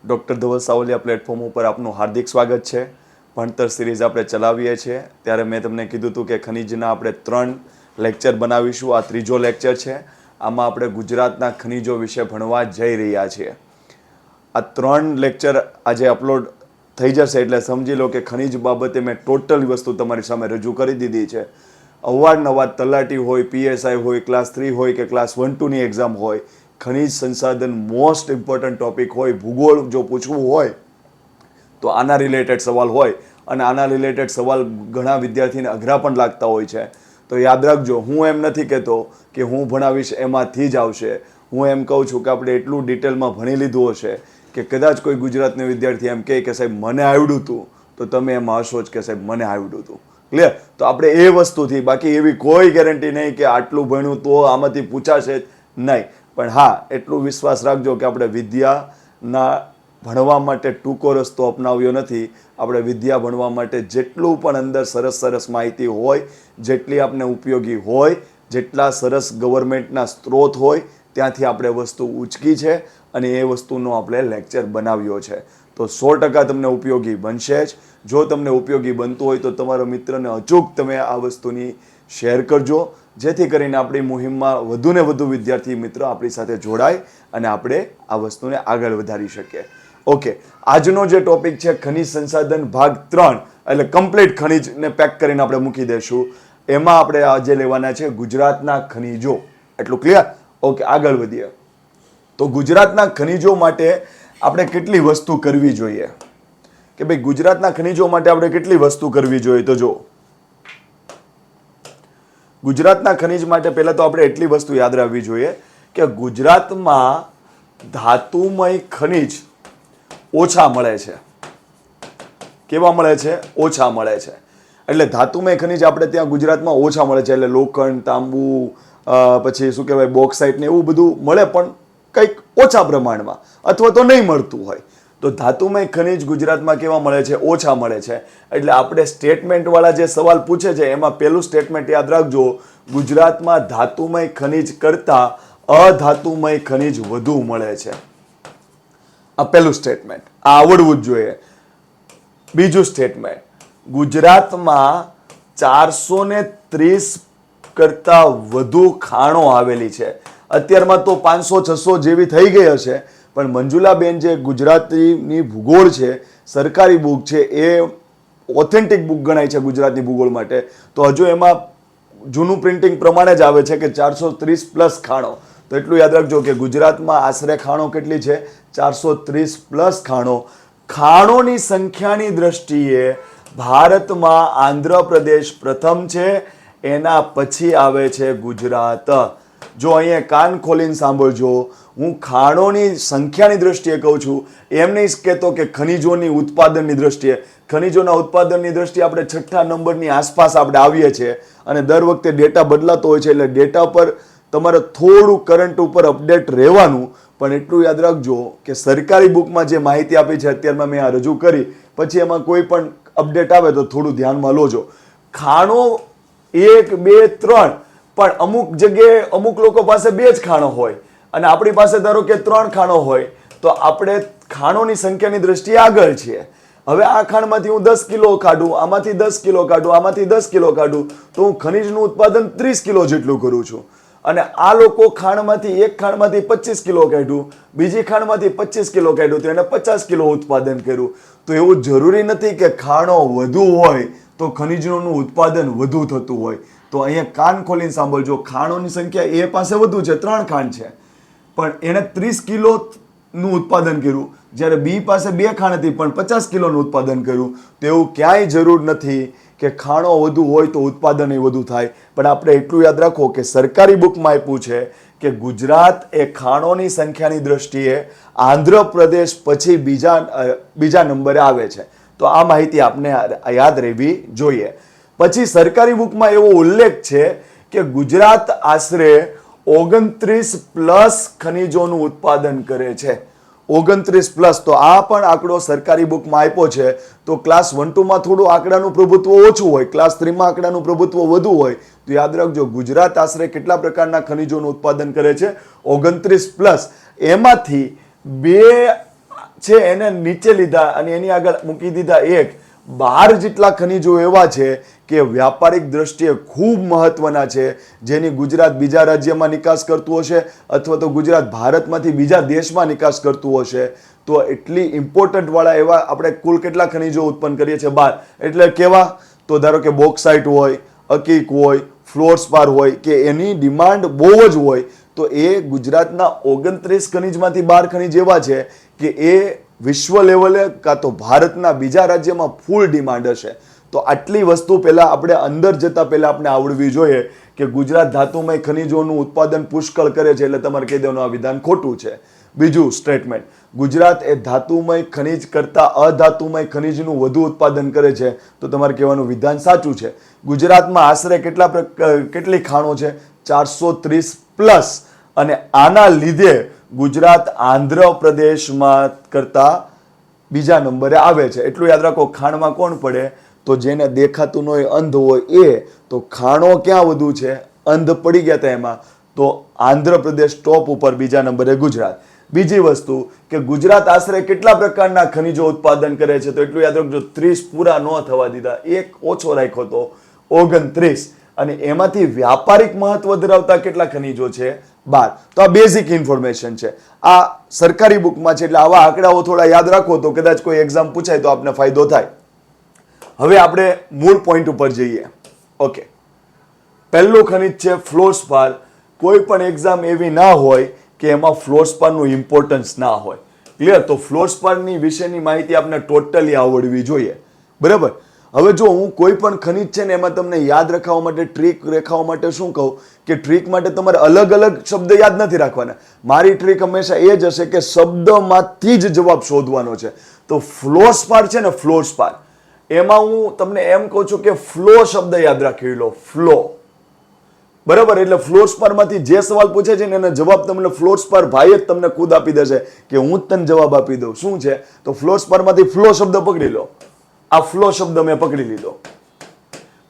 Doctor Dhaval Savaliya platform ઉપર આપનું હાર્દિક સ્વાગત છે. ભણતર સિરીઝ આપણે ચલાવીએ છીએ ત્યારે મેં તમને કીધું હતું કે ખનિજના આપણે 3 લેક્ચર બનાવીશું. આ ત્રીજો લેક્ચર છે. આમાં આપણે ગુજરાતના ખનિજો વિશે ભણવા જઈ રહ્યા છીએ. આ 3 લેક્ચર આજે અપલોડ થઈ જશે એટલે સમજી લો કે ખનિજ બાબતે મેં ટોટલ વસ્તુ તમારી સામે રજૂ કરી દીધી છે. અવારનવાર તલાટી હોય, પીએસઆઈ હોય, ક્લાસ 3 હોય કે ક્લાસ 1-2ની એક્ઝામ હોય, ખનિજ સંસાધન મોસ્ટ ઇમ્પોર્ટન્ટ ટોપિક હોય, ભૂગોળ જો પૂછવું હોય તો આના રિલેટેડ સવાલ હોય અને આના રિલેટેડ સવાલ ઘણા વિદ્યાર્થીને અઘરા પણ લાગતા હોય છે. તો યાદ રાખજો, હું એમ નથી કહેતો કે હું ભણાવીશ એમાંથી જ આવશે. હું એમ કહું છું કે આપણે એટલું ડિટેલમાં ભણી લીધું હશે કે કદાચ કોઈ ગુજરાતનો વિદ્યાર્થી એમ કહે કે સાહેબ મને આવડ્યું હતું, તો તમે એમાં હશો જ કે સાહેબ મને આવડ્યું હતું. ક્લિયર? તો આપણે એ વસ્તુથી, બાકી એવી કોઈ ગેરંટી નહીં કે આટલું ભણ્યું તો આમાંથી પૂછાશે જ નહીં. પણ હા, એટલું વિશ્વાસ રાખજો કે આપણે વિદ્યાના ભણવા માટે ટૂંકો રસ્તો અપનાવ્યો નથી. આપણે વિદ્યા ભણવા માટે જેટલું પણ અંદર સરસ સરસ માહિતી હોય, જેટલી આપણે ઉપયોગી હોય, જેટલા સરસ ગવર્મેન્ટના સ્ત્રોત હોય, ત્યાંથી આપણે વસ્તુ ઉચકી છે અને એ વસ્તુનો આપણે લેક્ચર બનાવ્યો છે. તો 100% તમને ઉપયોગી બનશે જ. જો તમને ઉપયોગી બનતું હોય તો તમારા મિત્રને અચૂક તમે આ વસ્તુની શેર કરજો, જેથી કરીને આપણી મુહિમમાં વધુને વધુ વિદ્યાર્થી મિત્ર આપણી સાથે જોડાય અને આપણે આ વસ્તુને આગળ વધારી શકીએ. ઓકે, આજનો જે ટોપિક છે ખનિજ સંસાધન ભાગ 3, એટલે કમ્પ્લીટ ખનિજને પેક કરીને આપણે મૂકી દઈશું. એમાં આપણે આજે લેવાના છે ગુજરાતના ખનિજો. એટલું ક્લિયર? ઓકે, આગળ વધીએ. તો ગુજરાતના ખનિજો માટે આપણે કેટલી વસ્તુ કરવી જોઈએ કે ભાઈ ગુજરાતના ખનિજો માટે આપણે કેટલી વસ્તુ કરવી જોઈએ? તો જો ગુજરાતના ખનિજ માટે પહેલાં તો આપણે એટલી વસ્તુ યાદ રાખવી જોઈએ કે ગુજરાતમાં ધાતુમય ખનિજ ઓછા મળે છે. કેવા મળે છે? ઓછા મળે છે. એટલે ધાતુમય ખનિજ આપણે ત્યાં ગુજરાતમાં ઓછા મળે છે. એટલે લોખંડ, તાંબુ, પછી શું કહેવાય, બોક્સાઇટ ને એવું બધું મળે, પણ કંઈક ઓછા પ્રમાણમાં અથવા તો નહીં મળતું હોય. તો ધાતુમય ખનિજ ગુજરાતમાં કેવા મળે છે? ઓછા મળે છે. એટલે આપણે સ્ટેટમેન્ટવાળા જે સવાલ પૂછે છે એમાં પહેલું સ્ટેટમેન્ટ યાદ રાખજો, ગુજરાતમાં ધાતુમય ખનિજ કરતાં અધાતુમય ખનિજ વધુ મળે છે. આ પહેલું સ્ટેટમેન્ટ, આ આવડવું જ જોઈએ. બીજું સ્ટેટમેન્ટ, ગુજરાતમાં 430 કરતાં વધુ ખાણો આવેલી છે. અત્યારમાં તો 500-600 જેવી થઈ ગઈ હશે, પણ મંજુલાબેન જે ગુજરાતીની ભૂગોળ છે, સરકારી બુક છે, એ ઓથેન્ટિક બુક ગણાય છે ગુજરાતની ભૂગોળ માટે. તો હજુ એમાં જૂનું પ્રિન્ટિંગ પ્રમાણે જ આવે છે કે 430 પ્લસ ખાણો. તો એટલું યાદ રાખજો કે ગુજરાતમાં આશરે ખાણો કેટલી છે? 430 પ્લસ ખાણો. ખાણોની સંખ્યાની દ્રષ્ટિએ ભારતમાં આંધ્રપ્રદેશ પ્રથમ છે, એના પછી આવે છે ગુજરાત. જો અહીંયા કાન ખોલીને સાંભળજો, હું ખાણોની સંખ્યાની દ્રષ્ટિએ કહું છું, એમ નહીં કહેતો કે ખનિજોની ઉત્પાદનની દ્રષ્ટિએ. ખનિજોના ઉત્પાદનની દ્રષ્ટિએ આપણે 6થા નંબરની આસપાસ આપણે આવીએ છીએ અને દર વખતે ડેટા બદલાતો હોય છે, એટલે ડેટા પર તમારે થોડું કરંટ ઉપર અપડેટ રહેવાનું. પણ એટલું યાદ રાખજો કે સરકારી બુકમાં જે માહિતી આપી છે અત્યારમાં મેં આ રજૂ કરી, પછી એમાં કોઈ પણ અપડેટ આવે તો થોડું ધ્યાનમાં લોજો. ખાણો 1, 2, 3, પણ અમુક જગ્યાએ અમુક લોકો પાસે 2 જ ખાણો હોય અને આપણી પાસે ધારો કે 3 ખાણો હોય, તો આપણે ખાણોની સંખ્યાની દ્રષ્ટિએ આગળ છીએ. હવે આ ખાણમાંથી હું 10 કિલો કાઢું, આમાંથી 10 કિલો કાઢું, આમાંથી 10 કિલો કાઢું, તો હું ખનિજનું ઉત્પાદન 30 કિલો જેટલું કરું છું. અને આ લોકો ખાણમાંથી, એક ખાણમાંથી 25 કિલો કાઢ્યું, બીજી ખાણમાંથી 25 કિલો કાઢ્યું, તો એને 50 કિલો ઉત્પાદન કર્યું. તો એવું જરૂરી નથી કે ખાણો વધુ હોય તો ખનિજોનું ઉત્પાદન વધુ થતું હોય. તો અહીંયા કાન ખોલીને સાંભળજો, ખાણોની સંખ્યા એ પાસે વધુ છે, 3 ખાણ છે, પણ એણે 30 કિલોનું ઉત્પાદન કર્યું, જ્યારે બી પાસે 2 ખાણ હતી પણ 50 કિલોનું ઉત્પાદન કર્યું. તો એવું ક્યાંય જરૂર નથી કે ખાણો વધુ હોય તો ઉત્પાદન એ વધુ થાય. પણ આપણે એટલું યાદ રાખો કે સરકારી બુકમાં આપ્યું છે કે ગુજરાત એ ખાણોની સંખ્યાની દ્રષ્ટિએ આંધ્રપ્રદેશ પછી બીજા નંબરે આવે છે. તો આ માહિતી આપણે યાદ રહેવી જોઈએ. પછી સરકારી બુકમાં એવો ઉલ્લેખ છે કે ગુજરાત આશરે 29 પ્લસ ખનિજોનું ઉત્પાદન કરે છે. 29 પ્લસ. તો આ પણ આંકડો સરકારી બુકમાં આપ્યો છે. તો ક્લાસ 1-2માં થોડું આંકડાનું પ્રભુત્વ ઓછું હોય, ક્લાસ 3માં આંકડાનું પ્રભુત્વ વધુ હોય. તો યાદ રાખજો, ગુજરાત આશરે કેટલા પ્રકારના ખનિજોનું ઉત્પાદન કરે છે? 29 પ્લસ. એમાંથી 2 છે એને નીચે લીધા અને એની આગળ મૂકી દીધા 12 જેટલા ખનીજો એવા છે કે વ્યાપારિક દ્રષ્ટિએ ખૂબ મહત્વના છે, જેની ગુજરાત બીજા રાજ્યમાં નિકાસ કરતું હશે અથવા તો ગુજરાત ભારતમાંથી બીજા દેશમાં નિકાસ કરતું હશે. તો એટલી ઇમ્પોર્ટન્ટ વાળા એવા આપણે કુલ કેટલા ખનીજો ઉત્પન્ન કરીએ છીએ? 12. એટલે કેવા? તો ધારો કે બોક્સાઇટ હોય, અકીક હોય, ફ્લોરસ્પાર હોય કે એની ડિમાન્ડ બહુ જ હોય, તો એ ગુજરાતના 29 ખનીજમાંથી 12 ખનીજ એવા છે કે એ વિશ્વ લેવલે કાં તો ભારતના બીજા રાજ્યમાં ફૂલ ડિમાન્ડ હશે. તો આટલી વસ્તુ પહેલા આપણે અંદર જતા પહેલા આપણે આવડવી જોઈએ કે ગુજરાત ધાતુમય ખનીજોનું ઉત્પાદન પુષ્કળ કરે છે, એટલે તમારે કહી દેવાનું આ વિધાન ખોટું છે. બીજું સ્ટેટમેન્ટ, ગુજરાત એ ધાતુમય ખનીજ કરતા અધાતુમય ખનીજનું વધુ ઉત્પાદન કરે છે, તો તમારે કહેવાનું વિધાન સાચું છે. ગુજરાતમાં આશરે કેટલી ખાણો છે? 430 પ્લસ. અને આના લીધે ગુજરાત આંધ્રપ્રદેશમાં કરતા બીજા નંબરે આવે છે. એટલું યાદ રાખો, ખાણમાં કોણ પડે? તો જેને દેખાતું ન હોય, અંધ હોય એ. તો ખાણો ક્યાં વધુ છે? અંધ પડી ગયા હતા એમાં. તો આંધ્રપ્રદેશ ટોપ ઉપર, બીજા નંબરે ગુજરાત. બીજી વસ્તુ કે ગુજરાત આશરે કેટલા પ્રકારના ખનીજો ઉત્પાદન કરે છે? તો એટલું યાદ રાખજો, 30 પૂરા ન થવા દીધા, એક ઓછો રાખ્યો તો 29. અને એમાંથી વ્યાપારિક મહત્વ ધરાવતા કેટલા ખનીજો છે? 12. તો આ બેઝિક ઇન્ફોર્મેશન છે, આ સરકારી બુકમાં છે, એટલે આવા આંકડાઓ થોડા યાદ રાખો તો કદાચ કોઈ એક્ઝામ પૂછાય તો આપને ફાયદો થાય. હવે આપણે મૂળ પોઈન્ટ ઉપર જઈએ. ઓકે, પહેલું ખનીજ છે ફ્લોરસ્પાર. કોઈ પણ એક્ઝામ એવી ના હોય કે એમાં ફ્લોરસ્પારનું ઇમ્પોર્ટન્સ ના હોય. ક્લિયર? તો ફ્લોરસ્પારની વિશેની માહિતી આપણે ટોટલી આવડવી જોઈએ. બરાબર? હવે જો હું કોઈ પણ ખનીજ છે ને એમાં તમને યાદ રાખવા માટે, ટ્રીક રાખવા માટે શું કહું કે ટ્રીક માટે તમારે અલગ અલગ શબ્દ યાદ નથી રાખવાના. મારી ટ્રીક હંમેશા એ જ હશે કે શબ્દમાંથી જ જવાબ શોધવાનો છે. તો ફ્લોરસ્પાર છે ને, ફ્લોરસ્પાર, એમાં હું તમને એમ કહું છું કે ફ્લો શબ્દ યાદ રાખી લો. ફ્લો. બરાબર? એટલે ફ્લોરસ્પારમાંથી જે સવાલ પૂછે છે ને એનો જવાબ તમને ફ્લોરસ્પાર ભાઈ જ તમને ખુદ આપી દેશે કે હું જ તને જવાબ આપી દઉં. શું છે? તો ફ્લોરસ્પારમાંથી ફ્લો શબ્દ પકડી લો. આ ફ્લો શબ્દ મેં પકડી લીધો.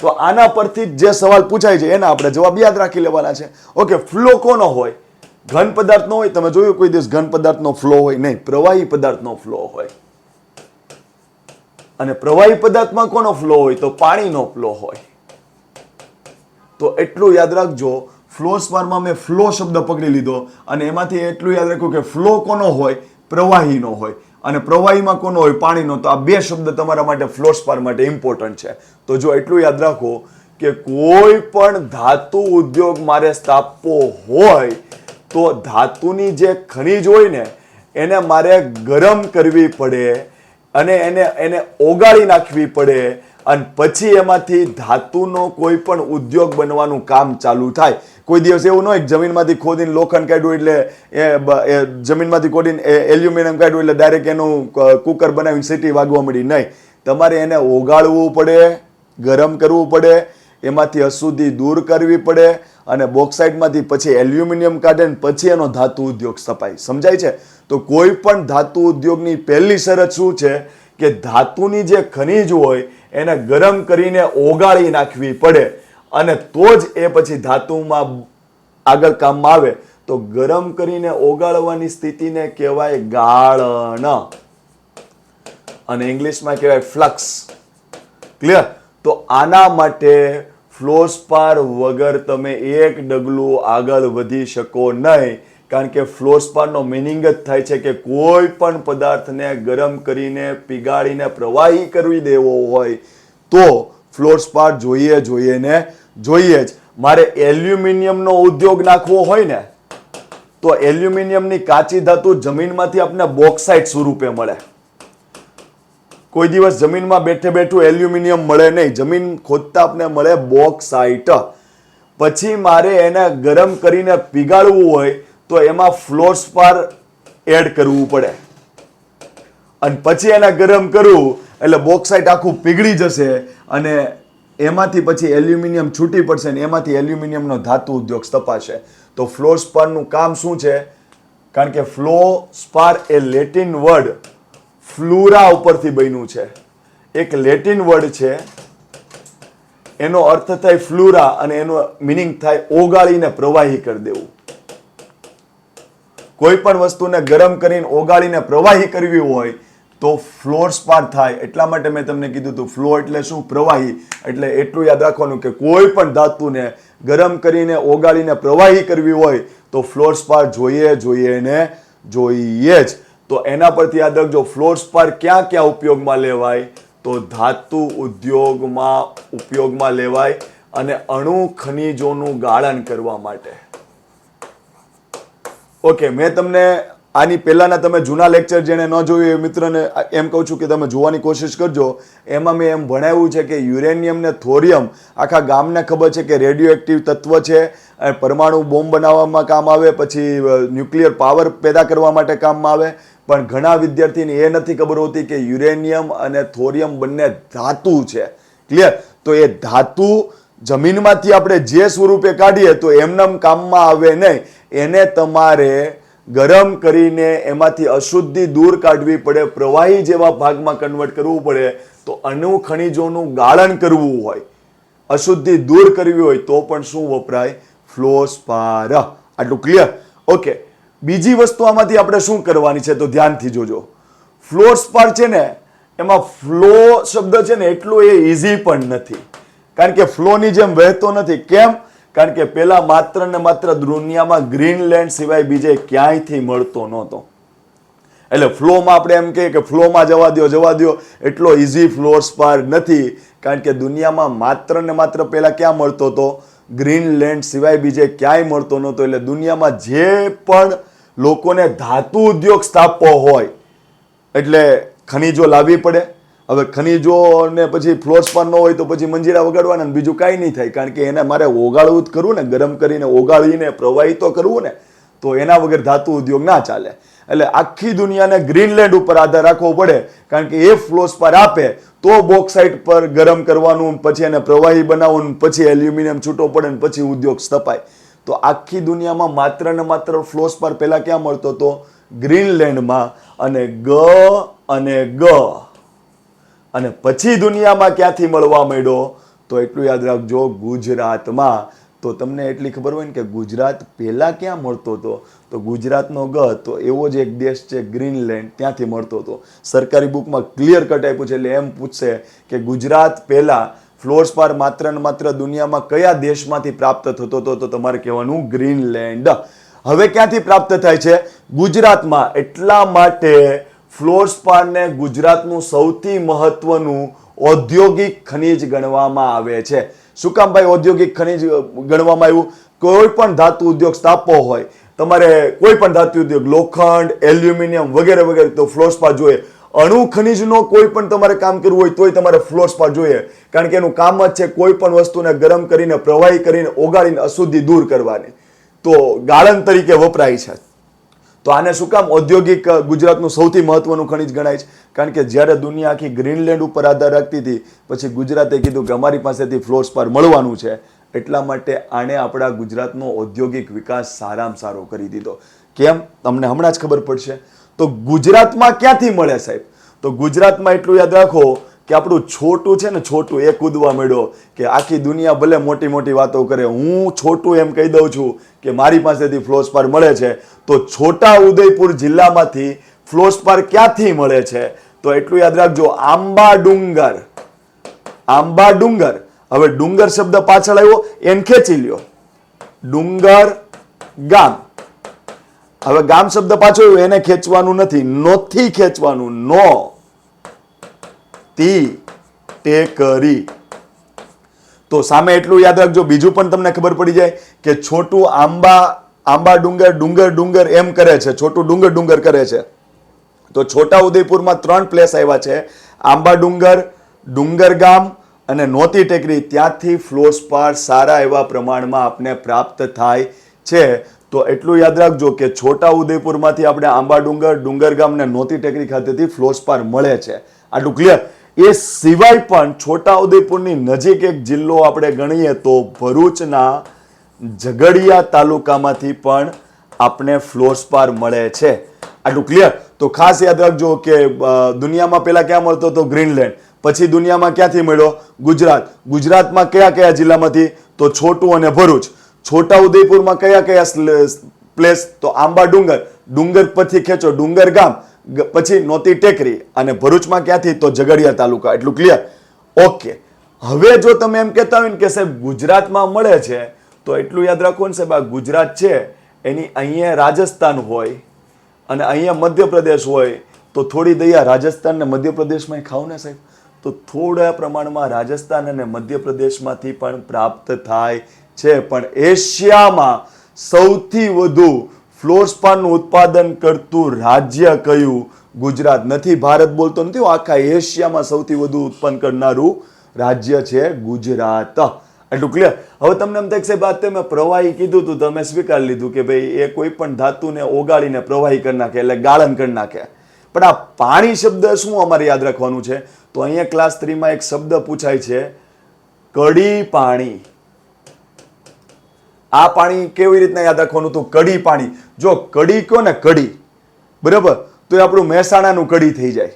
તો આના પરથી જે સવાલ પૂછાય છે એના આપણે જવાબ યાદ રાખી લેવાના છે. ઓકે, ફ્લો કોનો હોય? ઘન પદાર્થનો હોય. તમે જોયું કોઈ દિવસ ઘન પદાર્થનો ફ્લો હોય? નહીં, પ્રવાહી પદાર્થનો ફ્લો હોય. અને પ્રવાહી પદાર્થમાં કોનો ફ્લો હોય? તો પાણીનો ફ્લો હોય. તો એટલું યાદ રાખજો, ફ્લોરસ્પારમાં મેં ફ્લો શબ્દ પકડી લીધો અને એમાંથી એટલું યાદ રાખ્યું કે ફ્લો કોનો હોય? પ્રવાહીનો હોય. અને પ્રવાહીમાં કોનો હોય? પાણીનો. તો આ બે શબ્દ તમારા માટે ફ્લોરસ્પાર માટે ઇમ્પોર્ટન્ટ છે. તો જો એટલું યાદ રાખો કે કોઈ પણ ધાતુ ઉદ્યોગ મારે સ્થાપવો હોય તો ધાતુની જે ખનીજ હોય ને એને મારે ગરમ કરવી પડે અને એને ઓગાળી નાખવી પડે અને પછી એમાંથી ધાતુનો કોઈ પણ ઉદ્યોગ બનવાનું કામ ચાલુ થાય. કોઈ દિવસ એવું ન હોય કે જમીનમાંથી ખોદીને લોખંડ કાઢ્યું એટલે એ જમીનમાંથી ખોદીને એલ્યુમિનિયમ કાઢ્યું એટલે ડાયરેક્ટ એનું કુકર બનાવીને સીટી વાગવા મળી. નહીં, તમારે એને ઓગાળવું પડે, ગરમ કરવું પડે, એમાંથી અશુદ્ધિ દૂર કરવી પડે અને બોક્સાઇટમાંથી પછી એલ્યુમિનિયમ કાઢે ને પછી એનો ધાતુ ઉદ્યોગ સ્થપાય. સમજાય છે? તો કોઈ પણ ધાતુ ઉદ્યોગની પહેલી શરત શું છે કે ધાતુની જે ખનીજ હોય એને ગરમ કરીને ઓગાળી નાખવી પડે અને તો જ એ પછી ધાતુમાં આગળ કામમાં આવે. તો ગરમ કરીને ઓગાળવાની સ્થિતિને કહેવાય ગાળણ અને ઇંગ્લિશમાં કહેવાય ફ્લક્સ. ક્લિયર? તો આના માટે ફ્લોરસ્પાર વગર તમે એક ડગલું આગળ વધી શકો નહીં, કારણ કે ફ્લોરસ્પારનો મિનિંગ જ થાય છે કે કોઈ પણ પદાર્થને ગરમ કરીને પીગાળીને પ્રવાહી કરવી દેવો હોય તો ફ્લોરસ્પાર જોઈએ ને જોઈએ જ. મારે એલ્યુમિનિયમનો ઉદ્યોગ નાખવો હોય ને તો એલ્યુમિનિયમની કાચી ધાતુ જમીનમાંથી આપણને બોક્સાઇટ સ્વરૂપે મળે. કોઈ દિવસ જમીનમાં બેઠે બેઠું એલ્યુમિનિયમ મળે નહીં, જમીન ખોદતા આપણને મળે બોક્સાઇટ. પછી મારે એને ગરમ કરીને પીગાળવું હોય તો એમાં ફ્લોરસ્પાર એડ કરવું પડે અને પછી એને ગરમ કરવું એટલે બોક્સાઇટ આખું પીગળી જશે અને એમાંથી પછી એલ્યુમિનિયમ છૂટી પડશે ને એમાંથી એલ્યુમિનિયમનો ધાતુ ઉદ્યોગ સ્થપાશે. તો ફ્લોરસ્પારનું કામ શું છે? કારણ કે ફ્લોરસ્પાર એ લેટિન વર્ડ ફ્લુરા ઉપરથી બન્યું છે. એક લેટિન વર્ડ છે, એનો અર્થ થાય ફ્લુરા અને એનો મિનિંગ થાય ઓગાળીને પ્રવાહી કરી દેવું. કોઈ પણ વસ્તુને ગરમ કરીને ઓગાળીને પ્રવાહી કરવી હોય તો ફ્લોર સ્પાર થાય. એટલા માટે મેં તમને કીધું હતું ફ્લો એટલે શું? પ્રવાહી. એટલે એટલું યાદ રાખવાનું કે કોઈ પણ ધાતુને ગરમ કરીને ઓગાળીને પ્રવાહી કરવી હોય તો ફ્લોર સ્પાર જોઈએ જ. તો એના પરથી યાદ રાખજો ફ્લોર સ્પાર ક્યાં ક્યાં ઉપયોગમાં લેવાય? તો ધાતુ ઉદ્યોગમાં ઉપયોગમાં લેવાય અને અણુ ખનિજોનું ગાળણ કરવા માટે. ઓકે, મેં તમને આની પહેલાના તમે જૂના લેક્ચર જેને ન જોયું એ મિત્રને એમ કહું છું કે તમે જોવાની કોશિશ કરજો. એમાં મેં એમ ભણાવ્યું છે કે યુરેનિયમ ને થોરિયમ આખા ગામને ખબર છે કે રેડિયો એક્ટિવ તત્વ છે, પરમાણુ બોમ્બ બનાવવામાં કામ આવે, પછી ન્યુક્લિયર પાવર પેદા કરવા માટે કામમાં આવે. પણ ઘણા વિદ્યાર્થીને એ નથી ખબર હોતી કે યુરેનિયમ અને થોરિયમ બંને ધાતુ છે. ક્લિયર? તો એ ધાતુ જમીનમાંથી આપણે જે સ્વરૂપે કાઢીએ તો એમનેમ કામમાં આવે નહીં. એને તમારે ગરમ કરીને એમાંથી અશુદ્ધિ દૂર કાઢવી પડે, પ્રવાહી જેવા ભાગમાં કન્વર્ટ કરવું પડે. તો અણુ ખનિજોનું ગાળણ કરવું હોય, અશુદ્ધિ દૂર કરવી હોય તો પણ શું વપરાય? ફ્લોસ્પાર. આટલું ક્લિયર? ઓકે, બીજી વસ્તુ આમાંથી આપણે શું કરવાની છે તો ધ્યાનથી જોજો. ફ્લોસ્પાર છે ને એમાં ફ્લો શબ્દ છે ને એટલો એ ઇઝી પણ નથી, કારણ કે ફ્લોની જેમ વહેતો નથી. કેમ? કારણ કે પેલા માત્ર ને માત્ર દુનિયામાં ગ્રીનલેન્ડ સિવાય બીજે ક્યાંયથી મળતો નહોતો. એટલે ફ્લોમાં આપણે એમ કહીએ કે ફ્લોમાં જવા દો, એટલો ઇઝી ફ્લોસ્પાર નથી. કારણ કે દુનિયામાં માત્ર ને માત્ર પેલા ક્યાં મળતો હતો? ગ્રીનલેન્ડ સિવાય બીજે ક્યાંય મળતો નહોતો. એટલે દુનિયામાં જે પણ લોકોને ધાતુ ઉદ્યોગ સ્થાપવો હોય એટલે ખનીજો લાવવી પડે. હવે ખનીજો ને પછી ફ્લોસ્પાર ન હોય તો પછી મંજીરા વગાડવાના, બીજું કાંઈ નહીં થાય. કારણ કે એને મારે ઓગાળવું જ કરવું ને, ગરમ કરીને ઓગાળીને પ્રવાહી તો કરવું ને, તો એના વગર ધાતુ ઉદ્યોગ ના ચાલે. એટલે આખી દુનિયાને ગ્રીનલેન્ડ ઉપર આધાર રાખવો પડે, કારણ કે એ ફ્લોસ્પાર આપે તો બોક્સાઇટ પર ગરમ કરવાનું, પછી એને પ્રવાહી બનાવવાનું, પછી એલ્યુમિનિયમ છૂટો પડે ને પછી ઉદ્યોગ સ્થપાય. તો આખી દુનિયામાં માત્ર ને માત્ર ફ્લોસ્પાર પહેલા ક્યાં મળતો હતો? ગ્રીનલેન્ડમાં. અને પછી દુનિયામાં ક્યાંથી મળવા માંડ્યો? તો એટલું યાદ રાખજો, ગુજરાતમાં. તો તમને એટલી ખબર હોય ને કે ગુજરાત પહેલા ક્યાં મળતો હતો? તો ગુજરાતનો તો એવો જ એક દેશ છે ગ્રીનલેન્ડ, ત્યાંથી મળતો હતો. સરકારી બુકમાં ક્લિયર કટ આપ્યું છે. એટલે એમ પૂછશે કે ગુજરાત પહેલા ફ્લોસ્પાર માત્ર ને માત્ર દુનિયામાં કયા દેશમાંથી પ્રાપ્ત થતો હતો? તો તમારે કહેવાનું ગ્રીનલેન્ડ. હવે ક્યાંથી પ્રાપ્ત થાય છે? ગુજરાતમાં. એટલા માટે ફ્લોસ્પારને ગુજરાતનું સૌથી મહત્વનું ઔદ્યોગિક ખનિજ ગણવામાં આવે છે. શું કામ ભાઈ ઔદ્યોગિક ખનિજ ગણવામાં આવ્યું? કોઈ પણ ધાતુ ઉદ્યોગ સ્થાપવો હોય, તમારે કોઈ પણ ધાતુ ઉદ્યોગ, લોખંડ, એલ્યુમિનિયમ વગેરે વગેરે, તો ફ્લોસ્પાર જોઈએ. અણુ ખનિજનો કોઈ પણ તમારે કામ કરવું હોય તોય તમારે ફ્લોસ્પાર જોઈએ, કારણ કે એનું કામ જ છે કોઈ પણ વસ્તુને ગરમ કરીને પ્રવાહી કરીને ઓગાળીને અશુદ્ધિ દૂર કરવાની. તો ગાળણ તરીકે વપરાય છે. તો આને શું કામ ઔદ્યોગિક ગુજરાતનું સૌથી મહત્વનું ખનિજ ગણાય છે? કારણ કે જ્યારે દુનિયા આખી ગ્રીનલેન્ડ ઉપર આધાર રાખતી હતી, પછી ગુજરાતે કીધું કે અમારી પાસેથી ફ્લોસ્પાર મળવાનું છે. એટલા માટે આણે આપણા ગુજરાતનો ઔદ્યોગિક વિકાસ સારામાં સારો કરી દીધો. કેમ? તમને હમણાં જ ખબર પડશે. તો ગુજરાતમાં ક્યાંથી મળે સાહેબ? તો ગુજરાતમાં એટલું યાદ રાખો કે આપણું છોટું છે ને, છોટું એ કૂદવા માંડ્યો કે આખી દુનિયા ભલે મોટી મોટી વાતો કરે, હું છોટું એમ કહી દઉં છું કે મારી પાસેથી ફ્લોસ્પાર મળે છે. તો છોટા ઉદયપુર જિલ્લામાંથી ફ્લોસ્પાર ક્યાંથી મળે છે? તો એટલું યાદ રાખજો, આંબા ડુંગર. આંબા ડુંગર. હવે ડુંગર શબ્દ પાછળ આવ્યો, એને ખેંચી લ્યો. ડુંગર ગામ. હવે ગામ શબ્દ પાછો આવ્યો, એને ખેંચવાનું નથી, નોથી ખેંચવાનું. નો તી ટેકરી. તો સામે એટલું યાદ રાખજો. બીજું પણ તમને ખબર પડી જાય કે છોટું આંબા ડુંગર, ડુંગર ડુંગર એમ કરે છે, છોટું ડુંગર ડુંગર કરે છે. તો છોટા ઉદેપુરમાં 3 પ્લેસ આવ્યા છે, આંબા ડુંગર, ડુંગર ગામ અને નોતી ટેકરી. ત્યાંથી ફ્લોસ્પાર સારા એવા પ્રમાણમાં આપને પ્રાપ્ત થાય છે. તો એટલું યાદ રાખજો કે છોટા ઉદેપુરમાંથી આપણે આંબા ડુંગર, ડુંગર ગામ ને નોતી ટેકરી ખાતેથી ફ્લોસ્પાર મળે છે. આટલું ક્લિયર? એ સિવાય પણ છોટા ઉદેપુરની નજીક એક જિલ્લો આપણે ગણીએ તો ભરૂચના ઝઘડિયા તાલુકામાંથી પણ આપણે ફ્લોસ્પાર મળે છે. આટલું ક્લિયર? તો ખાસ યાદ રાખજો કે દુનિયામાં પહેલા ક્યાં મળતો હતો? ગ્રીનલેન્ડ. પછી દુનિયામાં ક્યાંથી મળ્યો? ગુજરાત. ગુજરાતમાં કયા કયા જિલ્લામાંથી? તો છોટું અને ભરૂચ. છોટા ઉદેપુરમાં કયા કયા પ્લેસ? તો આંબા ડુંગર. ડુંગર પરથી ખેંચો ડુંગર ગામ, પછી નોતી ટેકરી, અને ભરૂચમાં ક્યાંથી તો ઝઘડિયા તાલુકા. એટલું ક્લિયર? ઓકે. હવે જો તમે એમ કહેતા હોય ને કે સાહેબ ગુજરાતમાં મળે છે, તો એટલું યાદ રાખો ને સાહેબ, આ ગુજરાત છે એની અહીંયા રાજસ્થાન હોય અને અહીંયા મધ્યપ્રદેશ હોય, તો થોડી દયા રાજસ્થાન ને મધ્યપ્રદેશમાં ખાવ ને સાહેબ, તો થોડા પ્રમાણમાં રાજસ્થાન અને મધ્યપ્રદેશમાંથી પણ પ્રાપ્ત થાય છે. પણ એશિયામાં સૌથી વધુ ફ્લોરસ્પાનનું ઉત્પાદન કરતું રાજ્ય કયું? ગુજરાત. નથી ભારત બોલતો નથી, આખા એશિયામાં સૌથી વધુ ઉત્પન્ન કરનારું રાજ્ય છે ગુજરાત. એટલું ક્લિયર? હવે તમને એમ થાય કે સાહેબ આ તમે પ્રવાહી કીધું હતું, તમે સ્વીકારી લીધું કે ભાઈ એ કોઈ પણ ધાતુને ઓગાળીને પ્રવાહી કરી નાખે, એટલે ગાળન કરી નાખે. પણ આ પાણી શબ્દ શું અમારે યાદ રાખવાનું છે? તો અહીંયા ક્લાસ 3 માં એક શબ્દ પૂછાય છે, કડી પાણી. આ પાણી કેવી રીતના યાદ રાખવાનું? તો કડી પાણી. જો કડી કહો ને કડી, બરાબર, તો એ આપણું મહેસાણાનું કડી થઈ જાય.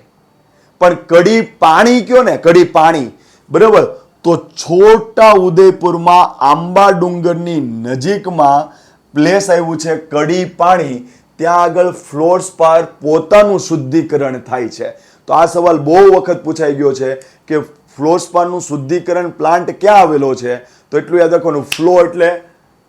પણ કડી પાણી કયો ને, કડી પાણી, બરાબર, તો છોટા ઉદયપુરમાં આંબા ડુંગરની નજીકમાં પ્લેસ આવ્યું છે કડી પાણી. ત્યાં આગળ ફ્લોરસ્પાર પોતાનું શુદ્ધિકરણ થાય છે. તો આ સવાલ બહુ વખત પૂછાઈ ગયો છે કે ફ્લોરસ્પારનું શુદ્ધિકરણ પ્લાન્ટ ક્યાં આવેલો છે? તો એટલું યાદ રાખવાનું, ફ્લો એટલે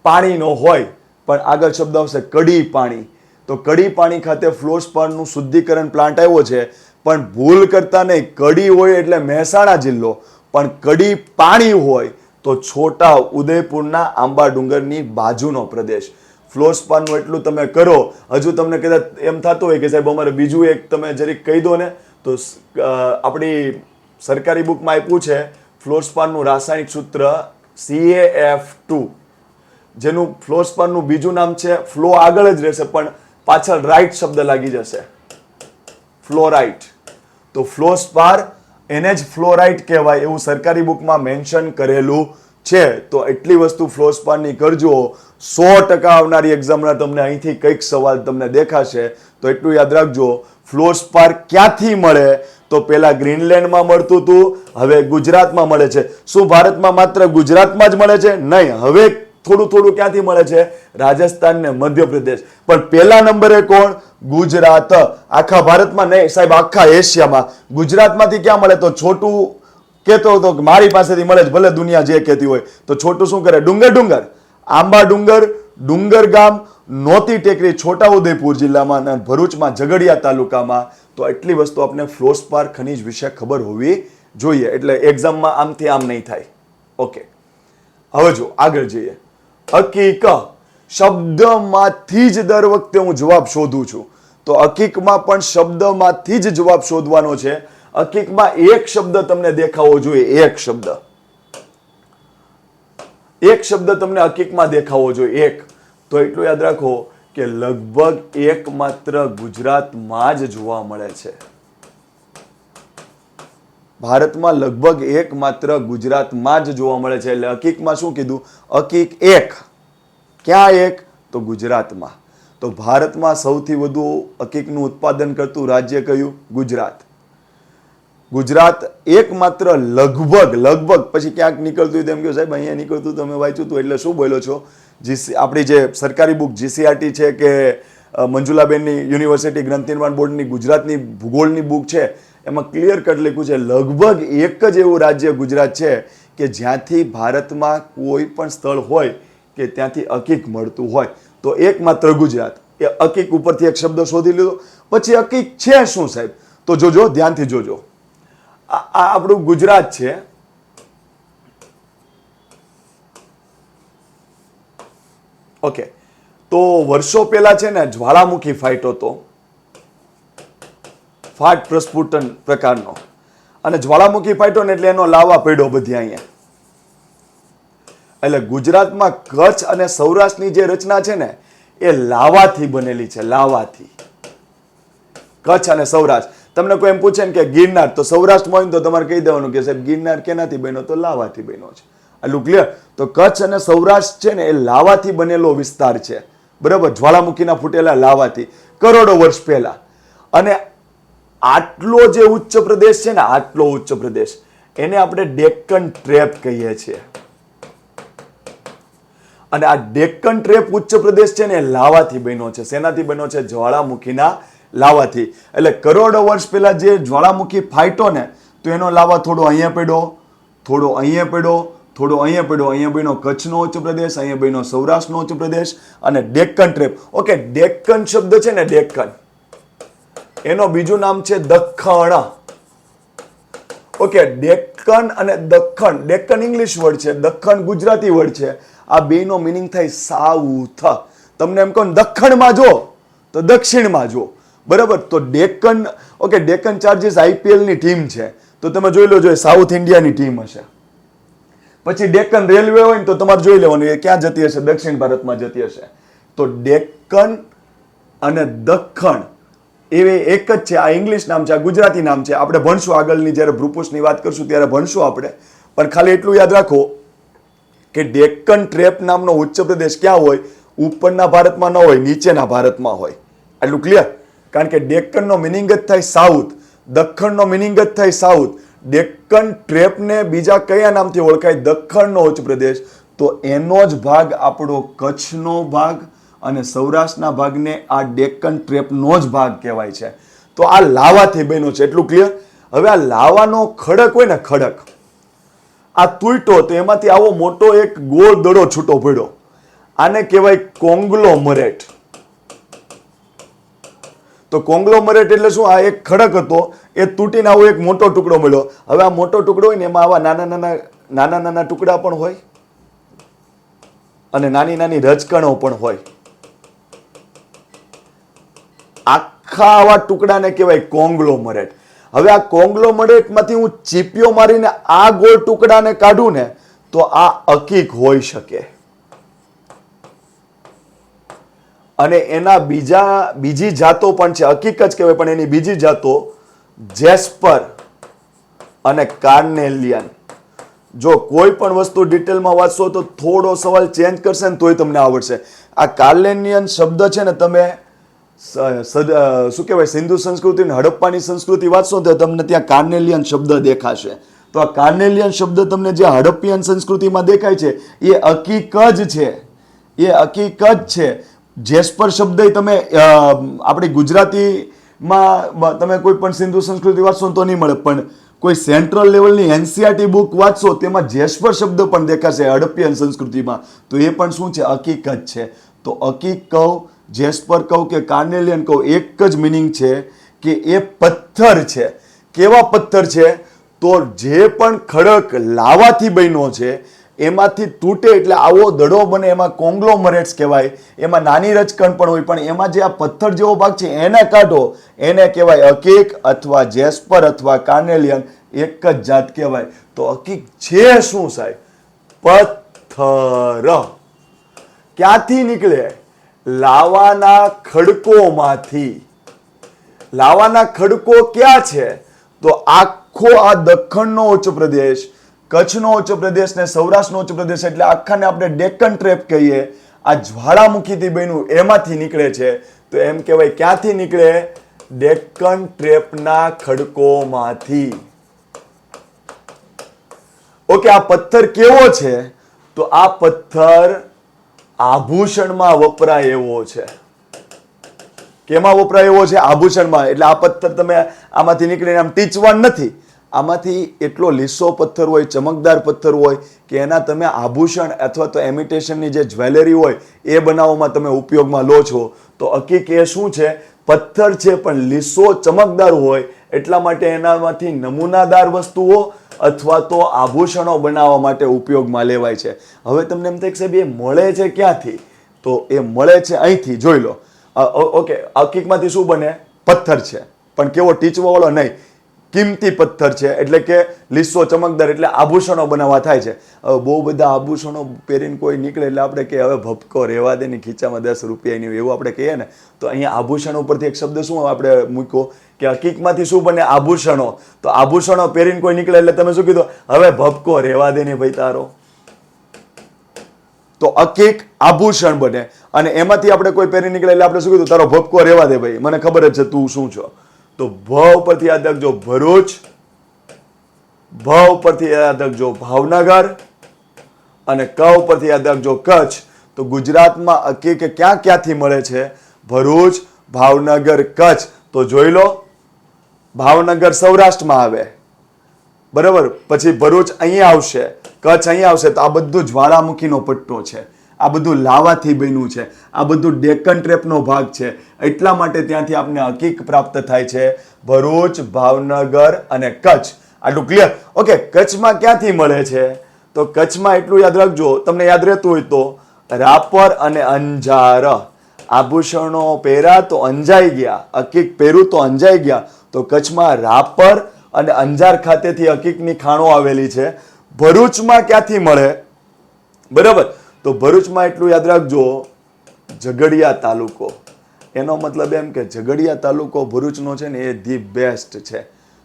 પાણીનો હોય, પણ આગળ શબ્દ આવશે કડી પાણી. તો કડી પાણી ખાતે ફ્લોરસ્પારનું શુદ્ધિકરણ પ્લાન્ટ આવ્યો છે. પણ ભૂલ કરતા નહીં, કડી હોય એટલે મહેસાણા જિલ્લો, પણ કડી પાણી હોય તો છોટા ઉદયપુરના આંબા ડુંગરની બાજુનો પ્રદેશ. ફ્લોરસ્પારનું એટલું તમે કરો. હજુ તમને કદાચ એમ થતું હોય કે સાહેબ અમારે બીજું એક તમે જરીક કહી દો ને, તો આપણી સરકારી બુકમાં આપ્યું છે ફ્લોરસ્પારનું રાસાયણિક સૂત્ર CaF2, જેનું ફ્લોરસ્પારનું બીજું નામ છે, ફ્લો આગળ જ રહેશે પણ પાછળ રાઈટ શબ્દ લાગી જશે, ફ્લોરાઇટ. તો ફ્લોરસ્પાર એને જ ફ્લોરાઇટ કહેવાય એવું સરકારી બુકમાં મેન્શન કરેલું છે. તો એટલી વસ્તુ ફ્લોરસ્પારની કરજો. 100% આવનારી એક્ઝામના તમને અહીંથી કંઈક સવાલ તમને દેખાશે. તો એટલું યાદ રાખજો, ફ્લોરસ્પાર ક્યાંથી મળે? તો પેલા ગ્રીનલેન્ડમાં મળતું હતું, હવે ગુજરાતમાં મળે છે. શું ભારતમાં માત્ર ગુજરાતમાં જ મળે છે? નહીં, હવે થોડું થોડું ક્યાંથી મળે છે? રાજસ્થાન ને મધ્યપ્રદેશ. પણ પહેલા નંબરે કોણ? ગુજરાત. આખા ભારતમાં નહીં સાહેબ, આખા એશિયામાં. ગુજરાતમાંથી ક્યાં મળે? તો છોટું કહેતો હતો કે મારી પાસેથી મળે છે, ભલે દુનિયા જે કહેતી હોય. તો છોટું શું કરે? ડુંગર, આંબા ડુંગર, ડુંગર ગામ, નોતી ટેકરી, છોટાઉદેપુર જિલ્લામાં, અને ભરૂચમાં ઝઘડિયા તાલુકામાં. તો એટલી વસ્તુ આપણે ફ્લોરસ્પાર ખનીજ વિશે ખબર હોવી જોઈએ, એટલે એક્ઝામમાં આમથી આમ નહીં થાય. ઓકે, હવે જો આગળ જઈએ. અકીક શબ્દમાંથી જ દર વખતે હું જવાબ શોધું છું. તો અકીકમાં પણ શબ્દમાંથી જ જવાબ શોધવાનો છે. અકીકમાં એક શબ્દ તમને દેખાવો જોઈએ, એક શબ્દ તમને અકીકમાં દેખાવો જોઈએ, એક. તો એટલું યાદ રાખો કે લગભગ એકમાત્ર ગુજરાતમાં જ જોવા મળે છે. ભારતમાં લગભગ એકમાત્ર ગુજરાતમાં જ જોવા મળે છે. એટલે અકીકમાં શું કીધું? અકીક એક. ક્યાં એક? તો ગુજરાતમાં. તો ભારતમાં સૌથી વધુ અકીકનું ઉત્પાદન કરતું રાજ્ય કયું? ગુજરાત. ગુજરાત એકમાત્ર લગભગ પછી ક્યાંક નીકળતું હોય તેમ કહ્યું સાહેબ અહીંયા નીકળતું તમે વાંચ્યું હતું એટલે શું બોલો છો? આપણી જે સરકારી બુક GCRT છે કે મંજુલાબેનની યુનિવર્સિટી ગ્રંથ નિર્માણ બોર્ડની ગુજરાતની ભૂગોળની બુક છે, એમાં ક્લિયર કટ લખ્યું છે લગભગ એક જ એવું રાજ્ય ગુજરાત છે કે જ્યાંથી ભારતમાં કોઈ પણ સ્થળ હોય કે ત્યાંથી અકીક મળતું હોય. તો એકમાત્ર ગુજરાત. એ અકીક ઉપરથી એક શબ્દ શોધી લીધો. પછી અકીક છે શું સાહેબ? તો જોજો, ધ્યાનથી જોજો. આ આપણું ગુજરાત છે. ઓકે, તો વર્ષો પહેલા છે ને જ્વાળામુખી ફાટ્યો હતો, ફાટ પ્રસ્ફુટન પ્રકારનો. અને જ્વાળામુખી ફાટ્યો ને એટલે એનો લાવા પડ્યો બધી અહીંયા. એટલે ગુજરાતમાં કચ્છ અને સૌરાષ્ટ્રની જે રચના છે ને એ લાવાથી બનેલી છે, લાવાથી. કચ્છ અને સૌરાષ્ટ્ર. તમને કોઈ એમ પૂછે ને કે ગિરનાર, તો સૌરાષ્ટ્રમાં હોય તો તમારે કહી દેવાનું કે સાહેબ ગિરનાર કેનાથી બન્યો? તો લાવાથી બન્યો છે. આટલું ક્લિયર? તો કચ્છ અને સૌરાષ્ટ્ર છે ને એ લાવાથી બનેલો વિસ્તાર છે, બરાબર, જ્વાળામુખીના ફૂટેલા લાવાથી કરોડો વર્ષ પહેલા. અને આટલો જે ઉચ્ચ પ્રદેશ છે ને, આટલો ઉચ્ચ પ્રદેશ, એને આપણે ડેક્કન ટ્રેપ કહીએ છીએ. અને આ ડેક્કન ટ્રેપ ઉચ્ચ પ્રદેશ છે ને એ લાવાથી બન્યો છે. શેનાથી બન્યો છે? જ્વાળામુખીના લાવાથી. એટલે કરોડો વર્ષ પહેલા જે જ્વાળામુખી ફાટ્યો ને તો એનો લાવા થોડો અહીંયા પડ્યો, થોડો અહીંયા પડ્યો, થોડો અહીંયા પડ્યો. અહીંયા બન્યો કચ્છનો ઉચ્ચ પ્રદેશ, અહીંયા બન્યો સૌરાષ્ટ્રનો ઉચ્ચ પ્રદેશ અને ડેક્કન ટ્રેપ. ઓકે, ડેક્કન શબ્દ છે ને, ડેક્કન એનો બીજું નામ છે દખ્ખણ. ઓકે, ડેક્કન અને દખ્ખણ. ડેક્કન ઇંગ્લિશ વર્ડ છે, દખ્ખણ ગુજરાતી વર્ડ છે. આ બેનો મિનિંગ થાય સાઉથ. તમને એમ કહો દખ્ખણમાં જો તો દક્ષિણમાં જો, બરાબર. તો Deccan, okay, Deccan chargers IPL ની ટીમ છે તો તમે જોઈ લો, જો સાઉથ ઇન્ડિયાની ટીમ હશે. પછી ડેક્કન રેલવે હોય ને તો તમારે જોઈ લેવાનું એ ક્યાં જતી હશે, દક્ષિણ ભારતમાં જતી હશે. તો ડેક્કન અને દખ્ખણ એ એક જ છે. આ ઇંગ્લિશ નામ છે, આ ગુજરાતી નામ છે. આપણે ભણશું આગળની જ્યારે ભ્રુપુષની વાત કરશું ત્યારે ભણશું આપણે. પણ ખાલી એટલું યાદ રાખો કે ડેક્કન ટ્રેપ નામનો ઉચ્ચ પ્રદેશ ક્યાં હોય? ઉપરના ભારતમાં ન હોય, નીચેના ભારતમાં હોય. આટલું ક્લિયર? કારણ કે ડેક્કનનો મિનિંગ જ થાય સાઉથ, દખ્ખણનો મિનિંગ જ થાય સાઉથ. ડેક્કન ટ્રેપને બીજા કયા નામથી ઓળખાય? દખ્ખણનો ઉચ્ચ પ્રદેશ. તો એનો જ ભાગ આપણો કચ્છનો ભાગ અને સૌરાષ્ટ્રના ભાગને આ ડેક્કન ટ્રેપનો જ ભાગ કહેવાય છે. તો આ લાવાથી બન્યો છે. એટલું ક્લિયર? હવે આ લાવાનો ખડક હોય ને, ખડક આ તૂટ્યો તો એમાંથી આવો મોટો એક ગોળ દડો છૂટો પડ્યો. આને કહેવાય કોંગ્લોમરેટ. તો કોંગ્લોમરેટ એટલે શું? આ એક ખડક હતો, એ તૂટીને આવો એક મોટો ટુકડો મળ્યો. હવે આ મોટો ટુકડો હોય ને એમાં આવા નાના નાના ટુકડા પણ હોય અને નાની નાની રજકણો પણ હોય. આખા આવા ટુકડાને કહેવાય કોંગ્લોમરેટ. હવે આ કોંગ્લોમરેટમાંથી હું ચીપિયો મારીને આ ગોળ ટુકડાને કાઢું ને તો આ અકીક હોઈ શકે. અને એના બીજી જાતો પણ છે, અકીક જ કહેવાય પણ એની બીજી જાતો જેસ્પર અને કાર્નેલિયન. જો કોઈ પણ વસ્તુ ડિટેલમાં વાંચશો તો થોડો સવાલ ચેન્જ કરશે ને તોય તમને આવડશે. આ કાર્નેલિયન શબ્દ છે ને, તમે શું કહેવાય સિંધુ સંસ્કૃતિ અને હડપ્પાની સંસ્કૃતિ વાંચશો તો તમને ત્યાં કાર્નેલિયન શબ્દ દેખાશે. તો આ કાર્નેલિયન શબ્દ તમને જે હડપ્પિયન સંસ્કૃતિમાં દેખાય છે એ અકીક જ છે, એ અકીક જ છે. જેસ્પર શબ્દ તમે આપણી ગુજરાતીમાં તમે કોઈ પણ સિંધુ સંસ્કૃતિ વાંચશો તો નહીં મળે, પણ કોઈ સેન્ટ્રલ લેવલની NCERT બુક વાંચશો તેમાં જેસ્પર શબ્દ પણ દેખાશે હડપ્પિયન સંસ્કૃતિમાં. તો એ પણ શું છે? અકીક જ છે. તો અકીક કહો, જેસ્પર કહો કે કાર્નેલિયન કહો, એક જ મિનિંગ છે કે એ પથ્થર છે. કેવા પથ્થર છે? તો જે પણ ખડક લાવાથી બન્યો છે એમાંથી તૂટે એટલે આવો દડો બને, એમાં કોંગ્લોમરેટ્સ કહેવાય. એમાં નાની રચકણ પણ હોય, પણ એમાં જે આ પથ્થર જેવો ભાગ છે એને કાઢો, એને કહેવાય અકીક અથવા જેસ્પર અથવા કાર્નેલિયન. એક જ જાત કહેવાય. તો અકીક છે શું સાહેબ? પથ્થર. ક્યાંથી નીકળે? લાવાના ખડકોમાંથી. લાવાના ખડકો ક્યાં છે? તો આખો આ દખ્ખણનો ઉચ્ચ પ્રદેશ, કચ્છનો ઉચ્ચ પ્રદેશ ને સૌરાષ્ટ્રનો ઉચ્ચ પ્રદેશ, એટલે આખાને આપણે ડેક્કન ટ્રેપ કહીએ. આ જ્વાળામુખીથી બન્યું એમાંથી નીકળે છે. તો એમ કહેવાય ક્યાંથી નીકળે? ડેક્કન ટ્રેપના ખડકોમાંથી. ઓકે, આ પથ્થર કેવો છે? તો આ પથ્થર આભૂષણમાં વપરાય એવો છે. કેમાં વપરાય એવો છે? આભૂષણમાં. એટલે આ પથ્થર તમે આમાંથી નીકળીને આમ ટીચવાન નથી. આમાંથી એટલો લીસો પથ્થર હોય, ચમકદાર પથ્થર હોય કે એના તમે આભૂષણ અથવા તો એમિટેશનની જે જ્વેલરી હોય એ બનાવવામાં તમે ઉપયોગમાં લો છો. તો અકીક એ શું છે? પથ્થર છે પણ લીસો ચમકદાર હોય, એટલા માટે એનામાંથી નમૂનાદાર વસ્તુઓ અથવા તો આભૂષણો બનાવવા માટે ઉપયોગમાં લેવાય છે. હવે તમને એમ થાય કે સાહેબ એ મળે છે ક્યાંથી? તો એ મળે છે અહીંથી. જોઈ લો. ઓકે, અકીકમાંથી શું બને? પથ્થર છે પણ કેવો? ટીચવાવાળો નહીં, કિંમતી પથ્થર છે, એટલે કે લીસો ચમકદાર, એટલે આભૂષણો બનાવવા થાય છે. હવે બહુ બધા આભૂષણો પહેરીને કોઈ નીકળે એટલે આપણે કહીએ હવે ભપકો રહેવા દે ને, ખીચામાં 10 રૂપિયાની, એવું આપણે કહીએ ને. તો અહીંયા આભૂષણ ઉપરથી એક શબ્દ શું આપણે મૂક્યો કે હકીકતમાંથી શું બને? આભૂષણો. તો આભૂષણો પહેરીને કોઈ નીકળે એટલે તમે શું કીધું? હવે ભપકો રહેવા દે ને ભાઈ તારો. તો અકીક આભૂષણ બને અને એમાંથી આપણે કોઈ પહેરી નીકળે એટલે આપણે શું કીધું? તારો ભપકો રહેવા દે ભાઈ, મને ખબર જ છે તું શું છો. તો ભ ઉપરથી યાદ રાખજો ભરૂચ, ભ ઉપરથી યાદ રાખજો ભાવનગર અને ક ઉપરથી યાદ રાખજો કચ્છ. તો ગુજરાતમાં હકીક ક્યાંથી મળે છે? ભરૂચ, ભાવનગર, કચ્છ. તો જોઈ લો, ભાવનગર સૌરાષ્ટ્રમાં આવે, બરાબર, પછી ભરૂચ અહીંયા આવશે, કચ્છ અહીંયા આવશે. તો આ બધું જ્વાળામુખીનો પટ્ટો છે, આ બધું લાવાથી બન્યું છે, આ બધું ડેક્કન ટ્રેપનો ભાગ છે. એટલા માટે ત્યાંથી આપને હકીક પ્રાપ્ત થાય છે, ભરૂચ, ભાવનગર અને કચ્છ. આટલું ક્લિયર? ઓકે. કચ્છમાં ક્યાંથી મળે છે? તો કચ્છમાં એટલું યાદ રાખજો, તમને યાદ રહેતું હોય તો, રાપર અને અંજાર. આભૂષણો પહેર્યા તો અંજાઈ ગયા, હકીક પહેર્યું તો અંજાઈ ગયા. તો કચ્છમાં રાપર અને અંજાર ખાતેથી હકીકની ખાણો આવેલી છે. ભરૂચમાં ક્યાંથી મળે? બરાબર, તો ભરૂચમાં એટલું યાદ રાખજો, ઝઘડિયા તાલુકો. એનો મતલબ એમ કે ઝઘડિયા તાલુકો ભરૂચનો છે ને એ ધી બેસ્ટ છે.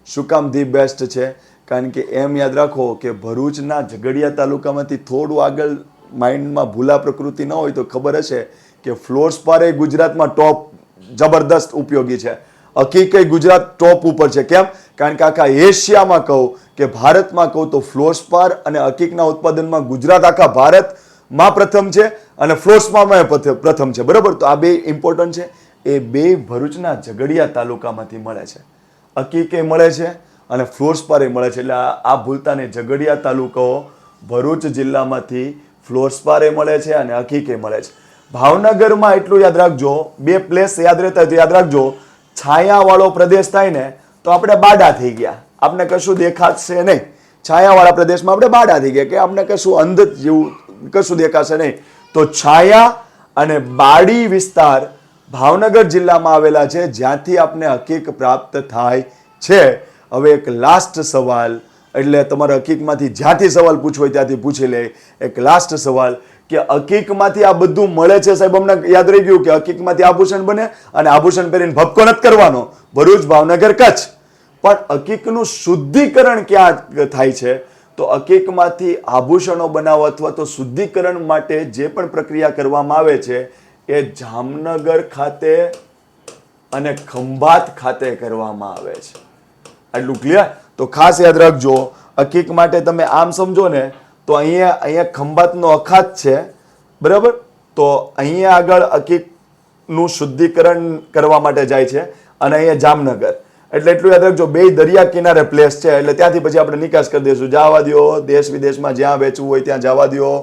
શું કામ ધી બેસ્ટ છે? કારણ કે એમ યાદ રાખો કે ભરૂચના ઝઘડિયા તાલુકામાંથી થોડું આગળ માઇન્ડમાં ભૂલા પ્રકૃતિ ન હોય તો ખબર હશે કે ફ્લોરસ્પાર એ ગુજરાતમાં ટોપ જબરદસ્ત ઉપયોગી છે. હકીકત ગુજરાત ટોપ ઉપર છે. કેમ? કારણ કે આખા એશિયામાં કહું કે ભારતમાં કહું તો ફ્લોરસ્પાર અને હકીકના ઉત્પાદનમાં ગુજરાત આખા ભારતમાં પ્રથમ છે અને ફ્લોરસ્પારમાં પ્રથમ છે. બરાબર, તો આ બે ઇમ્પોર્ટન્ટ છે. એ બે ભરૂચના ઝઘડિયા તાલુકામાંથી મળે છે. હકીકે મળે છે અને ફ્લોરસ્પારે મળે છે. એટલે આ ભૂલતા નહીં, ઝઘડિયા તાલુકો ભરૂચ જિલ્લામાંથી ફ્લોરસ્પારે મળે છે અને હકીકે મળે છે. ભાવનગરમાં એટલું યાદ રાખજો, બે પ્લેસ યાદ રહેતા હોય તો યાદ રાખજો, છાયાવાળો પ્રદેશ થાય ને તો આપણે બાડા થઈ ગયા, આપણે કશું દેખાશે નહીં. છાયાવાળા પ્રદેશમાં આપણે બાડા થઈ ગયા, કે આપણે કશું અંધ જેવું કશું દેખાશે નહીં. તો છાયા અને બાડી વિસ્તાર ભાવનગર જિલ્લામાં આવેલા છે, જ્યાંથી આપને હકીક પ્રાપ્ત થાય છે. હવે એક લાસ્ટ સવાલ, એટલે તમારે હકીકમાંથી જ્યાંથી સવાલ પૂછવો હોય ત્યાંથી પૂછી લે. એક લાસ્ટ સવાલ કે હકીકમાંથી આ બધું મળે છે સાહેબ, અમને યાદ રહી ગયું કે હકીકમાંથી આભૂષણ બને અને આભૂષણ પહેરીને ભપકો નથી કરવાનો, ભરૂચ, ભાવનગર, કચ્છ. પણ હકીકનું શુદ્ધિકરણ ક્યાં થાય છે? તો હકીકમાંથી આભૂષણો બનાવો અથવા તો શુદ્ધિકરણ માટે જે પણ પ્રક્રિયા કરવામાં આવે છે એ જામનગર ખાતે અને ખંભાત ખાતે કરવામાં આવે છે. આટલું ક્લિયર? તો ખાસ યાદ રાખજો, હકીક માટે તમે આમ સમજો ને તો અહીંયા ખંભાતનો અખાત છે, બરાબર, તો અહીંયા આગળ હકીકનું શુદ્ધિકરણ કરવા માટે જાય છે અને અહીંયા જામનગર. એટલે એટલું યાદ રાખજો, બે દરિયા કિનારે પ્લેસ છે, એટલે ત્યાંથી પછી આપણે નિકાસ કરી દઈશું. જવા દો, દેશ વિદેશમાં જ્યાં વેચવું હોય ત્યાં જવા દો.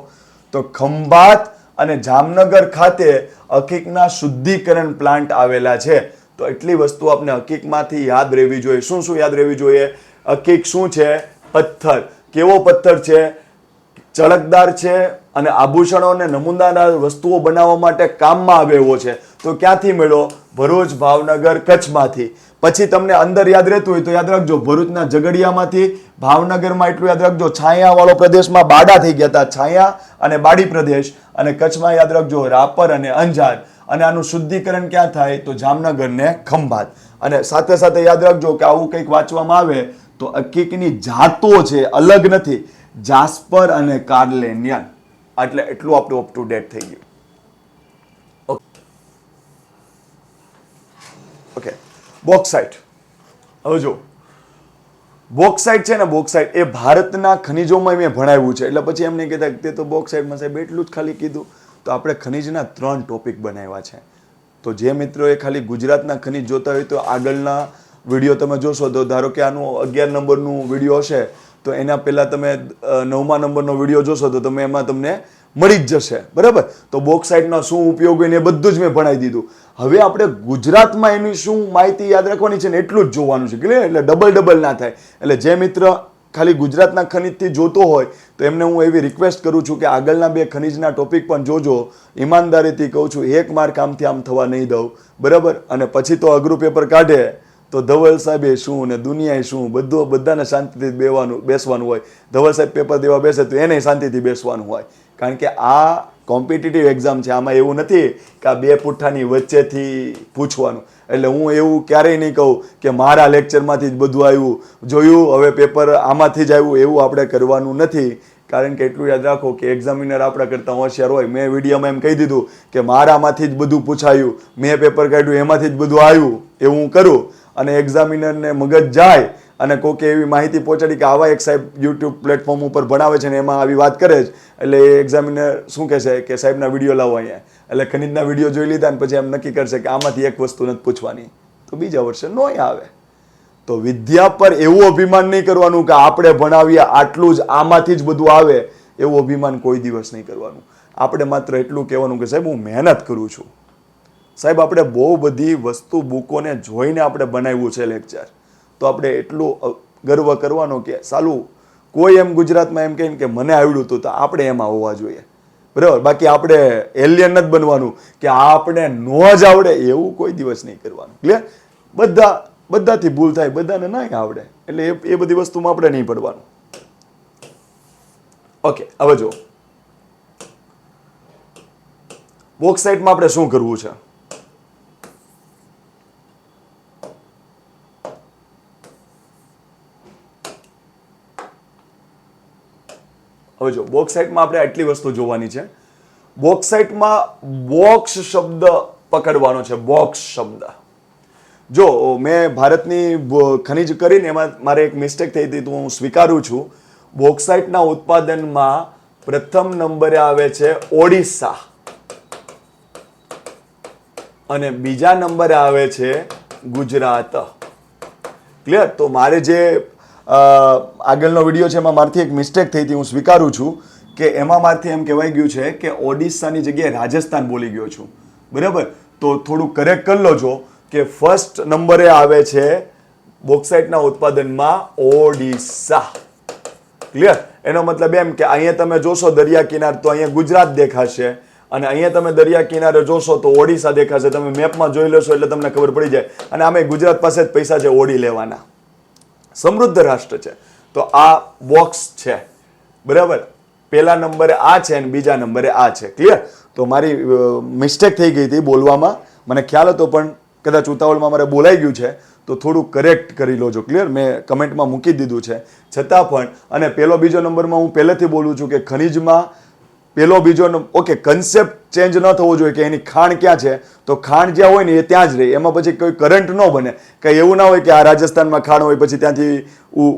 તો ખંભાત અને જામનગર ખાતે હકીકના શુદ્ધિકરણ પ્લાન્ટ આવેલા છે. તો એટલી વસ્તુ આપણે હકીકમાંથી યાદ રહેવી જોઈએ. શું શું યાદ રહેવી જોઈએ? હકીક શું છે? પથ્થર. કેવો પથ્થર છે? ચળકદાર છે અને આભૂષણો અને નમૂનાદાર વસ્તુઓ બનાવવા માટે કામમાં આવે એવો છે. તો ક્યાંથી મળ્યો? ભરૂચ, ભાવનગર, કચ્છમાંથી. પછી તમને અંદર યાદ રહેતું હોય તો યાદ રાખજો, ભરૂચના ઝઘડિયામાંથી, ભાવનગરમાં એટલું યાદ રાખજો, છાયાવાળો પ્રદેશમાં બાડા થઈ ગયા હતા, છાયા અને બાડી પ્રદેશ. અને કચ્છમાં યાદ રાખજો, રાપર અને અંજાર. અને આનું શુદ્ધિકરણ ક્યાં થાય? તો જામનગર ને ખંભાત. અને સાથે સાથે યાદ રાખજો કે આવું કંઈક વાંચવામાં આવે તો હકીકની જાતો છે, અલગ નથી, જાસ્પર અને કાર્લેનિયન. એટલે એટલું આપણું અપ ટુ ડેટ થઈ ગયું. Okay, bauxite. હવે જો બોક્સાઇટ છે ને, બોક્સાઇટ એ ભારતના ખનિજોમાં મેં ભણાવ્યું છે. એટલે પછી એમને કહેતા તે તો બોક્સાઇટમાં સાહેબ એટલું જ ખાલી કીધું. તો આપણે ખનિજના 3 ટોપિક બનાવ્યા છે. તો જે મિત્રોએ ખાલી ગુજરાતના ખનિજ જોતા હોય તો આગળના વિડીયો તમે જોશો તો ધારો કે આનું 11 નંબરનું વિડીયો હશે તો એના પહેલાં તમે 9મા નંબરનો વિડીયો જોશો તો તમે એમાં તમને મળી જ જશે. બરાબર, તો બોક્સાઇટનો શું ઉપયોગ હોય ને એ બધું જ મેં ભણાવી દીધું. હવે આપણે ગુજરાતમાં એની શું માહિતી યાદ રાખવાની છે ને એટલું જ જોવાનું છે, ક્લિયર? એટલે ડબલ ના થાય. એટલે જે મિત્ર ખાલી ગુજરાતના ખનિજથી જોતો હોય તો એમને હું એવી રિક્વેસ્ટ કરું છું કે આગળના 2 ખનિજના ટોપિક પણ જોજો. ઈમાનદારીથી કહું છું, 1 માર્ક આમથી આમ થવા નહીં દઉં, બરાબર? અને પછી તો અઘરું પેપર કાઢે તો ધવલ સાહેબે શું ને દુનિયાએ શું, બધાને શાંતિથી બેસવાનું હોય. ધવલ સાહેબ પેપર દેવા બેસે તો એને શાંતિથી બેસવાનું હોય. કારણ કે આ કોમ્પિટિટિવ એક્ઝામ છે, આમાં એવું નથી કે આ 2 પુઠ્ઠાની વચ્ચેથી પૂછવાનું. એટલે હું એવું ક્યારેય નહીં કહું કે મારા લેક્ચરમાંથી જ બધું આવ્યું, જોયું, હવે પેપર આમાંથી જ આવ્યું, એવું આપણે કરવાનું નથી. કારણ કે એટલું યાદ રાખો કે એક્ઝામિનર આપણા કરતાં હોશિયાર હોય. મેં વિડીયોમાં એમ કહી દીધું કે મારામાંથી જ બધું પૂછાયું, મેં પેપર કાઢ્યું એમાંથી જ બધું આવ્યું, એવું હું કરું. અને એક્ઝામિનરને મગજ જાય અને કોકે એવી માહિતી પહોંચાડી કે આવા એક સાહેબ યુટ્યુબ પ્લેટફોર્મ ઉપર ભણાવે છે ને એમાં આવી વાત કરે છે, એટલે એ એક્ઝામિનર શું કહેશે કે સાહેબના વિડીયો લાવો અહીંયા, એટલે ખનિજના વિડીયો જોઈ લીધા ને પછી એમ નક્કી કરશે કે આમાંથી એક વસ્તુ નથી પૂછવાની, તો બીજા વર્ષે નોય આવે. તો વિદ્યા પર એવું અભિમાન નહીં કરવાનું કે આપણે ભણાવીએ આટલું જ આમાંથી જ બધું આવે, એવું અભિમાન કોઈ દિવસ નહીં કરવાનું. આપણે માત્ર એટલું કહેવાનું કે સાહેબ હું મહેનત કરું છું. સાહેબ આપણે બહુ બધી વસ્તુ બુકોને જોઈને આપણે બનાવ્યું છે લેક્ચર, તો આપણે એટલું ગર્વ કરવાનો કે સાલું કોઈ એમ ગુજરાતમાં એમ કહે કે મને આવડ્યું હતું, તો આપણે એમાં હોવા જોઈએ, બરાબર. બાકી આપણે એલિયન નથી બનવાનું કે આપણે નો જ આવડે એવું કોઈ દિવસ નહીં કરવાનું. ક્લિયર? બધાથી ભૂલ થાય, બધાને નહીં આવડે, એટલે એ બધી વસ્તુમાં આપણે નહીં પડવાનું. ઓકે, હવે જો બોક્સાઇટમાં આપણે શું કરવું છે. હવે જો બોક્સાઇટમાં આપણે આટલી વસ્તુ જોવાની છે. બોક્સાઇટમાં બોક્સ શબ્દ પકડવાનો છે. બોક્સ શબ્દ જો મેં ભારતની ખનિજ કરીને એમાં મારે એક મિસ્ટેક થઈ હતી, તો હું સ્વીકારું છું. બોક્સાઇટના ઉત્પાદનમાં પ્રથમ નંબરે આવે છે ઓડિશા અને બીજા નંબરે આવે છે ગુજરાત. ક્લિયર? તો મારે જે આગળનો વિડીયો છે એમાં મારથી એક મિસ્ટેક થઈ હતી, હું સ્વીકારું છું કે એમાં મારથી એમ કહેવાય ગયું છે કે ઓડિશાની જગ્યાએ રાજસ્થાન બોલી ગયો છું, બરાબર. તો થોડું કરેક્ટ કરી લો છો કે ફર્સ્ટ નંબરે આવે છે બોક્સાઇટના ઉત્પાદનમાં ઓડિશા. ક્લિયર? એનો મતલબ એમ કે અહીંયા તમે જોશો દરિયા કિનારે તો અહીંયા ગુજરાત દેખાશે, અને અહીંયા તમે દરિયા કિનારે જોશો તો ઓડિશા દેખાશે. તમે મેપમાં જોઈ લેશો એટલે તમને ખબર પડી જાય. અને આમે ગુજરાત પાસે જ પૈસા છે ઓડી લેવાના, સમૃદ્ધ રાષ્ટ્ર છે. તો આ બોક્સ છે, બરાબર. પહેલા નંબરે આ છે અને બીજા નંબરે આ છે. ક્લિયર? તો મારી મિસ્ટેક થઈ ગઈ હતી બોલવામાં, મને ખ્યાલ હતો, પણ કદાચ ઉતાવળમાં મારે બોલાઈ ગયું છે, તો થોડું કરેક્ટ કરી લોજો. ક્લિયર? મેં કમેન્ટમાં મૂકી દીધું છે છતાં પણ. અને પહેલો બીજો નંબરમાં હું પહેલેથી બોલું છું કે ખનિજમાં પહેલો બીજો ઓકે, કન્સેપ્ટ ચેન્જ ન થવો જોઈએ કે એની ખાણ ક્યાં છે, તો ખાણ જ્યાં હોય ને એ ત્યાં જ રહે, એમાં પછી કોઈ કરંટ ન બને. કંઈ એવું ના હોય કે આ રાજસ્થાનમાં ખાણ હોય પછી ત્યાંથી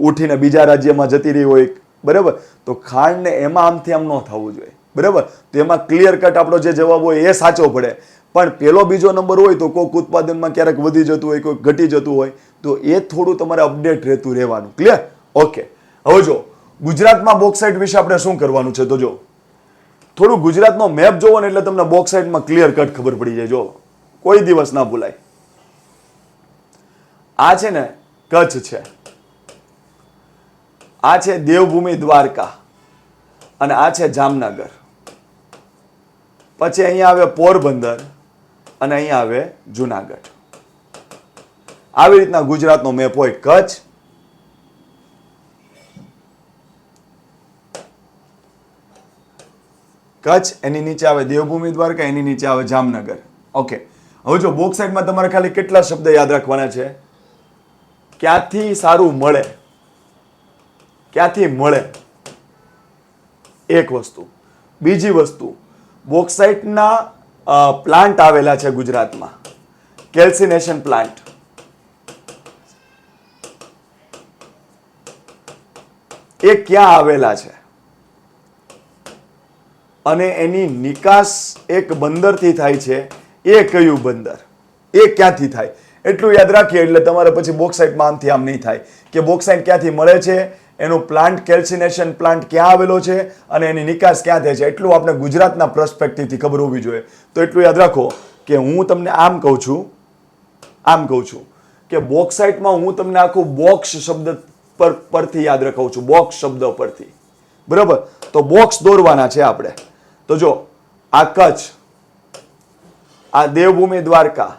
ઉઠીને બીજા રાજ્યમાં જતી રહી હોય, બરાબર. તો ખાંડને એમાં આમથી આમ ન થવું જોઈએ, બરાબર. તો એમાં ક્લિયર કટ આપણો જે જવાબ હોય એ સાચો પડે. પણ પહેલો બીજો નંબર હોય તો કોઈક ઉત્પાદનમાં ક્યારેક વધી જતું હોય, કોઈક ઘટી જતું હોય, તો એ થોડું તમારે અપડેટ રહેતું રહેવાનું. ક્લિયર? ઓકે, હવે જો ગુજરાતમાં બોક્સાઇટ વિશે આપણે શું કરવાનું છે, તો જો થોડું ગુજરાતનો મેપ જોવો ને એટલે તમને બોક્સાઇટમાં ક્લિયર કટ ખબર પડી જાય. જો કોઈ દિવસ ના ભૂલાય. આ છે ને કચ્છ છે, આ છે દેવભૂમિ દ્વારકા, અને આ છે જામનગર. પછી અહીંયા આવે પોરબંદર અને અહીંયા આવે જુનાગઢ. આવી રીતના ગુજરાતનો મેપ હોય. કચ્છ, એની નીચે આવે દેવભૂમિ દ્વારકા, એની નીચે આવે જામનગર. ઓકે, હવે જો બોક્સાઇટમાં તમારે ખાલી કેટલા શબ્દ યાદ રાખવાના છે. ક્યાંથી સારું મળે, ક્યાંથી મળે, એક વસ્તુ. બીજી વસ્તુ, બોક્સાઇટના પ્લાન્ટ આવેલા છે ગુજરાતમાં, કેલ્સિનેશન પ્લાન્ટ. એ ક્યાં આવેલા છે અને એની નિકાસ એક બંદરથી થાય છે, એ કયું બંદર, એ ક્યાંથી થાય, એટલું યાદ રાખીએ એટલે તમારે પછી બોક્સાઇટમાં આમથી આમ નહીં થાય કે બોક્સાઇટ ક્યાંથી મળે છે, એનું પ્લાન્ટ કેલ્સિનેશન પ્લાન્ટ ક્યાં આવેલો છે અને એની નિકાસ ક્યાં થાય છે. એટલું આપણે ગુજરાતના પર્સપેક્ટિવથી ખબર હોવી જોઈએ. તો એટલું યાદ રાખો કે હું તમને આમ કહું છું કે બોક્સાઇટમાં હું તમને આખું બોક્સ શબ્દ પરથી યાદ રખાવું છું, બોક્સ શબ્દ પરથી, બરાબર. તો બોક્સ દોરવાના છે આપણે. તો જો આ કચ્છ, આ દેવભૂમિ દ્વારકા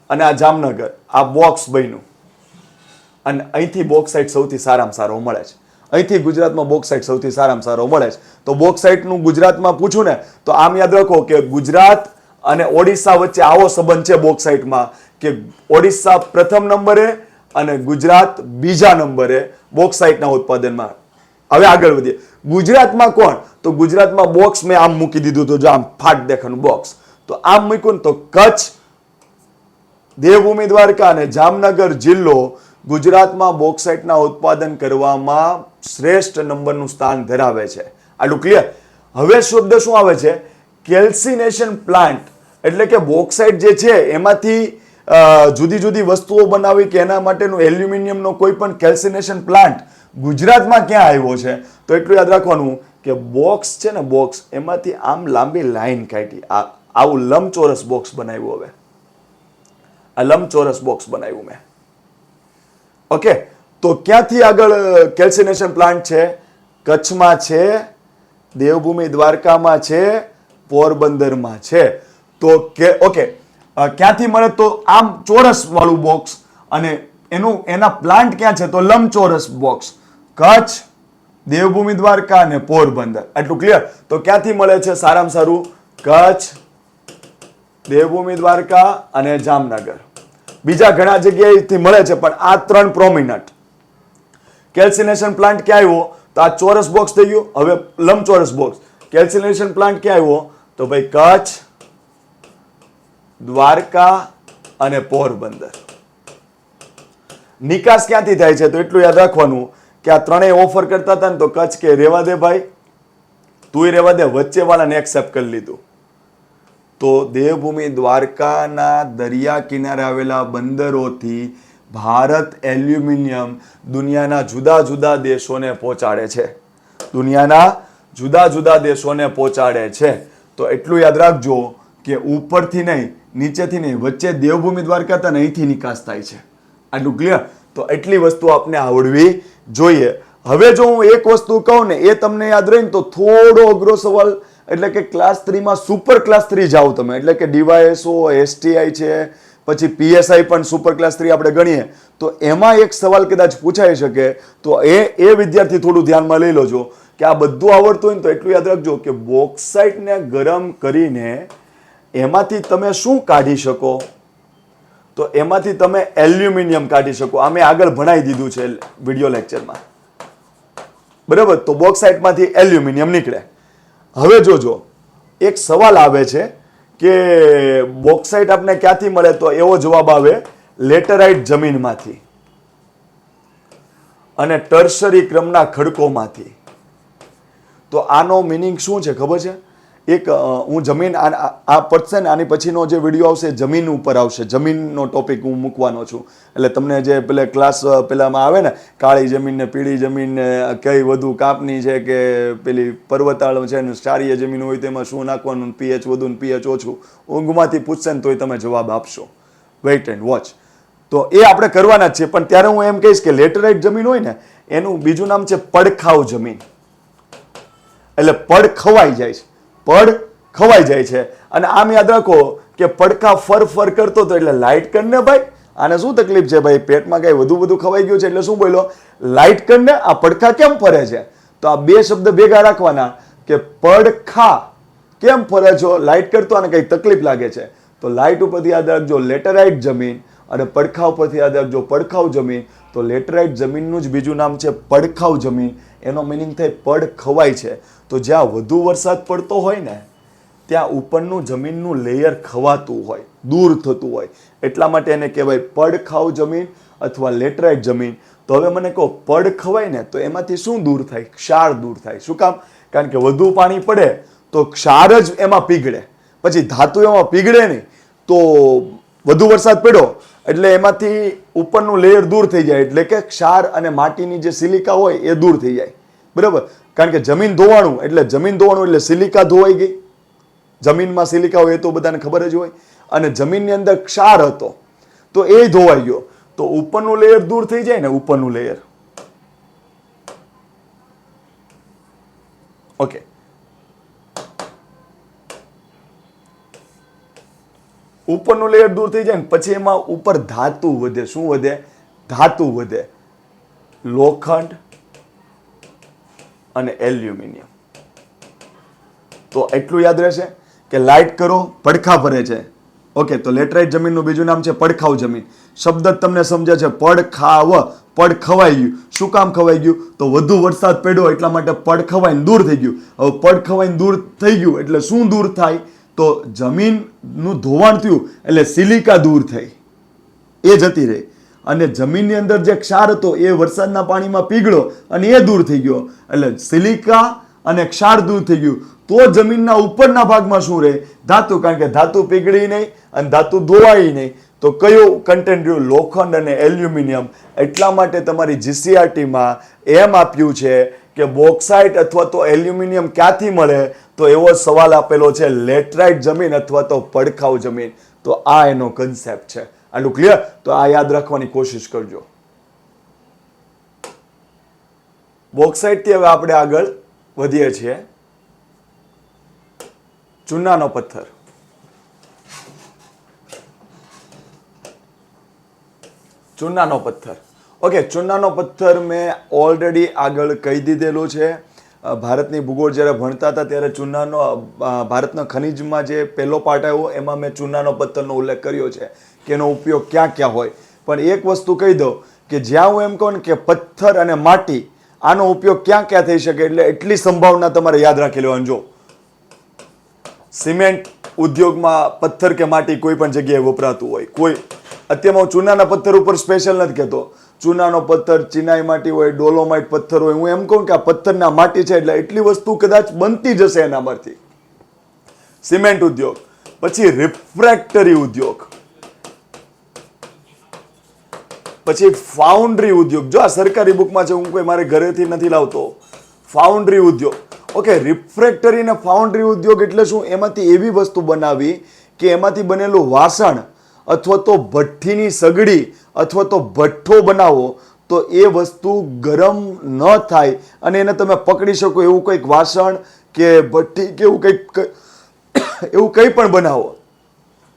અને આ જામનગર, આ બોક્સ બન્યું. અને અહીંથી બોક્સાઇટ સૌથી સારામાં સારો મળે છે. અહીંથી ગુજરાતમાં બોક્સાઇટ સૌથી સારામાં સારો મળે છે. તો બોક્સાઇટનું ગુજરાતમાં પૂછું ને તો આમ યાદ રાખો કે ગુજરાત અને ઓડિશા વચ્ચે આવો સંબંધ છે બોક્સાઇટમાં કે ઓડિશા પ્રથમ નંબરે અને ગુજરાત બીજા નંબરે બોક્સાઇટના ઉત્પાદનમાં. હવે આગળ વધીએ. ગુજરાતમાં કોણ, તો ગુજરાતમાં બોક્સ મેં આમ મૂકી દીધું, તો જો આમ ફાટ દેખાનું બોક્સ, તો આમ મૂક્યું ને તો કચ્છ, દેવભૂમિ દ્વારકા અને જામનગર જિલ્લો ગુજરાતમાં બોક્સાઇટના ઉત્પાદન કરવામાં શ્રેષ્ઠ નંબરનું સ્થાન ધરાવે છે. આટલું ક્લિયર. હવે શબ્દ શું આવે છે? Calcination plant. એટલે કે બોક્સાઇટ જે છે એમાંથી જુદી જુદી વસ્તુઓ બનાવી કે એના માટેનું એલ્યુમિનિયમનો કોઈ પણ કેલ્સિનેશન પ્લાન્ટ ગુજરાતમાં ક્યાં આવ્યો છે? તો એટલું યાદ રાખવાનું કે બોક્સ છે ને, બોક્સ એમાંથી આમ લાંબી લાઈન કાઢી આવું લંબચોરસ બોક્સ બનાવ્યું. હવે આ લંબચોરસ બોક્સ બનાવ્યું મેં. ઓકે, તો ક્યાંથી આગળ કેલ્સિનેશન પ્લાન્ટ છે? કચ્છમાં છે, દેવભૂમિ દ્વારકામાં છે, પોરબંદરમાં છે. તો ઓકે, ક્યાંથી મળે? તો આમ ચોરસ વાળું બોક્સ, અને એના પ્લાન્ટ ક્યાં છે? તો લંબચોરસ બોક્સ, કચ્છ, દેવભૂમિ દ્વારકા અને પોરબંદર. આટલું ક્લિયર? તો ક્યાંથી મળે છે? સારામાં સારું કચ્છ, દેવભૂમિ દ્વારકા અને જામનગર. બીજા ઘણા જગ્યાએથી મળે છે, પણ આ 3 પ્રોમિનન્ટ. કેલ્સિનેશન પ્લાન્ટ ક્યાં આવ્યો? તો આ ચોરસ બોક્સ થઈ ગયું. હવે લંબચોરસ બોક્સ. કેલ્સિનેશન પ્લાન્ટ ક્યાં આવ્યો? તો ભાઈ કચ્છ, દ્વારકા અને પોરબંદર. નિકાસ ક્યાંથી થાય છે? તો એટલું યાદ રાખવાનું કે આ ત્રણેય ઓફર કરતા હતા ને, તો કચ્છ કે રેવા દે ભાઈ, તુંય રેવા દે, વચ્ચે વાળાને એક્સેપ્ટ કરી લીધું. તો દેવભૂમિ દ્વારકાના દરિયા કિનારે આવેલા બંદરોથી ભારત એલ્યુમિનિયમ દુનિયાના જુદા જુદા દેશોને પહોંચાડે છે. દુનિયાના જુદા જુદા દેશોને પહોંચાડે છે. તો એટલું યાદ રાખજો કે ઉપરથી નહીં, નીચેથી નહીં, વચ્ચે દેવભૂમિ દ્વારકા હતા ને, અહીંથી નિકાસ થાય છે. આટલું ક્લિયર? તો એટલી વસ્તુ આપણે આવડવી જોઈએ. હવે જો હું એક વસ્તુ કહું ને, એ તમને યાદ રહે ને, તો થોડો અઘરો સવાલ, એટલે કે ક્લાસ 3માં સુપર ક્લાસ 3 જાઓ તમે, એટલે કે ડીવાયએસઓ, એસટીઆઈ છે, પછી પીએસઆઈ પણ સુપર ક્લાસ 3 આપણે ગણીએ, તો એમાં એક સવાલ કદાચ પૂછાઈ શકે. તો એ વિદ્યાર્થી થોડું ધ્યાનમાં લઈ લેજો કે આ બધું આવડતું હોય ને, તો એટલું યાદ રાખજો કે બોક્સાઇટને ગરમ કરીને એમાંથી તમે શું કાઢી શકો? તો એમાંથી તમે એલ્યુમિનિયમ કાઢી શકો. આ મેં આગળ ભણાવી દીધું છે વિડીયો લેક્ચરમાં, બરાબર? તો બોક્સાઇટમાંથી એલ્યુમિનિયમ નીકળે. હવે જોજો, એક સવાલ આવે છે કે બોક્સાઇટ આપણે ક્યાંથી મળે? તો એવો જવાબ આવે લેટરાઇટ જમીનમાંથી અને ટર્શરી ક્રમના ખડકોમાંથી. તો આનો મિનિંગ શું છે ખબર છે? એક હું જમીન આ પડશે ને, આની પછીનો જે વિડીયો આવશે જમીન ઉપર આવશે. જમીનનો ટોપિક હું મૂકવાનો છું. એટલે તમને જે પેલા ક્લાસ પેલામાં આવે ને, કાળી જમીન ને પીળી જમીન ને કઈ વધુ કાપની છે કે પેલી પર્વતાળ છે ને ક્ષારીય જમીન હોય તેમાં શું નાખવાનું, પીએચ વધુ ને પીએચ ઓછું, ઊંઘમાંથી પૂછશે ને તોય તમે જવાબ આપશો. Weight and watch. તો એ આપણે કરવાના જ છે. પણ ત્યારે હું એમ કહીશ કે લેટરાઇટ જમીન હોય ને, એનું બીજું નામ છે પડખાવ જમીન. એટલે પડ ખવાઈ જાય છે, પડ ખવાઈ જાય છે. અને આમ યાદ રાખો કે પડખા ફર કરતો હતો એટલે લાઇટ કરીને ભાઈ, આને શું તકલીફ છે ભાઈ? પેટમાં કઈ વધુ ખવાઈ ગયું છે એટલે શું બોલ્યો? લાઇટ કરીને. આ પડખા કેમ ફરે છે? તો આ બે શબ્દ ભેગા રાખવાના કે પડખા કેમ ફરે છો? લાઇટ કરતો અને કઈ તકલીફ લાગે છે. તો લાઇટ ઉપરથી યાદ રાખજો લેટરાઇટ જમીન, અને પડખા ઉપરથી યાદ રાખજો પડખાવ જમીન. તો લેટરાઇટ જમીનનું જ બીજું નામ છે પડખાવ જમીન. એનો મિનિંગ થાય પડ ખવાય છે. તો જ્યાં વધુ વરસાદ પડતો હોય ને, ત્યાં ઉપરનું જમીનનું લેયર ખવાતું હોય, દૂર થતું હોય, એટલા માટે એને કહેવાય પડખાવ જમીન અથવા લેટરાઇટ જમીન. તો હવે મને કહો, પડ ખવાય ને તો એમાંથી શું દૂર થાય? ક્ષાર દૂર થાય. શું કામ? કારણ કે વધુ પાણી પડે તો ક્ષાર જ એમાં પીગળે, પછી ધાતુ એમાં પીગળે નહીં. તો વધુ વરસાદ પડ્યો એટલે એમાંથી ઉપરનું લેયર દૂર થઈ જાય, એટલે કે ક્ષાર અને માટીની જે સિલિકા હોય એ દૂર થઈ જાય, બરાબર? કારણ કે જમીન ધોવાણું એટલે સિલિકા ધોવાઈ ગઈ. જમીનમાં સિલિકા હોય એ તો બધાને ખબર જ હોય. અને જમીનની અંદર ક્ષાર હતો તો એ ધોવાઈ ગયો. તો ઉપરનું લેયર દૂર થઈ જાય ને, ઉપરનું લેયર. ઓકે, ઉપરનું લેયર દૂર થઈ જાય ને પછી એમાં ઉપર ધાતુ વધે. શું વધે? ધાતુ વધે. લોખંડ અને એલ્યુમિનિયમ. તો એટલું યાદ રહેશે કે લાઇટ કરો, પડખા ભરે છે. ઓકે, તો લેટરાઇટ જમીનનું બીજું નામ છે પડખાવ જમીન. શબ્દ જ તમને સમજે છે. પડખાવ, પડ ખવાઈ ગયું. શું કામ ખવાઈ ગયું? તો વધુ વરસાદ પડ્યો એટલા માટે પડ ખવાઈને દૂર થઈ ગયું. હવે પડ ખવાઈને દૂર થઈ ગયું એટલે શું દૂર થાય? તો જમીનનું ધોવાણ થયું એટલે સિલિકા દૂર થઈ, એ જતી રહી. અને જમીનની અંદર જે ક્ષાર હતો એ વરસાદના પાણીમાં પીગળો અને એ દૂર થઈ ગયો. એટલે સિલિકા અને ક્ષાર દૂર થઈ ગયું તો જમીનના ઉપરના ભાગમાં શું રહે? ધાતુ. કારણ કે ધાતુ પીગળી નહીં અને ધાતુ ધોવાઈ નહીં. તો કયું કન્ટેન્ટ રહ્યું? લોખંડ અને એલ્યુમિનિયમ. એટલા માટે તમારી જીસીઆરટીમાં એમ આપ્યું છે કે બોક્સાઇટ અથવા તો એલ્યુમિનિયમ ક્યાંથી મળે? તો એવો સવાલ આપેલો છે, લેટરાઇટ જમીન અથવા તો પડખાઉ જમીન. તો આ એનો કન્સેપ્ટ છે. આટલું ક્લિયર? તો આ યાદ રાખવાની કોશિશ કરજો. બોક્સાઇટ થી હવે આપણે આગળ વધીએ છીએ. ચૂનાનો પથ્થર. ચૂનાનો પથ્થર. ઓકે, ચૂનાનો પથ્થર મેં ઓલરેડી આગળ કહી દીધેલું છે. ભારતની ભૂગોળ જ્યારે ભણતા હતા ત્યારે ચૂનાનો ભારતના ખનિજમાં જે પહેલો પાર્ટ આવ્યો એમાં મેં ચૂનાનો પથ્થરનો ઉલ્લેખ કર્યો છે કે એનો ઉપયોગ ક્યાં ક્યાં હોય. પણ એક વસ્તુ કહી દઉં કે જ્યાં હું એમ કહું ને કે પથ્થર અને માટી આનો ઉપયોગ ક્યાં ક્યાં થઈ શકે, એટલે એટલી સંભાવના તમારે યાદ રાખી લેવાની. જો સિમેન્ટ ઉદ્યોગમાં પથ્થર કે માટી કોઈ પણ જગ્યાએ વપરાતું હોય. કોઈ અત્યારમાં હું ચૂનાના પથ્થર ઉપર સ્પેશિયલ નથી કહેતો. ચૂનાનો પથ્થર, ચિનાઈ માટી હોય, ડોલોમાઇટ પથ્થર હોય. હું એમ કહું કે આ પથ્થરના માટી છે એટલે એટલી વસ્તુ કદાચ બનતી જશે એનામાંથી. સિમેન્ટ ઉદ્યોગ, પછી રિફ્રેક્ટરી ઉદ્યોગ, પછી ફાઉન્ડ્રી ઉદ્યોગ. જો આ સરકારી બુકમાં છે, હું કોઈ મારે ઘરેથી નથી લાવતો. ફાઉન્ડ્રી ઉદ્યોગ. ઓકે, રિફ્રેક્ટરી અને ફાઉન્ડ્રી ઉદ્યોગ એટલે શું? એમાંથી એવી વસ્તુ બનાવી કે એમાંથી બનેલું વાસણ અથવા તો ભઠ્ઠીની સગડી અથવા તો ભઠ્ઠો બનાવો તો એ વસ્તુ ગરમ ન થાય અને એને તમે પકડી શકો એવું કંઈક વાસણ કે ભઠ્ઠી કે એવું કંઈ પણ બનાવો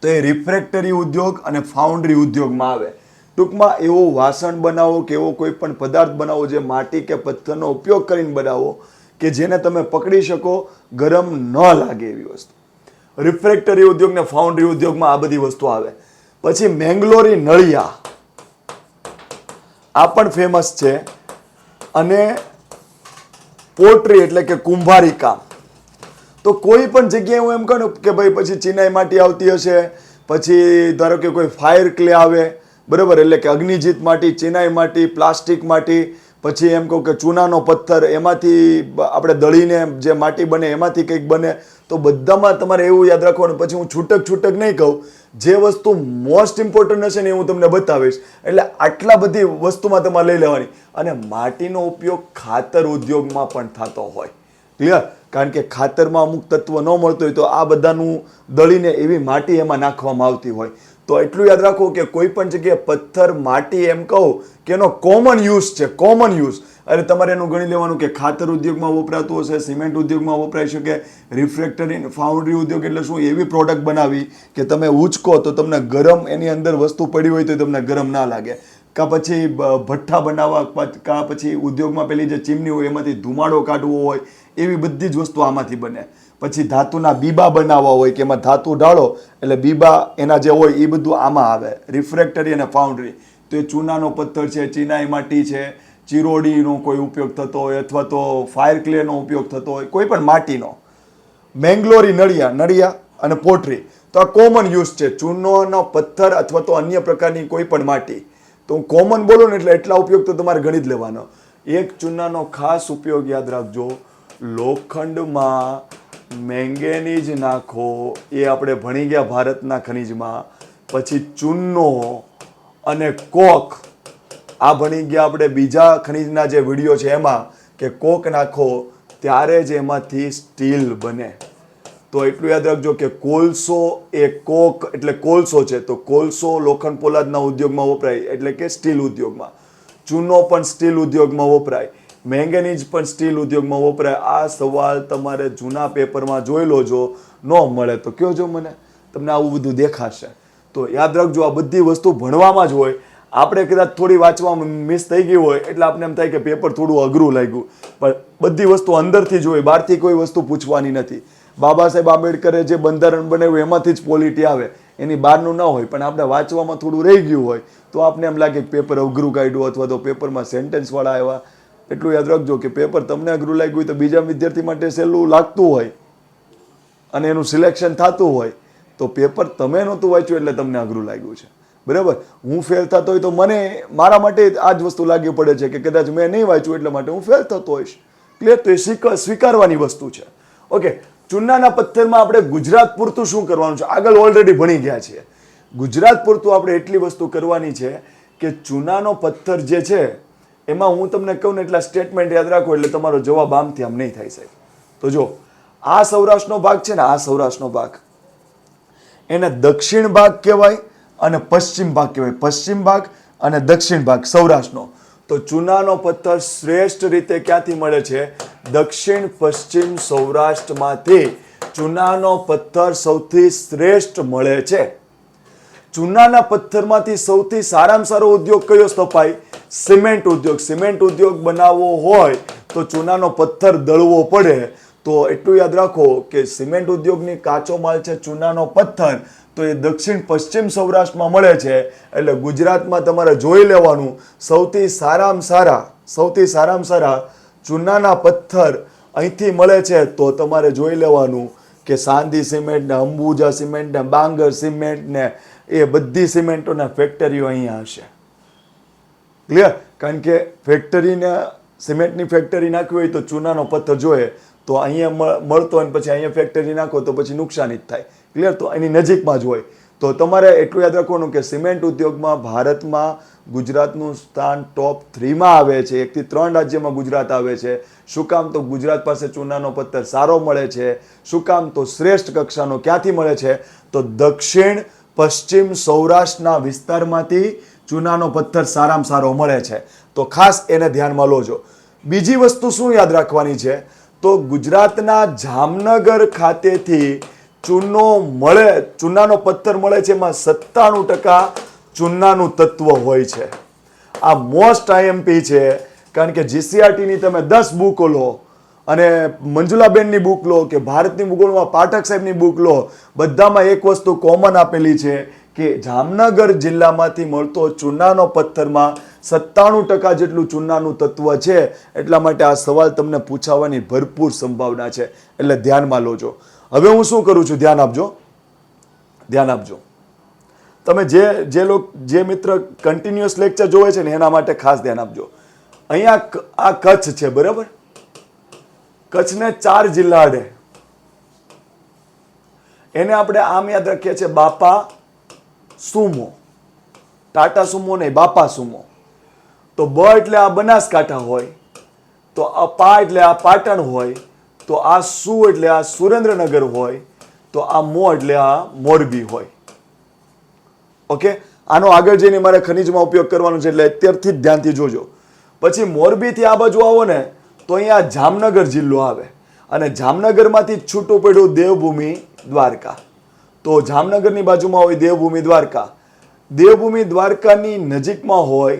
તો એ રિફ્રેક્ટરી ઉદ્યોગ અને ફાઉન્ડ્રી ઉદ્યોગમાં આવે. ટૂંકમાં એવું વાસણ બનાવો કે એવો કોઈ પણ પદાર્થ બનાવો જે માટી કે પથ્થરનો ઉપયોગ કરીને બનાવો કે જેને તમે પકડી શકો, ગરમ ન લાગે એવી વસ્તુ. રિફ્રેક્ટરી ઉદ્યોગ ને ફાઉન્ડ્રી ઉદ્યોગમાં આ બધી વસ્તુ આવે. પછી મેંગલોરી નળિયા, આ પણ ફેમસ છે. અને પોટ્રી એટલે કે કુંભારી કામ. તો કોઈ પણ જગ્યાએ હું એમ કહું કે ભાઈ પછી ચિનાઈ માટી આવતી હશે, પછી ધારો કે કોઈ ફાયર ક્લે આવે, બરાબર, એટલે કે અગ્નિજીત માટી, ચિનાઈ માટી, પ્લાસ્ટિક માટી, પછી એમ કહું કે ચૂનાનો પથ્થર, એમાંથી આપણે દળીને જે માટી બને એમાંથી કંઈક બને. તો બધામાં તમારે એવું યાદ રાખવાનું. પછી હું છૂટક નહીં કહું, જે વસ્તુ મોસ્ટ ઇમ્પોર્ટન્ટ હશે ને એ હું તમને બતાવીશ. એટલે આટલા બધી વસ્તુમાં તમારે લઈ લેવાની. અને માટીનો ઉપયોગ ખાતર ઉદ્યોગમાં પણ થતો હોય. ક્લિયર? કારણ કે ખાતરમાં અમુક તત્વ ન મળતું હોય તો આ બધાનું દળીને એવી માટી એમાં નાખવામાં આવતી હોય. તો એટલું યાદ રાખો કે કોઈ પણ જગ્યાએ પથ્થર, માટી એમ કહું કે એનો કોમન યુઝ છે, કોમન યુઝ. અને તમારે એનું ગણી લેવાનું કે ખાતર ઉદ્યોગમાં વપરાતું હશે, સિમેન્ટ ઉદ્યોગમાં વપરાઈ શકે, રિફ્રેક્ટરી ફાઉન્ડ્રી ઉદ્યોગ એટલે શું? એવી પ્રોડક્ટ બનાવી કે તમે ઉચકો તો તમને ગરમ, એની અંદર વસ્તુ પડી હોય તો તમને ગરમ ના લાગે. કાં પછી ભઠ્ઠા બનાવવા, કાં પછી ઉદ્યોગમાં પેલી જે ચીમની હોય એમાંથી ધુમાડો કાઢવો હોય, એવી બધી જ વસ્તુ આમાંથી બને. પછી ધાતુના બીબા બનાવવા હોય કે એમાં ધાતુ ઢાળો એટલે બીબા એના જે હોય એ બધું આમાં આવે. રિફ્રેક્ટરી અને ફાઉન્ડ્રી તો એ ચૂનાનો પથ્થર છે, ચિનાઈ માટી છે, ચિરોડીનો કોઈ ઉપયોગ થતો હોય અથવા તો ફાયર ક્લેનો ઉપયોગ થતો હોય, કોઈ પણ માટીનો. મેંગલોરી નળિયા અને પોટ્રી તો આ કોમન યુઝ છે. ચૂનોનો પથ્થર અથવા તો અન્ય પ્રકારની કોઈ પણ માટી. તો હું કોમન બોલું ને એટલે એટલા ઉપયોગ તો તમારે ગણી જ લેવાનો. એક ચૂનાનો ખાસ ઉપયોગ યાદ રાખજો, લોખંડમાં મેંગેનીઝ નાખો, એ આપણે ભણી ગયા ભારતના ખનિજમાં. પછી ચૂનો અને કોક, આ ભણી ગયા આપણે બીજા ખનિજના જે વિડીયો છે એમાં, કે કોક નાખો ત્યારે જ એમાંથી સ્ટીલ બને. તો એટલું યાદ રાખજો કે કોલસો એ કોક એટલે કોલસો છે, તો કોલસો લોખંડ પોલાદના ઉદ્યોગમાં વપરાય એટલે કે સ્ટીલ ઉદ્યોગમાં. ચૂનો પણ સ્ટીલ ઉદ્યોગમાં વપરાય, મેંગેનીઝ પણ સ્ટીલ ઉદ્યોગમાં વપરાય. આ સવાલ તમારે જૂના પેપરમાં જોઈ લો. જો ન મળે તો કયો જો મને, તમને આવું બધું દેખાશે. તો યાદ રાખજો આ બધી વસ્તુ ભણવામાં જ હોય. આપણે કદાચ થોડી વાંચવામાં મિસ થઈ ગઈ હોય એટલે આપણે એમ થાય કે પેપર થોડું અઘરું લાગ્યું, પણ બધી વસ્તુ અંદરથી જ હોય, બહારથી કોઈ વસ્તુ પૂછવાની નથી. બાબા સાહેબ આંબેડકરે જે બંધારણ બનાવ્યું એમાંથી જ પોલિટી આવે, એની બહારનું ન હોય. પણ આપણે વાંચવામાં થોડું રહી ગયું હોય તો આપણે એમ લાગે કે પેપર અઘરું કાઢ્યું અથવા તો પેપરમાં સેન્ટેન્સવાળા આવ્યા. એટલું યાદ રાખજો કે પેપર તમને અઘરું લાગ્યું હોય તો બીજા વિદ્યાર્થી માટે સહેલું લાગતું હોય અને એનું સિલેક્શન થતું હોય તો પેપર તમે નહોતું વાંચ્યું એટલે તમને અઘરું લાગ્યું છે. બરાબર, હું ફેલ થતો હોય તો મને મારા માટે આ જ વસ્તુ લાગી પડે છે કે કદાચ મેં નહીં વાંચ્યું એટલે માટે હું ફેલ થતો હોઈશ. ક્લિયર? તો એ સ્વીકારવાની વસ્તુ છે. ઓકે, ચૂનાના પથ્થરમાં આપણે ગુજરાત પૂરતું શું કરવાનું છે, આગળ ઓલરેડી ભણી ગયા છીએ. ગુજરાત પૂરતું આપણે એટલી વસ્તુ કરવાની છે કે ચૂનાનો પથ્થર જે છે એમાં હું તમને કહું ને એટલા સ્ટેટમેન્ટ યાદ રાખો એટલે તમારો જવાબ આમથી આમ નહીં થાય સાહેબ. તો જો આ સૌરાષ્ટ્રનો ભાગ છે ને, આ સૌરાષ્ટ્રનો ભાગ, એને દક્ષિણ ભાગ કહેવાય અને પશ્ચિમ ભાગ કહેવાય. પશ્ચિમ ભાગ અને દક્ષિણ ભાગ સૌરાષ્ટ્રનો. તો ચૂનાનો પથ્થર શ્રેષ્ઠ રીતે ક્યાંથી મળે છે? દક્ષિણ પશ્ચિમ સૌરાષ્ટ્રમાંથી ચૂનાનો પથ્થર સૌથી શ્રેષ્ઠ મળે છે. ચૂનાના પથ્થરમાંથી સૌથી સારામાં સારો ઉદ્યોગ કયો સ્થપાય? સિમેન્ટ ઉદ્યોગ. સિમેન્ટ ઉદ્યોગ બનાવવો હોય તો ચૂનાનો પથ્થર દળવો પડે. તો એટલું યાદ રાખો કે સિમેન્ટ ઉદ્યોગની કાચો માલ છે ચૂનાનો પથ્થર, તો એ દક્ષિણ પશ્ચિમ સૌરાષ્ટ્રમાં મળે છે. એટલે ગુજરાતમાં તમારે જોઈ લેવાનું સૌથી સારામાં સારા ચૂનાના પથ્થર અહીંથી મળે છે. તો તમારે જોઈ લેવાનું કે સાંધી સિમેન્ટ ને, અંબુજા સિમેન્ટ ને, બાંગર સિમેન્ટ ને, એ બધી સિમેન્ટોના ફેક્ટરીઓ અહીંયા હશે. ક્લિયર? કારણ કે ફેક્ટરીને સિમેન્ટની ફેક્ટરી નાખવી હોય તો ચૂનાનો પથ્થર જોઈએ, તો અહીંયા મળતો હોય પછી અહીંયા ફેક્ટરી નાખો તો પછી નુકસાન જ થાય. ક્લિયર? તો એની નજીકમાં જ હોય. તો તમારે એટલું યાદ રાખવાનું કે સિમેન્ટ ઉદ્યોગમાં ભારતમાં ગુજરાતનું સ્થાન ટોપ 3માં આવે છે. 1 થી 3 રાજ્યમાં ગુજરાત આવે છે. શું કામ? તો ગુજરાત પાસે ચૂનાનો પથ્થર સારો મળે છે. શું કામ? તો શ્રેષ્ઠ કક્ષાનો ક્યાંથી મળે છે? તો દક્ષિણ પશ્ચિમ સૌરાષ્ટ્રના વિસ્તારમાંથી ચૂનાનો પથ્થર સારામાં સારો મળે છે. તો ખાસ એને ધ્યાનમાં લોજો. બીજી વસ્તુ શું યાદ રાખવાની છે? તો ગુજરાતના જામનગર ખાતેથી ચૂનાનો પથ્થર મળે છે. એમાં 97% ચૂનાનું તત્વ હોય છે. આ મોસ્ટ આઈએમપી છે. કારણ કે જીસીઆરટીની તમે 10 બુકો લો અને મંજુલાબેનની બુક લો કે ભારતની ભૂગોળમાં પાઠક સાહેબની બુક લો, બધામાં એક વસ્તુ કોમન આપેલી છે કે જામનગર જિલ્લામાંથી મળતો ચૂનાનો પથ્થરમાં 97% જેટલું ચૂનાનું તત્વ છે. એટલા માટે આ સવાલ તમને પૂછાવાની ભરપૂર સંભાવના છે. એટલે ધ્યાનમાં લોજો. હવે હું શું કરું છું? ધ્યાન આપજો. તમે જે મિત્ર કન્ટિન્યુઅસ લેક્ચર જોવે છે ને એના માટે ખાસ ધ્યાન આપજો. અહીંયા આ કચ્છ છે, બરાબર? કચ્છને 4 જિલ્લા અડે. એને આપણે આમ યાદ રાખીએ છીએ બાપા સુમો. ટાટા સુમો નહીં, બાપા સુમો. તો બ એટલે આ બનાસકાંઠા હોય, તો આ પા એટલે આ પાટણ હોય, તો આ સુ એટલે આ સુરેન્દ્રનગર હોય, તો આ મો એટલે આ મોરબી હોય. ઓકે, આનો આગળ જઈને મારે ખનીજમાં ઉપયોગ કરવાનો છે એટલે અત્યારથી જ ધ્યાનથી જોજો. પછી મોરબીથી આ બાજુ આવો ને તો અહીંયા જામનગર જિલ્લો આવે અને જામનગરમાંથી છૂટું પડ્યું દેવભૂમિ દ્વારકા. તો જામનગરની બાજુમાં હોય દેવભૂમિ દ્વારકા. દેવભૂમિ દ્વારકાની નજીકમાં હોય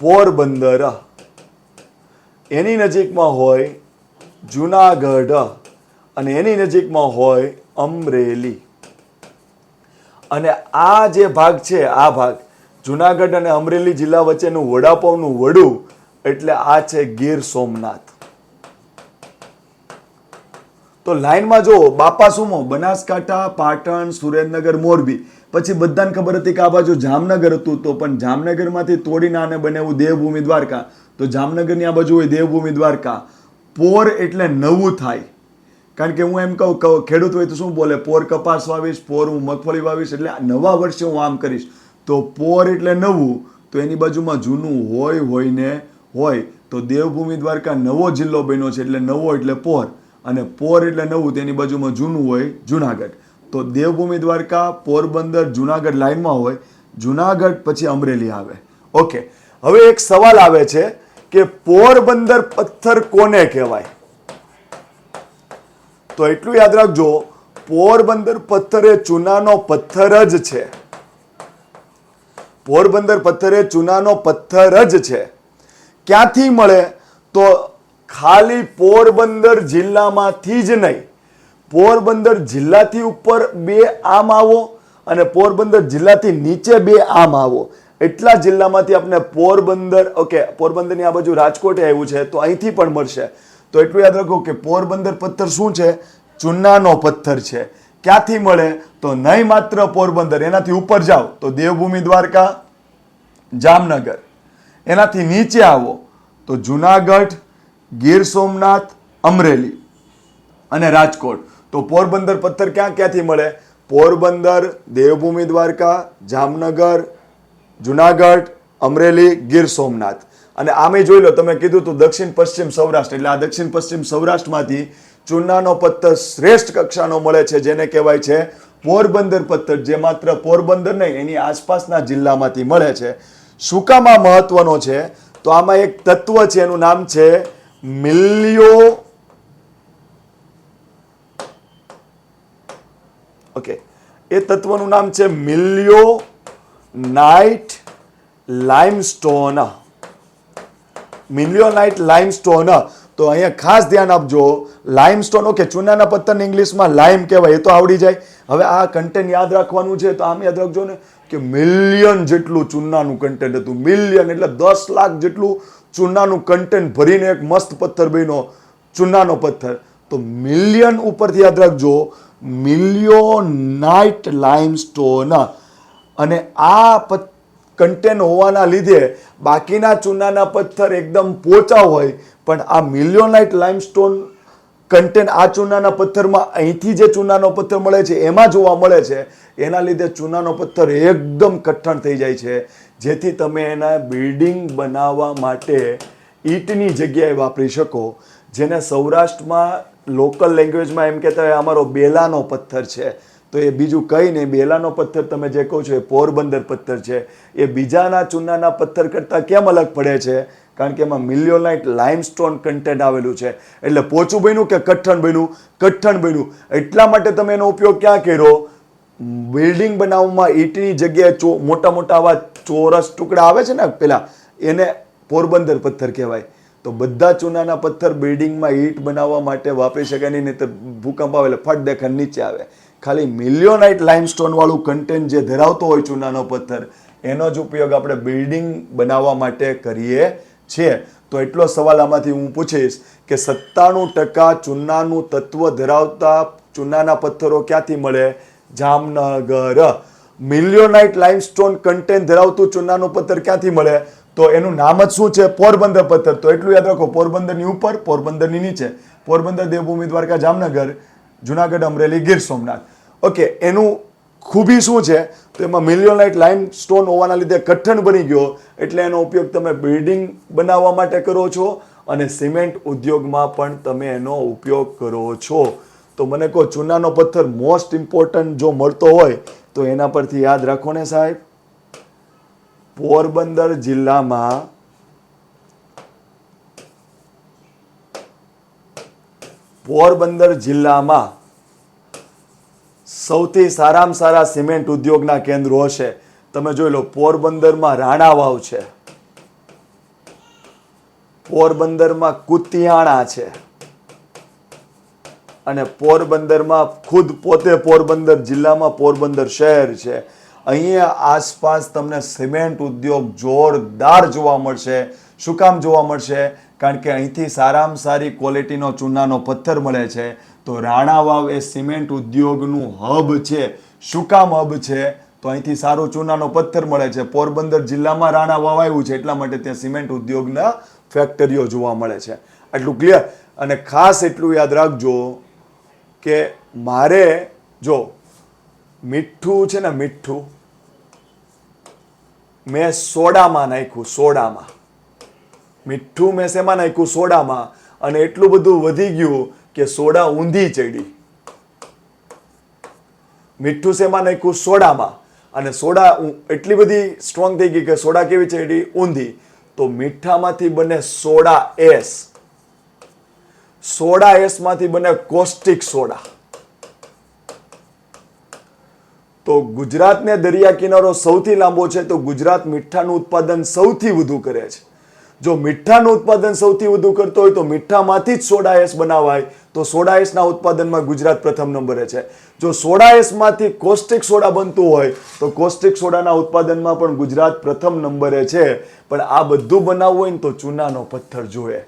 પોરબંદર, એની નજીકમાં હોય જુનાગઢ અને એની નજીકમાં હોય અમરેલી. અને આ જે ભાગ છે, આ ભાગ જુનાગઢ અને અમરેલી જિલ્લા વચ્ચેનું વડાપાવનું વડું એટલે આ છે ગીર સોમનાથ. તો લાઈનમાં જો બાપા સુમો બનાસકાંઠા, પાટણ, સુરેન્દ્રનગર, મોરબી. પછી બધાને ખબર હતી કે આ બાજુ જામનગર હતું, તો પણ જામનગરમાંથી તોડીને આને બનાવ્યું દેવભૂમિ દ્વારકા. તો જામનગરની આ બાજુ હોય દેવભૂમિ દ્વારકા. પોર એટલે નવું થાય. કારણ કે હું એમ કહું ખેડૂત હોય તો શું બોલે? પોર કપાસ વાવીશ, પોર હું મગફળી વાવીશ, એટલે નવા વર્ષે હું આમ કરીશ. તો પોર એટલે નવું, તો એની બાજુમાં જૂનું હોય તો દેવભૂમિ દ્વારકા નવો જિલ્લો બન્યો છે એટલે નવો એટલે પોર, અને પોર એટલે નવું, તેની બાજુમાં જૂનું હોય જુનાગઢ. તો દેવભૂમિ દ્વારકા, પોરબંદર, જુનાગઢ લાઈનમાં હોય. જુનાગઢ પછી અમરેલી આવે. ઓકે, હવે એક સવાલ આવે છે કે પોરબંદર પથ્થર કોને કહેવાય? તો એટલું યાદ રાખજો, પોરબંદર પથ્થર એ ચૂનાનો પથ્થર જ છે. પોરબંદર પથ્થર એ ચૂનાનો પથ્થર જ છે. ક્યાંથી મળે? તો ખાલી પોરબંદર જિલ્લામાંથી જ નહીં, પોરબંદર જિલ્લાથી ઉપર 2 આમ આવો અને પોરબંદર જિલ્લાથી નીચે 2 આમ આવો, એટલા જિલ્લામાંથી આપણે પોરબંદર, ઓકે, પોરબંદરની આ બાજુ રાજકોટ આવ્યું છે તો અહીંથી પણ મળશે. તો એટલું યાદ રાખો કે પોરબંદર પથ્થર શું છે? ચૂનાનો પથ્થર છે. ક્યાંથી મળે? તો નહીં માત્ર પોરબંદર, એનાથી ઉપર જાઓ તો દેવભૂમિ દ્વારકા, જામનગર. એનાથી નીચે આવો તો જુનાગઢ, ગીર સોમનાથ, અમરેલી અને રાજકોટ. તો પોરબંદર પથ્થર ક્યાંથી મળે? પોરબંદર, દેવભૂમિ દ્વારકા, જામનગર, જુનાગઢ, અમરેલી, ગીર સોમનાથ. અને આમે જોઈ લો, તમે કીધું તું દક્ષિણ પશ્ચિમ સૌરાષ્ટ્ર, એટલે આ દક્ષિણ પશ્ચિમ સૌરાષ્ટ્રમાંથી ચૂનાનો પથ્થર શ્રેષ્ઠ કક્ષાનો મળે છે, જેને કહેવાય છે પોરબંદર પથ્થર, જે માત્ર પોરબંદર નહીં એની આસપાસના જિલ્લામાંથી મળે છે. શું કામ આ મહત્વનો છે? તો આમાં એક તત્વ છે, એનું નામ છે મિલિયો, ઓકે, એ તત્વનું નામ છે મિલિયોનાઇટ લાઇમસ્ટોન. મિલિયોનાઇટ લાઇમસ્ટોન. તો અહીંયા ખાસ ધ્યાન આપજો, લાઇમસ્ટોન, ઓકે, ચૂનાના પથ્થરને ઇંગ્લિશમાં લાઇમ કહેવાય, એ તો આવડી જાય. હવે આ કન્ટેન્ટ યાદ રાખવાનું છે, તો આમ યાદ રાખજો ને કે મિલિયન જેટલું ચૂનાનું કન્ટેન્ટ હતું. મિલિયન એટલે 10 લાખ જેટલું ચૂનાનું કન્ટેન્ટ ભરીને એક મસ્ત પથ્થર બન્યો, ચૂનાનો પથ્થર. તો મિલિયન ઉપરથી યાદ રાખજો, મિલિયોનાઇટ લાઇમસ્ટોન. અને આ કન્ટેન્ટ હોવાના લીધે બાકીના ચૂનાના પથ્થર એકદમ પોચા હોય, પણ આ મિલિયોનાઇટ લાઇમસ્ટોન કન્ટેન્ટ આ ચૂનાના પથ્થરમાં અહીંથી જે ચૂનાનો પથ્થર મળે છે એમાં જોવા મળે છે. એના લીધે ચૂનાનો પથ્થર એકદમ કઠણ થઈ જાય છે, જેથી તમે એના બિલ્ડિંગ બનાવવા માટે ઈંટની જગ્યાએ વાપરી શકો. જેને સૌરાષ્ટ્રમાં લોકલ લેંગ્વેજમાં એમ કહેતા હોય અમારો બેલાનો પથ્થર છે. તો એ બીજું કંઈ નહીં, બેલાનો પથ્થર તમે જે કહો છો એ પોરબંદર પથ્થર છે. એ બીજાના ચૂનાના પથ્થર કરતાં કેમ અલગ પડે છે? કારણ કે એમાં મિલિયોનાઇટ લાઇમસ્ટોન કન્ટેન્ટ આવેલું છે. એટલે પોચું બન્યું કે કઠણ બન્યું? કઠણ બન્યું. એટલા માટે તમે એનો ઉપયોગ ક્યાં કર્યો? બિલ્ડિંગ બનાવવામાં ઈંટની જગ્યાએ મોટા મોટા આવા ચોરસ ટુકડા આવે છે ને પેલા, એને પોરબંદર પથ્થર કહેવાય. તો બધા ચૂનાના પથ્થર બિલ્ડિંગમાં ઈંટ બનાવવા માટે વાપરી શકાય નહીં, તો ભૂકંપ આવે એટલે ફટ દેખાડ નીચે આવે. ખાલી મિલિયોનાઇટ લાઇમસ્ટોન વાળું કન્ટેન્ટ જે ધરાવતો હોય ચૂનાનો પથ્થર, એનો જ ઉપયોગ આપણે બિલ્ડિંગ બનાવવા માટે કરીએ છીએ. તો એટલો સવાલ આમાંથી હું પૂછીશ કે 97% ચૂનાનું તત્વ ધરાવતા ચૂનાના પથ્થરો ક્યાંથી મળે? જામનગર. મિલિયોનાઇટ લાઇમસ્ટોન કન્ટેન્ટ ધરાવતું ચૂનાનું પથ્થર ક્યાંથી મળે? તો એનું નામ જ શું છે? પોરબંદર પથ્થર. તો એટલું યાદ રાખો, પોરબંદરની ઉપર, પોરબંદરની નીચે. પોરબંદર, દેવભૂમિ દ્વારકા, જામનગર, જુનાગઢ, અમરેલી, ગીર સોમનાથ. ઓકે, એનું ખૂબી શું છે? તો એમાં મિલિયોનાઇટ લાઇમસ્ટોન હોવાના લીધે કઠણ બની ગયો, એટલે એનો ઉપયોગ તમે બિલ્ડિંગ બનાવવા માટે કરો છો અને સિમેન્ટ ઉદ્યોગમાં પણ તમે એનો ઉપયોગ કરો છો. તો મને કહો, ચૂનાનો પથ્થર મોસ્ટ ઇમ્પોર્ટન્ટ જો મળતો હોય તો એના પરથી યાદ રાખો ને સાહેબ, પોરબંદર જિલ્લામાં સૌથી સારામાં સારા સિમેન્ટ ઉદ્યોગના કેન્દ્રો હશે. તમે જોઈ લો, પોરબંદરમાં રાણા વાવ છે, પોરબંદરમાં કુતિયાણા છે, અને પોરબંદરમાં ખુદ પોતે પોરબંદર જિલ્લામાં પોરબંદર શહેર છે. અહીંયા આસપાસ તમને સિમેન્ટ ઉદ્યોગ જોરદાર જોવા મળશે. શું કામ જોવા મળશે? કારણ કે અહીંથી સારામાં સારી ક્વોલિટીનો ચૂનાનો પથ્થર મળે છે. તો રાણા વાવ એ સિમેન્ટ ઉદ્યોગનું હબ છે. શું કામ હબ છે? તો અહીંથી સારો ચૂનાનો પથ્થર મળે છે. પોરબંદર જિલ્લામાં રાણા વાવ આવ્યું છે, એટલા માટે ત્યાં સિમેન્ટ ઉદ્યોગના ફેક્ટરીઓ જોવા મળે છે. આટલું ક્લિયર? અને ખાસ એટલું યાદ રાખજો કે મારે જો મીઠું છે ને, મીઠું મેં સોડામાં નાખ્યું, સોડામાં. મીઠું મેં શેમાં નાખ્યું? સોડામાં. અને એટલું બધું વધી ગયું કે સોડા ઊંધી ચડી. મીઠું શેમાં નાખ્યું? સોડામાં. અને સોડા એટલી બધી સ્ટ્રોંગ થઈ ગઈ કે સોડા કેવી ચડી? ઊંધી. તો મીઠામાંથી બને સોડા એસ, સોડા એસ માંથી બને કોસ્ટિક સોડા. તો ગુજરાતને દરિયા કિનારો સૌથી લાંબો છે, તો ગુજરાત મીઠાનું ઉત્પાદન સૌથી વધુ કરે છે. જો મીઠાનું ઉત્પાદન સૌથી વધુ કરતો હોય તો મીઠામાંથી જ સોડા એસ બનાવાય, તો સોડા એસના ઉત્પાદનમાં ગુજરાત પ્રથમ નંબરે છે. જો સોડા એસમાંથી કોસ્ટિક સોડા બનતું હોય તો કોસ્ટિક સોડાના ઉત્પાદનમાં પણ ગુજરાત પ્રથમ નંબરે છે. પણ આ બધું બનાવવું હોય ને તો ચૂનાનો પથ્થર જોઈએ.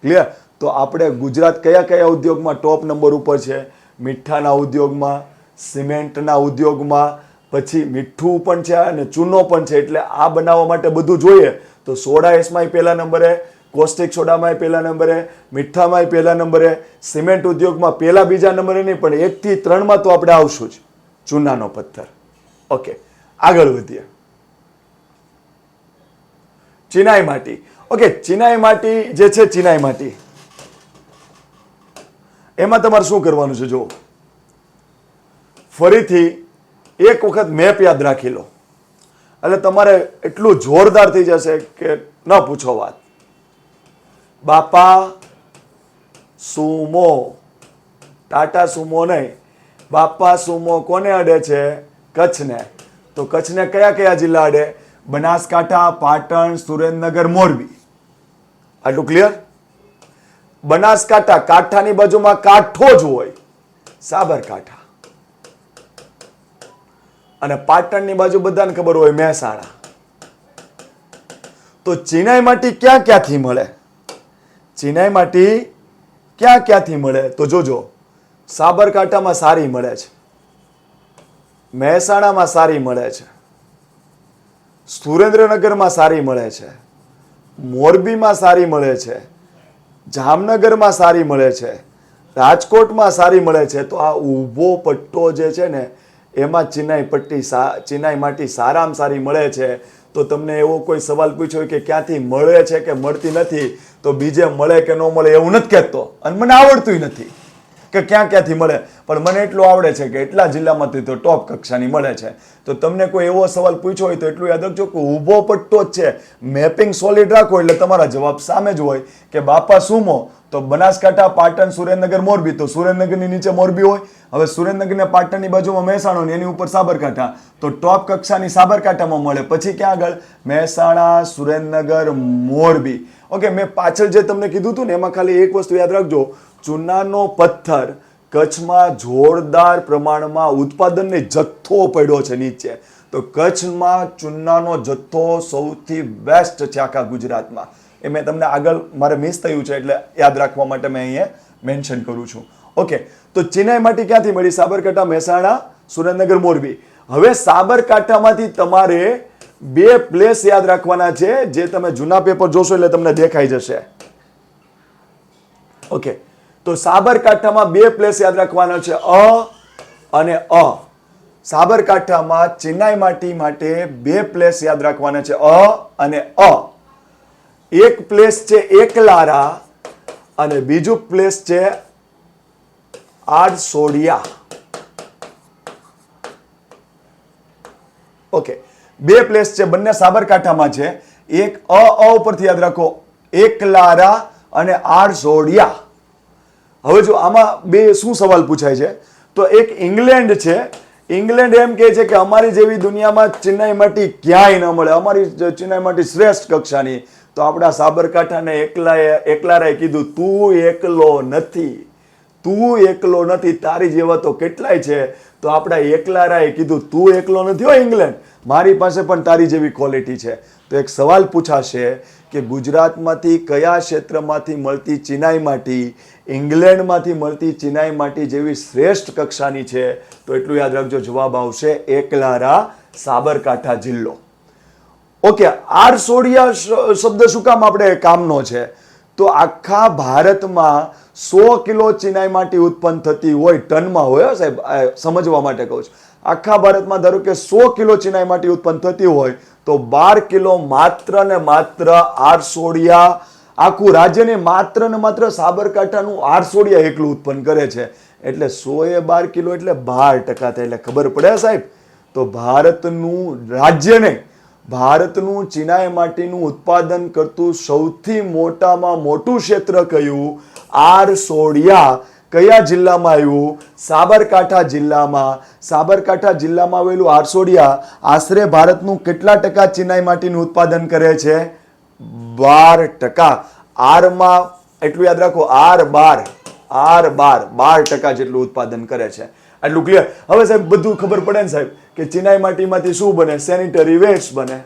ક્લિયર? તો આપણે ગુજરાત કયા કયા ઉદ્યોગમાં ટોપ નંબર ઉપર છે? મીઠાના ઉદ્યોગમાં, સિમેન્ટના ઉદ્યોગમાં, પછી મીઠું પણ છે અને ચૂનો પણ છે. એટલે આ બનાવવા માટે બધું જોઈએ તો સોડા એસમાંય પહેલા નંબરે, કોસ્ટિક સોડામાંય પહેલા નંબરે, મીઠામાંય પહેલા નંબરે, સિમેન્ટ ઉદ્યોગમાં પહેલા બીજા નંબરે નહીં પણ 1 થી 3 તો આપણે આવશું જ, ચૂનાનો પથ્થર. ઓકે, આગળ વધીએ. ચિનાઈ માટી. ઓકે, ચિનાઈ માટી જે છે, ચિનાઈ માટી એમાં તમારે શું કરવાનું છે? જો ફરીથી એક વખત મેપ યાદ રાખી લો એટલે તમારે એટલું જોરદાર થઈ જશે કે ન પૂછો વાત. બાપા સુમો, ટાટા સુમો નહીં, બાપા સુમો કોને અડે છે? કચ્છને. તો કચ્છને કયા કયા જિલ્લા અડે? બનાસકાંઠા, પાટણ, સુરેન્દ્રનગર, મોરબી. આટલું ક્લિયર? બનાસકાંઠા, કાંઠાની બાજુમાં કાંઠો જ હોય, સાબરકાંઠા. અને પાટણની બાજુ બધાને ખબર હોય, મહેસાણા. તો ચિનાઈ માટી ક્યાં ક્યાંથી મળે? ચિનાઈ માટી ક્યાં ક્યાંથી મળે? તો જોજો, સાબરકાંઠામાં સારી મળે છે, મહેસાણામાં સારી મળે છે, સુરેન્દ્રનગરમાં સારી મળે છે, મોરબીમાં સારી મળે છે, જામનગરમાં સારી મળે છે, રાજકોટમાં સારી મળે છે. તો આ ઊભો પટ્ટો જે છે ને એમાં ચિનાઈ માટી સારામાં સારી મળે છે. તો તમને એવો કોઈ સવાલ પૂછ્યો કે ક્યાંથી મળે છે કે મળતી નથી, તો બીજે મળે કે ન મળે એવું નથી કહેતો, અને મને આવડતું નથી કે ક્યાં ક્યાંથી મળે, પણ મને એટલું આવડે છે કે એટલા જિલ્લામાંથી તો ટોપ કક્ષાની મળે છે. તો તમને કોઈ એવો સવાલ પૂછ્યો હોય તો એટલું યાદ રાખજો કે ઊભો પટ્ટો જ છે. મેપિંગ સોલિડ રાખો એટલે તમારા જવાબ સામે જ હોય કે બાપા સુમો તો બનાસકાંઠા, પાટણ, સુરેન્દ્રનગર, મોરબી. તો સુરેન્દ્રનગરની નીચે મોરબી હોય. હવે સુરેન્દ્રનગર ને પાટણની બાજુમાં મહેસાણો ને એની ઉપર સાબરકાંઠા. તો ટોપ કક્ષાની સાબરકાંઠામાં મળે. પછી ક્યાં આગળ? મહેસાણા, સુરેન્દ્રનગર, મોરબી. ઓકે, મેં પાછળ જે તમને કીધું હતું ને એમાં ખાલી એક વસ્તુ યાદ રાખજો, ચૂનાનો પથ્થર કચ્છમાં જોરદાર પ્રમાણમાં ઉત્પાદનને જથ્થો પડ્યો છે નીચે. તો કચ્છમાં ચૂનાનો જથ્થો સૌથી બેસ્ટ છે આખા ગુજરાતમાં. એ મેં તમને આગળ મારે મિસ થયું છે એટલે યાદ રાખવા માટે મેં અહીંયા મેન્શન કરું છું. ઓકે, તો ચિનાઈ માટી ક્યાંથી મળી? સાબરકાંઠા, મહેસાણા, સુરેન્દ્રનગર, મોરબી. હવે સાબરકાંઠામાંથી તમારે 2 પ્લેસ યાદ રાખવાના છે, જે તમે જૂના પેપર જોશો એટલે તમને દેખાઈ જશે. ઓકે, તો સાબરકાંઠામાં 2 પ્લેસ યાદ રાખવાના છે, અ અને અ. સાબરકાંઠામાં ચિનાઈ માટી માટે 2 પ્લેસ યાદ રાખવાના છે, અ અને અ. એક પ્લેસ છે એકલારા અને બીજું પ્લેસ છે આરસોડિયા. ઓકે, 2 પ્લેસ છે, બંને સાબરકાંઠામાં છે. એક અ ઉપરથી યાદ રાખો, એકલારા અને આરસોડિયા. હવે જો આમાં બે શું સવાલ પૂછાય છે? તો એક ઇંગ્લેન્ડ છે, ઇંગ્લેન્ડ એમ કહે છે કે અમારી જેવી દુનિયામાં ચિનાઈ માટી ક્યાંય ન મળે, અમારી ચિનાઈ માટી શ્રેષ્ઠ કક્ષાની. તો આપણા સાબરકાંઠાને એકલારાએ કીધું તું એકલો નથી, તું એકલો નથી, તારી જેવા તો કેટલાય છે. તો આપણા એકલારાએ કીધું તું એકલો નથી હો ઇંગ્લેન્ડ, મારી પાસે પણ તારી જેવી ક્વોલિટી છે. તો એક સવાલ પૂછાશે કે ગુજરાતમાંથી કયા ક્ષેત્રમાંથી મળતી ચિનાઈ માટી ઇંગ્લેન્ડમાંથી મળતી ચિનાઈ માટી જેવી શ્રેષ્ઠ કક્ષાની છે? તો એટલું યાદ રાખજો, જવાબ આવશે એકલારા, સાબરકાંઠા જિલ્લો. ઓકે, આરસોડિયા શબ્દ શું કામ આપણે કામનો છે? તો આખા ભારતમાં 100 કિલો ચિનાઈ માટી ઉત્પન્ન થતી હોય, ટનમાં હોય સાહેબ, સમજવા માટે કહું છું. આખા ભારતમાં ધારો કે 100 કિલો ચિનાઈ માટી ઉત્પન્ન થતી હોય તો 12 કિલો માત્ર ને માત્ર આરસોડિયા, આખું રાજ્યને માત્ર ને માત્ર સાબરકાંઠાનું આરસોડિયા એકલું ઉત્પન્ન કરે છે. એટલે 100 એ 12 કિલો એટલે 12% થાય. એટલે ખબર પડે સાહેબ? તો ભારતનું રાજ્ય નહીં, ભારતનું ચિનાઈ માટીનું ઉત્પાદન કરતું સૌથી મોટામાં મોટું ક્ષેત્ર કયું? આરસોડિયા. કયા જિલ્લામાં આવ્યું? સાબરકાંઠા જિલ્લામાં. સાબરકાંઠા જિલ્લામાં આવેલું આરસોડિયા આશરે ભારતનું કેટલા ટકા ચિનાઈ માટીનું ઉત્પાદન કરે છે? 12%. આરમાં એટલું યાદ રાખો, આર 12% જેટલું ઉત્પાદન કરે છે. એટલું ક્લિયર? હવે સાહેબ બધું ખબર પડે ને સાહેબ કે ચિનાઈ માટીમાંથી શું બને? સેનિટરી વેસ્ટ બને,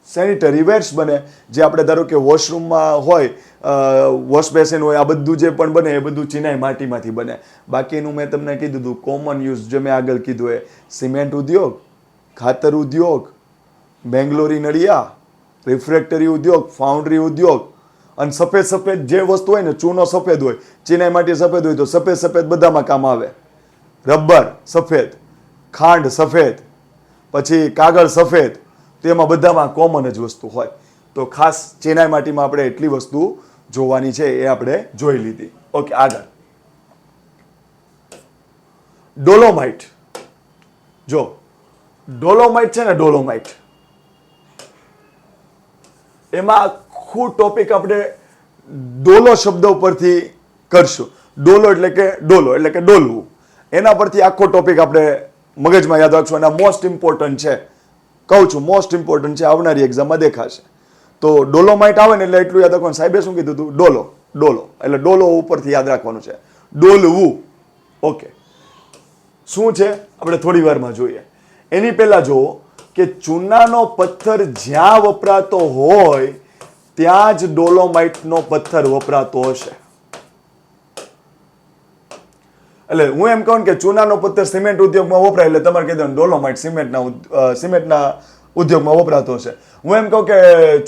સેનિટરી વેસ્ટ બને, જે આપણે ધારો કે વોશરૂમમાં હોય વોશ બેસિન હોય, આ બધું જે પણ બને એ બધું ચિનાઈ માટીમાંથી બને. બાકીનું મેં તમને કીધું હતું કોમન યુઝ, જે મેં આગળ કીધું એ સિમેન્ટ ઉદ્યોગ, ખાતર ઉદ્યોગ, બેંગ્લોરી નળિયા, રિફ્રેક્ટરી ઉદ્યોગ, ફાઉન્ડ્રી ઉદ્યોગ, અને સફેદ સફેદ જે વસ્તુ હોય ને, ચૂનો સફેદ હોય, ચિનાઈ માટી સફેદ હોય, તો સફેદ સફેદ બધામાં કામ આવે. રબર સફેદ, ખાંડ સફેદ, પછી કાગળ સફેદ, તેમાં બધામાં કોમન જ વસ્તુ હોય. તો ખાસ ચિનાઈ માટીમાં આપણે એટલી વસ્તુ જોવાની છે, એ આપણે જોઈ લીધી. ઓકે, આગળ ડોલોમાઇટ. જો ડોલોમાઇટ છે ને, ડોલોમાઇટ એમાં આખું ટોપિક આપણે ડોલો શબ્દ ઉપરથી કરશું. ડોલો એટલે કે ડોલો એટલે કે ડોલવું, એના પરથી આખો ટોપિક આપણે મગજમાં યાદ રાખશું. અને મોસ્ટ ઇમ્પોર્ટન્ટ છે, કહું છું મોસ્ટ ઇમ્પોર્ટન્ટ છે, આવનારી એક્ઝામમાં દેખાશે. તો ડોલોમાઇટ આવે ને એટલે એટલું યાદ રાખવાનું. સાહેબે શું કીધું હતું? ડોલો. ડોલો એટલે ડોલો ઉપરથી યાદ રાખવાનું છે, ડોલવું. ઓકે, શું છે આપણે થોડી વારમાં જોઈએ. એની પહેલા જુઓ કે ચૂનાનો પથ્થર જ્યાં વપરાતો હોય ત્યાં જ ડોલોમાઇટનો પથ્થર વપરાતો હશે. એટલે હું એમ કહું કે ચૂનાનો પથ્થર સિમેન્ટ ઉદ્યોગમાં વપરાય એટલે તમારે કહી દો ડોલોમાઇટ સિમેન્ટના ઉદ્યોગમાં વપરાતો હશે. હું એમ કહું કે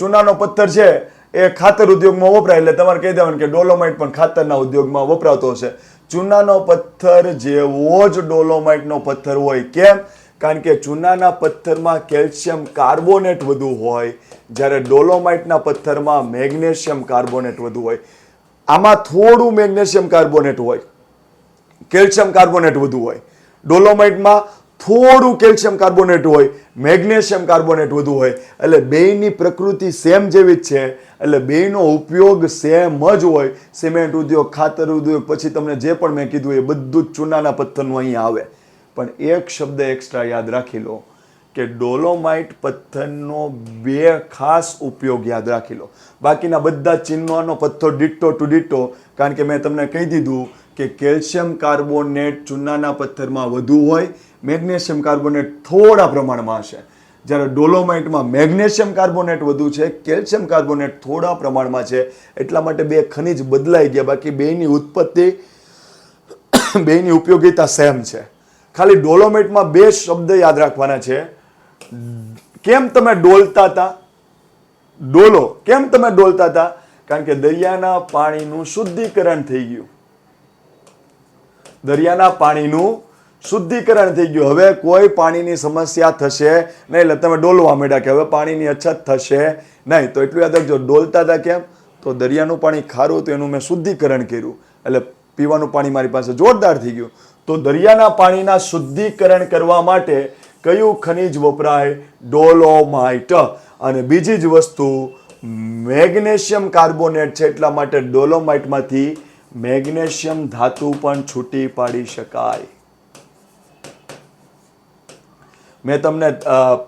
ચૂનાનો પથ્થર છે એ ખાતર ઉદ્યોગમાં વપરાય એટલે તમારે કહી દેવાનું કે ડોલોમાઇટ પણ ખાતરના ઉદ્યોગમાં વપરાતો હશે. ચૂનાનો પથ્થર જેવો જ ડોલોમાઇટનો પથ્થર હોય. કેમ? કારણ કે ચૂનાના પથ્થરમાં કેલ્શિયમ કાર્બોનેટ વધુ હોય, જ્યારે ડોલોમાઇટના પથ્થરમાં મેગ્નેશિયમ કાર્બોનેટ વધુ હોય. આમાં થોડું મેગ્નેશિયમ કાર્બોનેટ હોય, કેલ્શિયમ કાર્બોનેટ વધુ હોય. ડોલોમાઇટમાં થોડું કેલ્શિયમ કાર્બોનેટ હોય, મેગ્નેશિયમ કાર્બોનેટ વધુ હોય. એટલે બેયની પ્રકૃતિ સેમ જેવી જ છે, એટલે બેયનો ઉપયોગ સેમ જ હોય. સિમેન્ટ ઉદ્યોગ, ખાતર ઉદ્યોગ, પછી તમને જે પણ મેં કીધું એ બધું જ ચૂનાના પથ્થરનું અહીં આવે. પણ એક શબ્દ એક્સ્ટ્રા યાદ રાખી લો કે ડોલોમાઇટ પથ્થરનો બે ખાસ ઉપયોગ યાદ રાખી લો. બાકીના બધા ચિહ્નોનો પથ્થર ડિટ્ટો ટુ ડિટ્ટો, કારણ કે મેં તમને કહી દીધું કે કેલ્શિયમ કાર્બોનેટ ચૂનાના પથ્થરમાં વધુ હોય, મેગ્નેશિયમ કાર્બોનેટ થોડા પ્રમાણમાં હશે. જ્યારે ડોલોમાઇટમાં મેગ્નેશિયમ કાર્બોનેટ વધુ છે, કેલ્શિયમ કાર્બોનેટ થોડા પ્રમાણમાં છે. એટલા માટે બે ખનિજ બદલાઈ ગયા, બાકી બેની ઉત્પત્તિ, બેની ઉપયોગિતા સેમ છે. ખાલી ડોલોમાઇટમાં બે શબ્દ યાદ રાખવાના છે. કેમ તમે ડોલતા હતા? ડોલો કેમ તમે ડોલતા હતા? કારણ કે દરિયાના પાણીનું શુદ્ધિકરણ થઈ ગયું. દરિયાના પાણીનું શુદ્ધિકરણ થઈ ગયું. હવે કોઈ પાણીની સમસ્યા થશે નહીં, એટલે તમે ડોલવા માંડ્યા કે હવે પાણીની અછત થશે નહીં. તો એટલું યાદ રાખજો, ડોલતા હતા કેમ? તો દરિયાનું પાણી ખારું હતું, એનું મેં શુદ્ધિકરણ કર્યું, એટલે પીવાનું પાણી મારી પાસે જોરદાર થઈ ગયું. તો દરિયાના પાણીના શુદ્ધિકરણ કરવા માટે કયું ખનિજ વપરાય? ડોલોમાઇટ. અને બીજી જ વસ્તુ મેગ્નેશિયમ કાર્બોનેટ છે, એટલા માટે ડોલોમાઇટમાંથી મેગ્નેશિયમ ધાતુ પણ છૂટી પાડી શકાય. મેં તમને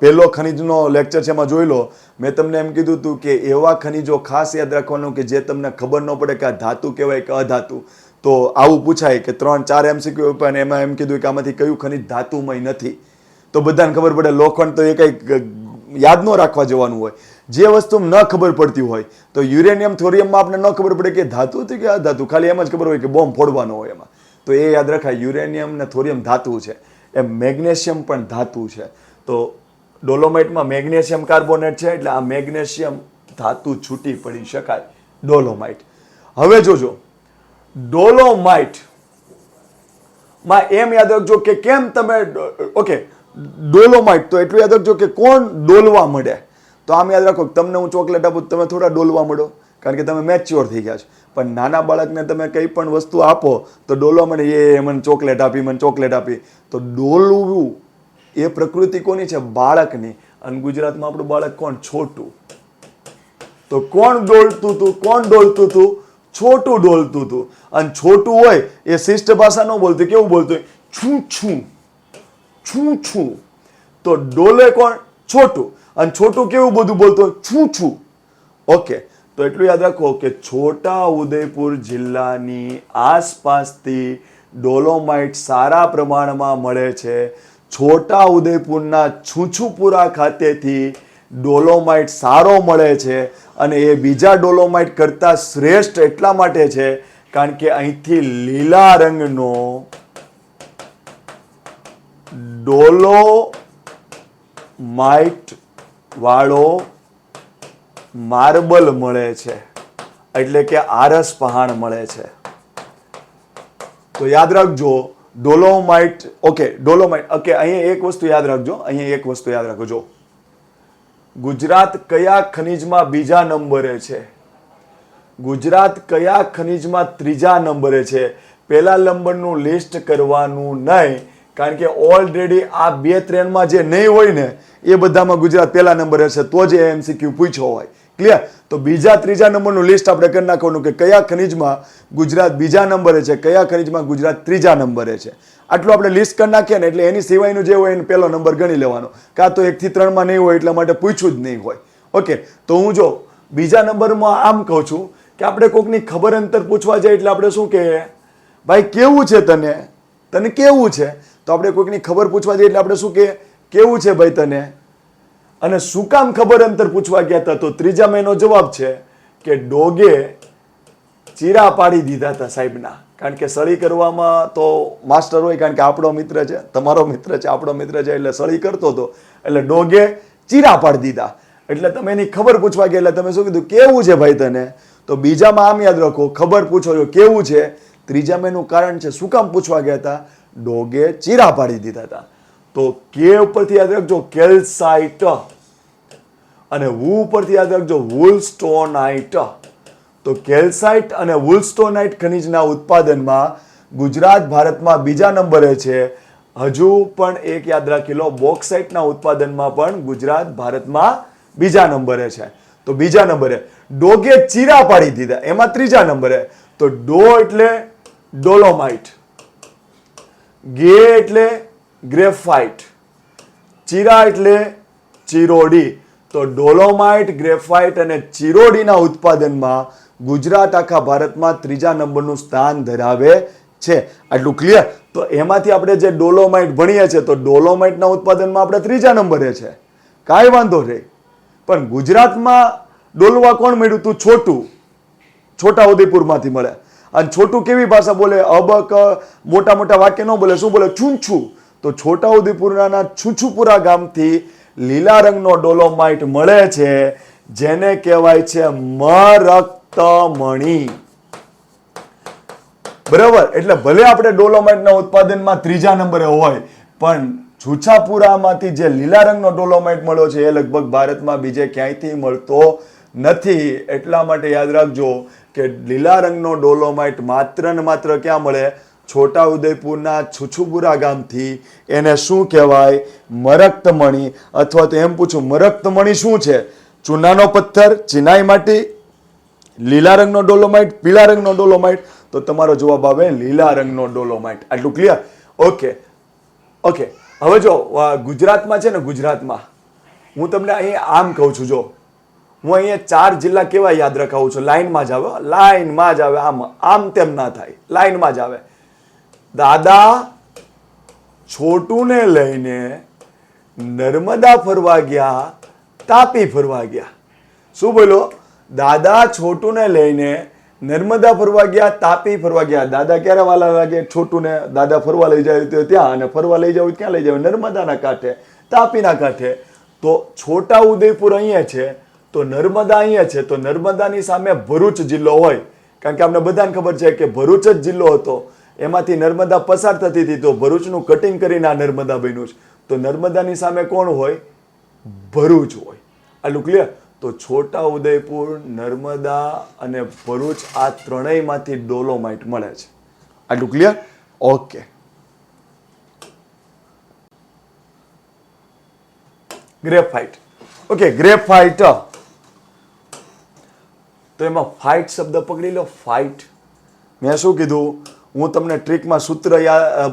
પહેલો ખનિજનો લેક્ચર છે એમાં જોઈ લો. મેં તમને એમ કીધું હતું કે એવા ખનિજો ખાસ યાદ રાખવાનું કે જે તમને ખબર ન પડે કે આ ધાતુ કહેવાય કે અધાતુ. તો આવું પૂછાય કે 3-4 MCQ પણ એમાં એમ કીધું કે આમાંથી કયું ખનિજ ધાતુમય નથી, તો બધાને ખબર પડે. લોખંડ તો એ કંઈક યાદ ન રાખવા જવાનું હોય. જે વસ્તુ ન ખબર પડતી હોય, તો યુરેનિયમ થોરિયમમાં આપણે ન ખબર પડે કે ધાતુ હતી કે અધાતુ, ખાલી એમ જ ખબર હોય કે બોમ્બ ફોડવાનો હોય એમાં. તો એ યાદ રખાય, યુરેનિયમ ને થોરિયમ ધાતુ છે, એમ મેગ્નેશિયમ પણ ધાતુ છે. તો ડોલોમાઇટમાં મેગ્નેશિયમ કાર્બોનેટ છે, એટલે આ મેગ્નેશિયમ ધાતુ છૂટી પડી શકાય, ડોલોમાઇટ. હવે જોજો, ડોલોમાઇટ માં એમ યાદ રાખજો કે કેમ તમે, ઓકે, ડોલોમાઇટ તો એટલું યાદ રાખજો કે કોણ ડોલવા મળે. તો આમ યાદ રાખો, તમને હું ચોકલેટ આપું, તમે થોડા ડોલવા મળો, કારણ કે તમે મેચ્યોર થઈ ગયા છો. પણ નાના બાળકને તમે કંઈ પણ વસ્તુ આપો તો ડોલવા મળે, એ મને ચોકલેટ આપી, મને ચોકલેટ આપી. તો ડોલવું એ પ્રકૃતિ કોની છે? બાળકની. અને ગુજરાતમાં આપણું બાળક કોણ? છોટું. તો કોણ ડોલતું હતું? કોણ ડોલતું હતું? છોટું ડોલતું હતું. અને છોટું હોય એ શિષ્ટ ભાષા ન બોલતું, કેવું બોલતું? છું છું છું છું. તો ડોલે કોણ? છોટું. અને છોટું કેવું બધું બોલતું? છું છું. ઓકે, તો એટલું યાદ રાખો કે છોટા ઉદેપુર જિલ્લાની આસપાસથી ડોલોમાઇટ સારા પ્રમાણમાં મળે છે. છોટા ઉદેપુરના છુછુપુરા ખાતેથી ડોલોમાઇટ સારો મળે છે અને એ બીજા ડોલોમાઇટ કરતાં શ્રેષ્ઠ એટલા માટે છે કારણ કે અહીંથી લીલા રંગનો ડોલોમાઇટ વાળો માર્બલ મળે છે, એટલે કે આરસ પહાણ મળે છે. તો યાદ રાખજો ડોલોમાઇટ. ડોલોમાઇટ. અહીંયા એક વસ્તુ યાદ રાખજો. ગુજરાત કયા ખનિજમાં બીજા નંબરે છે? ગુજરાત કયા ખનિજમાં ત્રીજા નંબરે છે? પહેલા નંબરનું લિસ્ટ કરવાનું નહીં, કારણ કે ઓલરેડી આ 2-3માં જે નહીં હોય ને એ બધામાં ગુજરાત પહેલા નંબરે છે, તો જ એમસીક્યુ પૂછ્યો હોય. ક્લિયર? તો બીજા ત્રીજા નંબરનું લિસ્ટ આપણે કરી નાખવાનું કે કયા ખનિજમાં ગુજરાત બીજા નંબરે છે, કયા ખનિજમાં ગુજરાત ત્રીજા નંબરે છે. આટલું આપણે લિસ્ટ કરી નાખીએ ને એટલે એની સિવાયનું જે હોય એને પહેલો નંબર ગણી લેવાનો. કાં તો 1 થી 3માં નહીં હોય એટલા માટે પૂછ્યું જ નહીં હોય. ઓકે, તો હું જો બીજા નંબરમાં આમ કહું છું કે આપણે કોકની ખબર અંતર પૂછવા જાય એટલે આપણે શું કહીએ? ભાઈ કેવું છે તને? તને કેવું છે? તો આપણે કોઈકની ખબર પૂછવા જઈએ એટલે આપણે શું કહીએ? કેવું છે ભાઈ તને? અને શું કામ ખબર અંતર પૂછવા ગયા હતા? તો ત્રીજા મહિનો જવાબ છે કે ડોગે ચીરા પાડી દીધા હતા સાહેબના. કારણ કે સળી કરવામાં તો માસ્ટર હોય, કારણ કે આપણો મિત્ર છે, તમારો મિત્ર છે, આપણો મિત્ર છે, એટલે સળી કરતો હતો એટલે ડોગે ચીરા પાડી દીધા. એટલે તમે એની ખબર પૂછવા ગયા એટલે તમે શું કીધું? કેવું છે ભાઈ તને? તો બીજામાં આમ યાદ રાખો, ખબર પૂછો છો કેવું છે. ત્રીજા મહિનું કારણ છે શું કામ પૂછવા ગયા હતા? ડોગે ચીરા પાડી દીધા હતા. તો કે ઉપરથી યાદ રાખજો કેલ્સાઇટ અને વુ ઉપરથી યાદ રાખજો વુલસ્ટોનાઇટ. તો કેલ્સાઇટ અને વુલસ્ટોનાઇટ ખનિજના ઉત્પાદનમાં ગુજરાત ભારતમાં બીજા નંબરે છે. હજુ પણ એક યાદ રાખી લો, બોક્સાઇટના ઉત્પાદનમાં પણ ગુજરાત ભારતમાં બીજા નંબરે છે. તો બીજા નંબરે ડોગે ચીરા પાડી દીધા, એમાં ત્રીજા નંબરે. તો ડો એટલે ડોલોમાઇટ, ગે એટલે ગ્રેફાઇટ, ચીરા એટલે ચિરોડી. તો ડોલોમાઇટ, ગ્રેફાઇટ અને ચિરોડીના ઉત્પાદનમાં ગુજરાત આખા ભારતમાં ત્રીજા નંબરનું સ્થાન ધરાવે છે. આટલું ક્લિયર? તો એમાંથી આપણે જે ડોલોમાઇટ ભણીએ છીએ તો ડોલોમાઇટના ઉત્પાદનમાં આપણે ત્રીજા નંબરે છે, કાંઈ વાંધો નહીં. પણ ગુજરાતમાં ડોલવા કોણ મળ્યું? તું છોટું, છોટાઉદેપુરમાંથી મળે. અને છોટું કેવી ભાષા બોલે? અબક મોટા મોટા વાક્ય ન બોલે, શું બોલે? છૂંછું. તો છોટાઉદેપુરના છુંછુપુરા ગામથી લીલા રંગનો ડોલોમાઇટ મળે છે, જેને કહેવાય છે મરક્તમણી. બરાબર? એટલે ભલે આપણે ડોલોમાઇટના ઉત્પાદનમાં ત્રીજા નંબરે હોય, પણ છુછાપુરામાંથી જે લીલા રંગનો ડોલોમાઇટ મળ્યો છે એ લગભગ ભારતમાં બીજે ક્યાંયથી મળતો નથી. એટલા માટે યાદ રાખજો કે લીલા રંગનો ડોલોમાઇટ માત્ર ને માત્ર ક્યાં મળે? છોટાઉદેપુરના છુછુપુરા ગામથી. એને શું કહેવાય? મરક્તમણી. અથવા તો એમ પૂછું, મરક્તમણી શું છે? ચૂનાનો પથ્થર, ચિનાઈ માટી, લીલા રંગનો ડોલોમાઇટ, પીળા રંગનો ડોલોમાઇટ. તો તમારો જવાબ આવે લીલા રંગનો ડોલોમાઇટ. આટલું ક્લિયર? ઓકે. હવે જો ગુજરાતમાં છે ને, ગુજરાતમાં હું તમને અહીં આમ કહું છું, જો હું અહીંયા 4 જિલ્લા કેવા યાદ રખાવું છું, લાઈનમાં જ આવે, લાઈનમાં જ આવે, આમ તેમ ના થાય, લાઈનમાં જ આવે. દાદા છોટુને લઈને નર્મદા ફરવા ગયા, તાપી ફરવા ગયા. શું બોલો? દાદા છોટુને લઈને નર્મદા ફરવા ગયા, તાપી ફરવા ગયા. દાદા ક્યારે વાલા લાગે? છોટુને દાદા ફરવા લઈ જાય તો ત્યાં, અને ફરવા લઈ જાવ ક્યાં લઈ જાવ? નર્મદાના કાંઠે, તાપીના કાંઠે. તો છોટા ઉદેપુર અહીંયા છે, તો નર્મદા અહીંયા છે. તો નર્મદાની સામે ભરૂચ જિલ્લો હોય, કારણ કે આપણે બધાને ખબર છે કે ભરૂચ જ જિલ્લો હતો, એમાંથી નર્મદા પસાર થતી હતી, તો ભરૂચનું કટિંગ કરીને આ નર્મદા બન્યું છે. તો નર્મદાની સામે કોણ હોય? ભરૂચ હોય. આટલું ક્લિયર? તો છોટા ઉદયપુર, નર્મદા અને ભરૂચ આ ત્રણેયમાંથી ડોલોમાઇટ મળે છે. આટલું clear? Okay. Graphite. Okay, graphite. તો એમાં ફાઇટ શબ્દ પકડી લો. ફાઇટ. મેં શું કીધું? હું તમને ટ્રીકમાં સૂત્ર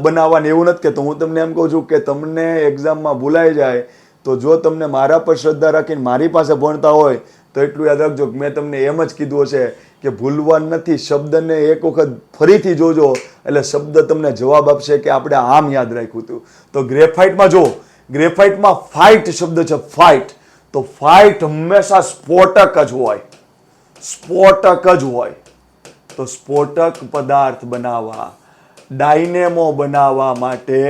બનાવવાની એવું નથી કહેતો. હું તમને એમ કહું છું કે તમને એક્ઝામમાં ભૂલાઈ જાય તો જો તમને મારા પર શ્રદ્ધા રાખીને મારી પાસે ભણતા હોય તો એટલું યાદ રાખજો કે મેં તમને એમ જ કીધું હશે કે ભૂલવાનું નથી. શબ્દને એક વખત ફરીથી જોજો એટલે શબ્દ તમને જવાબ આપશે કે આપણે આમ યાદ રાખ્યું હતું. તો ગ્રેફાઇટમાં જો, ગ્રેફાઇટમાં ફાઇટ શબ્દ છે, ફાઇટ. તો ફાઇટ હંમેશા સ્ફોટક જ હોય, સ્ફોટક જ હોય. તો સ્ફોટક પદાર્થ બનાવવા, ડાયનેમો બનાવવા માટે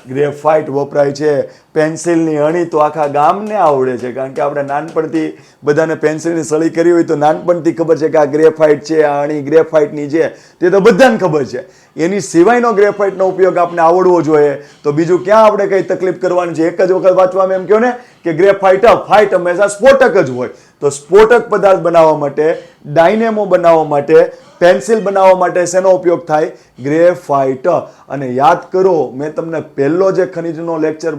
ગ્રેફાઇટ વપરાય છે. પેન્સિલની અણી તો આખા ગામને આવડે છે, કારણ કે આપણે નાનપણથી બધાને પેન્સિલની સળી કરી હોય તો નાનપણથી ખબર છે કે આ ગ્રેફાઇટ છે, આ અણી ગ્રેફાઇટની છે, તે તો બધાને ખબર છે. એની સિવાયનો ગ્રેફાઇટનો ઉપયોગ આપણે આવડવો જોઈએ. તો બીજું ક્યાં આપણે કઈ તકલીફ કરવાની છે? એક જ વખત વાંચવામાં એમ કહો ને કે ગ્રેફાઇટ ફાઇટ હંમેશા સ્ફોટક જ હોય. તો સ્ફોટક પદાર્થ બનાવવા માટે, ડાયનેમો બનાવવા માટે, પેન્સિલ બનાવવા માટે શેનો ઉપયોગ થાય? ગ્રેફાઇટ. અને યાદ કરો, મેં તમને પહેલો જે ખનિજનો લેક્ચર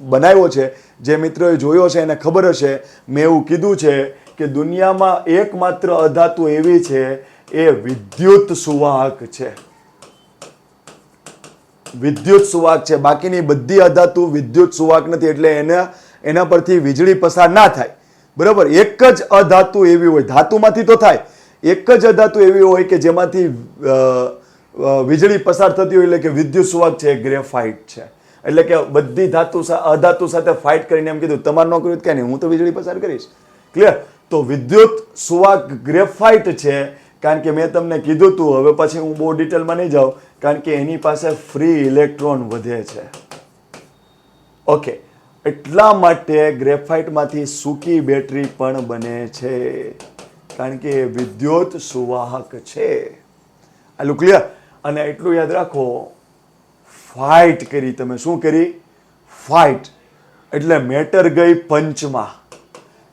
બનાવ્યો છે, જે મિત્રોએ જોયો છે એને ખબર હશે, મેં એવું કીધું છે કે દુનિયામાં એકમાત્ર અધાતુ એવી છે, એ વિદ્યુત સુવાહક છે. વિદ્યુત સુવાહક છે. બાકીની બધી અધાતુ વિદ્યુત સુવાહક નથી, એટલે એના પરથી વીજળી પસાર ના થાય. બરાબર? એક જ અધાતુ એવી હોય, ધાતુમાંથી તો થાય, એક જ અધાતુ એવી હોય કે જેમાંથી વીજળી પસાર થતી હોય, એટલે કે વિદ્યુત સુવાહક છે, ગ્રેફાઇટ છે. એટલે કે બધી અધાતુ સાથે ફાઇટ કરીને એમ કીધું તમારે ન કર્યું ક્યાં નહીં, હું તો વીજળી પસાર કરીશ. ક્લિયર? તો વિદ્યુત સુવાહક ગ્રેફાઇટ છે, કારણ કે મેં તમને કીધું હતું. હવે પછી હું બહુ ડિટેલમાં નહીં જાઉં, કારણ કે એની પાસે ફ્રી ઇલેક્ટ્રોન વધે છે. ઓકે, એટલા માટે ગ્રેફાઇટમાંથી સૂકી બેટરી પણ બને છે, કારણ કે એ વિદ્યુત સુવાહક છે. આટલું ક્લિયર? અને એટલું યાદ રાખો, ફાઇટ કરી તમે. શું કરી? ફાઇટ. એટલે મેટર ગઈ પંચમાં,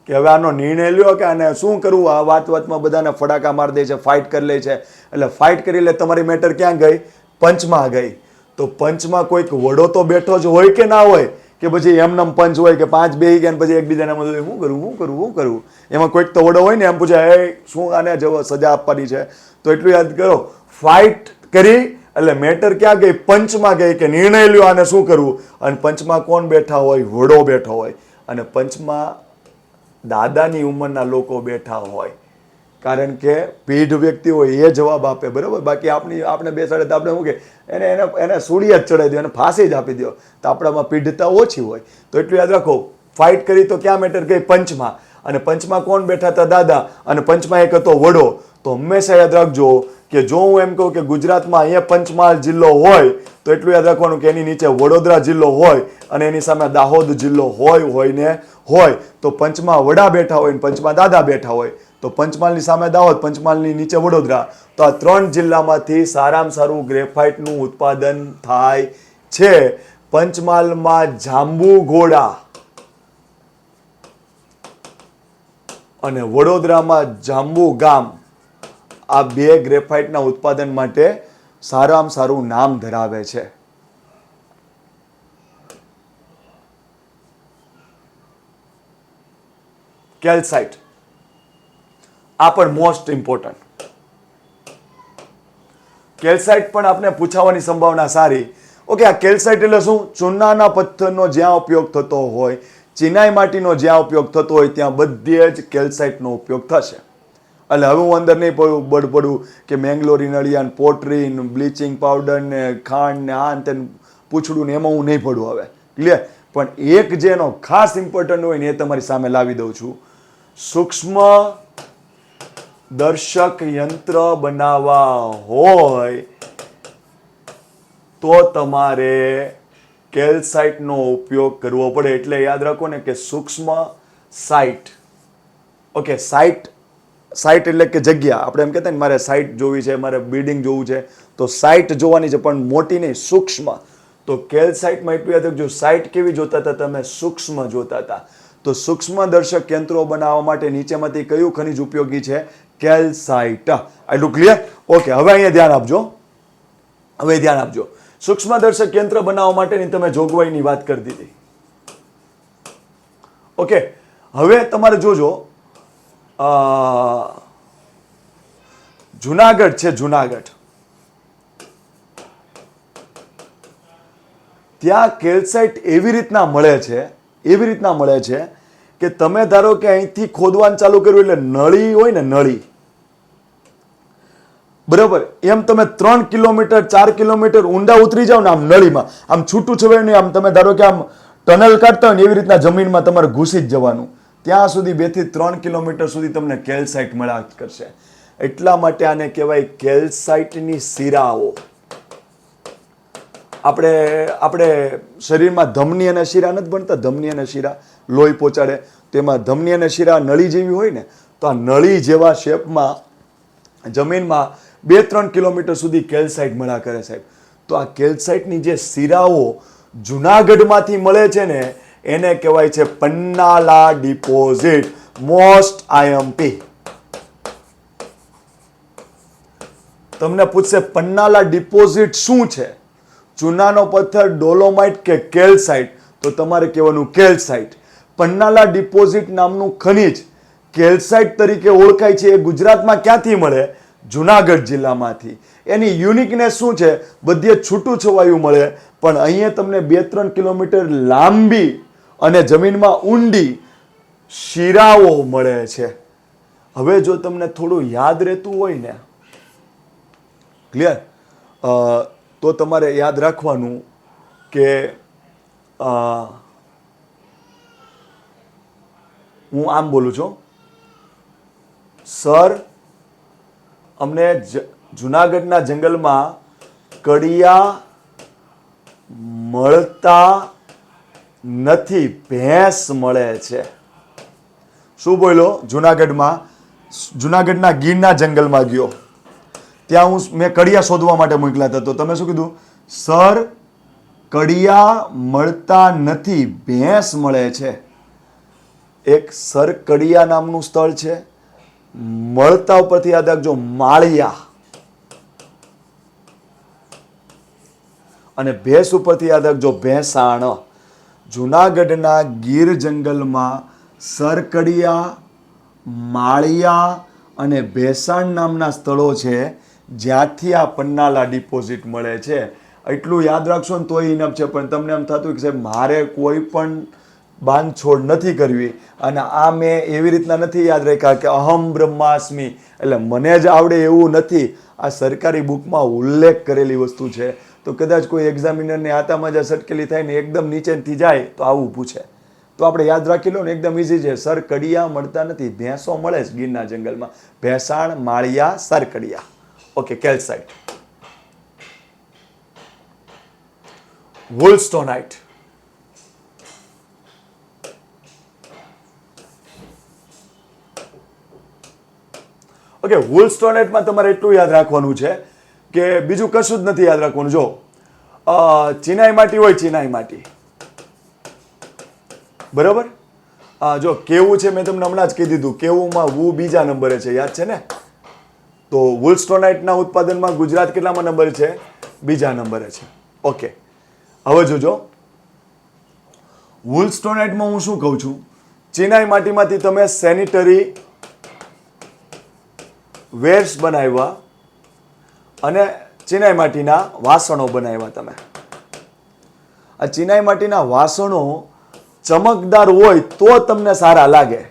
કે હવે આનો નિર્ણય લ્યો કે આને શું કરવું. આ વાતમાં બધાને ફડાકા મારી દે છે, ફાઇટ કરી લે છે. એટલે ફાઇટ કરી લે, તમારી મેટર ક્યાં ગઈ? પંચમાં ગઈ. તો પંચમાં કોઈક વડો તો બેઠો જ હોય કે ના હોય? કે પછી એમનેમ પંચ હોય કે પાંચ બેહી ગયા પછી એકબીજાને શું કરવું. એમાં કોઈક તો વડો હોય ને, એમ પૂછે શું આને જવો સજા આપવાની છે. તો એટલું યાદ કરો, ફાઇટ કરી એટલે મેટર ક્યાં ગઈ? પંચમાં ગઈ, કે નિર્ણય લ્યો આને શું કરવું. અને પંચમાં કોણ બેઠા હોય? વડો બેઠો હોય. અને પંચમાં દાદાની ઉંમરના લોકો બેઠા હોય, કારણ કે પીઢ વ્યક્તિ હોય એ જવાબ આપે. બરાબર? બાકી આપણે બેસાડે તો આપણે શું કે એને સૂળી જ ચડાવી દો, એને ફાંસી જ આપી દો, તો આપણામાં પીઢતા ઓછી હોય. તો એટલું યાદ રાખો, ફાઇટ કરી તો ક્યાં મેટર ગઈ? પંચમાં. અને પંચમાં કોણ બેઠા હતા? દાદા. અને પંચમાં એક હતો વડો. તો હંમેશા યાદ રાખજો કે જો હું એમ કહું કે ગુજરાતમાં અહીંયા પંચમહાલ જિલ્લો હોય, તો એટલું યાદ રાખવાનું કે એની નીચે વડોદરા જિલ્લો હોય અને એની સામે દાહોદ જિલ્લો હોય. તો પંચમાં વડા બેઠા હોય ને પંચમાં દાદા બેઠા હોય. તો પંચમહાલની સામે દાહોદ, પંચમહાલની નીચે વડોદરા. તો આ 3 જિલ્લામાંથી સારામાં સારું ગ્રેફાઇટનું ઉત્પાદન થાય છે. પંચમહાલમાં જાંબુઘોડા અને વડોદરામાં જાંબુ ગામ, આ 2 ગ્રેફાઇટના ઉત્પાદન માટે સારામાં સારું નામ ધરાવે છે. કેલ્સાઇટ, આ પણ મોસ્ટ ઇમ્પોર્ટન્ટ. કેલ્સાઇટ પણ આપણે પૂછાવાની સંભાવના સારી. ઓકે, આ કેલ્સાઇટ એટલે શું? ચૂનાના પથ્થરનો જ્યાં ઉપયોગ થતો હોય, ચિનાઈ માટીનો જ્યાં ઉપયોગ થતો હોય, ત્યાં બધે જ કેલ્સાઇટનો ઉપયોગ થશે. એટલે હવે હું અંદર નહીં પડું કે મેંગ્લોરી નળિયા, પોટરી, બ્લીચિંગ પાવડર ને ખાંડ ને આ ને પૂછડું ને એમાં હું નહીં પડું હવે. ક્લિયર? પણ એક જેનો ખાસ ઇમ્પોર્ટન્ટ હોય ને એ તમારી સામે લાવી દઉં છું. સૂક્ષ્મ દર્શક યંત્ર બનાવવા હોય તો તમારે કેલ્સાઇટનો ઉપયોગ કરવો પડે. એટલે યાદ રાખો ને કે સૂક્ષ્મ સાઇટ. ઓકે, સાઇટ એટલે કે જગ્યા. આપણે એમ કહેતા ને મારે સાઇટ જોવી છે, મારે બિલ્ડિંગ જોવું છે, તો સાઇટ જોવાની છે, પણ મોટી નહીં, સૂક્ષ્મ. તો કેલ્સાઇટમાં એટલું યાદ રાખજો, સાઇટ કેવી જોતા હતા તમે? સૂક્ષ્મ જોતા હતા. તો સૂક્ષ્મ દર્શક યંત્રો બનાવવા માટે નીચેમાંથી કયું ખનિજ ઉપયોગી છે? કેલ્સાઇટ. આટલું ક્લિયર? ઓકે, હવે અહીંયા ધ્યાન આપજો. સૂક્ષ્મ દર્શક યંત્ર બનાવવા માટેની તમે જોગવાઈની વાત કરી દીધી. ઓકે, હવે તમારે જોજો, જુનાગઢ છે, જુનાગઢ, ત્યાં કેલ્સાઇટ એવી રીતના મળે છે કે તમે ધારો કે અહીંથી ખોદવાનું ચાલુ કર્યું એટલે નળી હોય ને, નળી, બરાબર, એમ તમે 3 કિલોમીટર 4 કિલોમીટર ઊંડા ઉતરી જાઓ ને આમ નળીમાં, આમ છૂટું છવાયું નહીં, આમ તમે ધારો કે આમ ટનલ કાઢતા હોય ને એવી રીતના જમીનમાં તમારે ઘૂસી જ જવાનું. ત્યાં સુધી 2 થી 3 કિલોમીટર સુધી તમને કેલ્સાઇટ મળ્યા કરશે. એટલા માટે આને કહેવાય કેલ્સાઇટની શિરાઓ. આપણે શરીરમાં ધમની અને શિરા નથી ભણતા? ધમની અને શિરા લોહી પહોંચાડે, તેમાં ધમની અને શિરા નળી જેવી હોય ને, તો આ નળી જેવા શેપમાં જમીનમાં 2-3 કિલોમીટર સુધી કેલ્સાઇટ મળ્યા કરે સાહેબ. તો આ કેલ્સાઇટની જે શિરાઓ જુનાગઢમાંથી મળે છે ને, એને કહેવાય છે પન્નાલા ડિપોઝિટ. Most IMP. તમને પૂછશે પન્નાલા ડિપોઝિટ શું છે? ચૂનાનો પથ્થર, ડોલોમાઇટ કે કેલ્સાઇટ? તો તમારે કહેવાનું કેલ્સાઇટ. પન્નાલા ડિપોઝિટ નામનું ખનિજ કેલ્સાઇટ તરીકે ઓળખાય છે. એ ગુજરાતમાં ક્યાંથી મળે? જુનાગઢ જિલ્લામાંથી. એની યુનિકનેસ શું છે? બધે છૂટું છવાયું મળે, પણ અહીંયા તમને 2-3 કિલોમીટર લાંબી અને જમીનમાં ઊંડી શિરાઓ મળે છે. હવે જો તમને થોડું યાદ રહેતું હોય ને, ક્લિયર, તો તમારે યાદ રાખવાનું કે હું આમ બોલું છું, સર અમને જુનાગઢના જંગલમાં કડિયા મળતા નથી, ભેંસ મળે છે. શું બોલ્યો? જુનાગઢના ગીરના જંગલમાં ગયો, ત્યાં મેં કડિયા શોધવા માટે મોકલ્યા હતા. તો તમે શું કીધું? સર કડિયા મળતા નથી, ભેંસ મળે છે. એક સરકડિયા નામનું સ્થળ છે. મળતા ઉપરથી યાદ રાખજો માળિયા, અને ભેંસ ઉપરથી યાદ રાખજો ભેંસાણ. જુનાગઢના ગીર જંગલમાં સરકડિયા, માળિયા અને ભેંસાણ નામના સ્થળો છે, જ્યાંથી આ પન્નાલા ડિપોઝિટ મળે છે. એટલું યાદ રાખશો ને તોય ઇનફ છે. પણ તમને એમ થતું કે સાહેબ મારે કોઈ પણ બાંધછોડ નથી કરવી, અને આ મેં એવી રીતના નથી યાદ રાખ્યા કે અહમ બ્રહ્માસ્મિ, એટલે મને જ આવડે એવું નથી. આ સરકારી બુકમાં ઉલ્લેખ કરેલી વસ્તુ છે. તો કદાચ કોઈ એક્ઝામિનરને હાથામાં જ સટકેલી થાય ને એકદમ નીચેથી જાય તો આવું પૂછે, તો આપણે યાદ રાખી લો ને, એકદમ ઇઝી છે. સરકડિયા મળતા નથી, ભેંસો મળે છે ગીરના જંગલમાં. ભેંસાણ, માળિયા, સરકડિયા. ઓકે, કેલ્સાઇટ. વુલસ્ટોનાઇટ. ઓકે, વુલસ્ટોનાઇટમાં તમારે એટલું યાદ રાખવાનું છે કે બીજું કશું જ નથી યાદ રાખવાનું. જો ચિનાઈ માટી હોય, ચિનાઈ માટી, બરોબર. જો કેવું છે, મેં તમને હમણાં જ કહી દીધું, કેવુંમાં વુ બીજા નંબરે છે, યાદ છે ને? તો વુલસ્ટોનાઇટના ઉત્પાદનમાં ગુજરાત કેટલામાં નંબરે છે? બીજા નંબરે છે. ઓકે, હવે જોજો, વુલસ્ટોનાઇટમાં હું શું કહું છું? ચિનાઈ માટીમાંથી તમે સેનિટરી વેર્સ બનાવ્યા અને ચિનાઈ માટીના વાસણો બનાવ્યા. તમે આ ચિનાઈ માટીના વાસણો ચમકદાર હોય તો તમને સારા લાગે.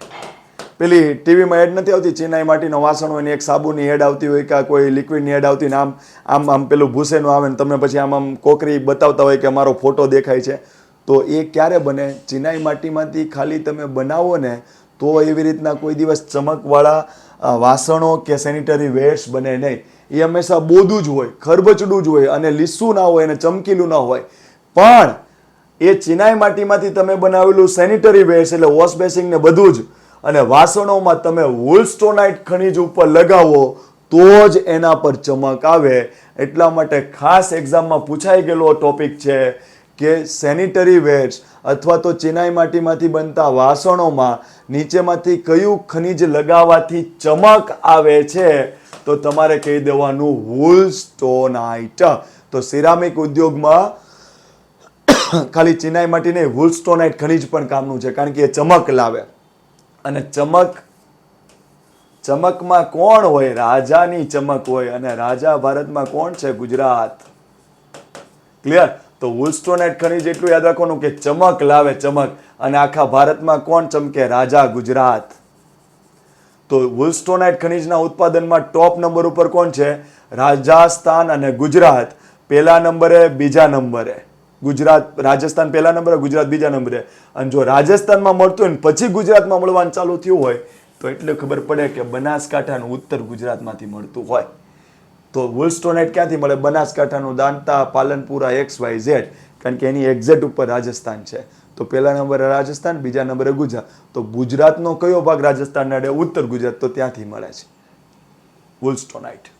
પેલી ટીવીમાં એડ નથી આવતી, ચિનાઈ માટીના વાસણો હોય ને એક સાબુની એડ આવતી હોય કે કોઈ લિક્વિડની એડ આવતી ને આમ પેલું ભૂસેનું આવે ને તમને પછી આમ કોકરી બતાવતા હોય કે મારો ફોટો દેખાય છે. તો એ ક્યારે બને? ચિનાઈ માટીમાંથી ખાલી તમે બનાવો ને તો એવી રીતના કોઈ દિવસ ચમકવાળા વાસણો કે સેનિટરી વેર્સ બને નહીં. એ હંમેશા બોદું જ હોય, ખરબચડું જ હોય અને લીસું ના હોય અને ચમકીલું ના હોય. પણ એ ચિનાઈ માટીમાંથી તમે બનાવેલું સેનિટરી વેર્સ એટલે વોશ બેસિંગ ને બધું જ, અને વાસણોમાં તમે વુલસ્ટોનાઇટ ખનિજ ઉપર લગાવો તો જ એના પર ચમક આવે. એટલા માટે ખાસ એક્ઝામમાં પૂછાઈ ગયેલો ટોપિક છે કે સેનિટરી વેર્સ અથવા તો ચિનાઈ માટીમાંથી બનતા વાસણોમાં નીચેમાંથી કયું ખનિજ લગાવવાથી ચમક આવે છે? તો તમારે કહી દેવાનું વુલસ્ટોનાઇટ. તો સિરામિક ઉદ્યોગમાં ખાલી ચિનાઈ માટી નહીં, વુલસ્ટોનાઇટ ખનિજ પણ કામનું છે, કારણ કે એ ચમક લાવે. અને ચમકમાં કોણ હોય? રાજાની ચમક હોય, અને રાજા ભારતમાં કોણ છે? ગુજરાત. ક્લિયર? તો વુલસ્ટોનાઇટ ખનિજ એટલું યાદ રાખવાનું કે ચમક લાવે, ચમક. અને આખા ભારતમાં કોણ ચમકે? રાજા ગુજરાત. તો વુલસ્ટોનાઇટ ખનિજના ઉત્પાદનમાં ટોપ નંબર ઉપર કોણ છે? રાજસ્થાન અને ગુજરાત પહેલા નંબરે, બીજા નંબરે. ગુજરાત રાજસ્થાન પહેલા નંબરે, ગુજરાત બીજા નંબરે. અને જો રાજસ્થાનમાં મળતું હોય ને પછી ગુજરાતમાં મળવાનું ચાલુ થયું હોય તો એટલે ખબર પડે કે બનાસકાંઠાનું ઉત્તર ગુજરાતમાંથી મળતું હોય. તો વુલસ્ટોનાઇટ ક્યાંથી મળે? બનાસકાંઠાનું દાંતા, પાલનપુરા, XYZ, કારણ કે એની એક્ઝેક્ટ ઉપર રાજસ્થાન છે. તો પહેલા નંબરે રાજસ્થાન, બીજા નંબરે ગુજરાત. તો ગુજરાતનો કયો ભાગ રાજસ્થાન અડે? ઉત્તર ગુજરાત. તો ત્યાંથી મળે છે વુલસ્ટોનાઇટ.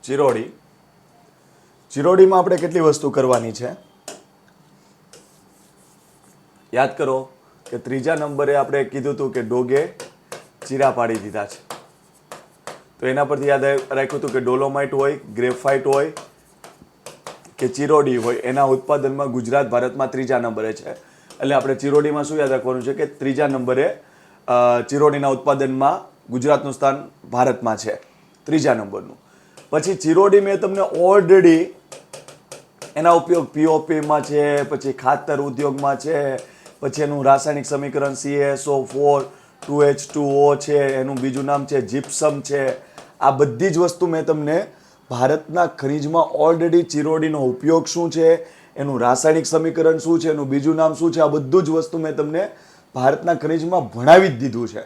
ચિરોડી. ચિરોડીમાં આપણે કેટલી વસ્તુ કરવાની છે? યાદ કરો કે ત્રીજા નંબરે આપણે કીધું હતું કે ડોગે ચીરા પાડી દીધા છે. તો એના પરથી યાદ રાખ્યું હતું કે ડોલોમાઇટ હોય, ગ્રેફાઇટ હોય કે ચિરોડી હોય, એના ઉત્પાદનમાં ગુજરાત ભારતમાં ત્રીજા નંબરે છે. એટલે આપણે ચિરોડીમાં શું યાદ રાખવાનું છે કે ત્રીજા નંબરે ચિરોડીના ઉત્પાદનમાં ગુજરાતનું સ્થાન ભારતમાં છે, ત્રીજા નંબરનું. પછી ચિરોડી મેં તમને ઓલરેડી એના ઉપયોગ પીઓપીમાં છે, પછી ખાતર ઉદ્યોગમાં છે, પછી એનું રાસાયણિક સમીકરણ CaSO4 2H2O છે, એનું બીજું નામ છે જીપ્સમ છે. આ બધી જ વસ્તુ મેં તમને ભારતના ખનિજમાં ઓલરેડી ચિરોડીનો ઉપયોગ શું છે, એનું રાસાયણિક સમીકરણ શું છે, એનું બીજું નામ શું છે, આ બધું જ વસ્તુ મેં તમને ભારતના ખનિજમાં ભણાવી જ દીધું છે.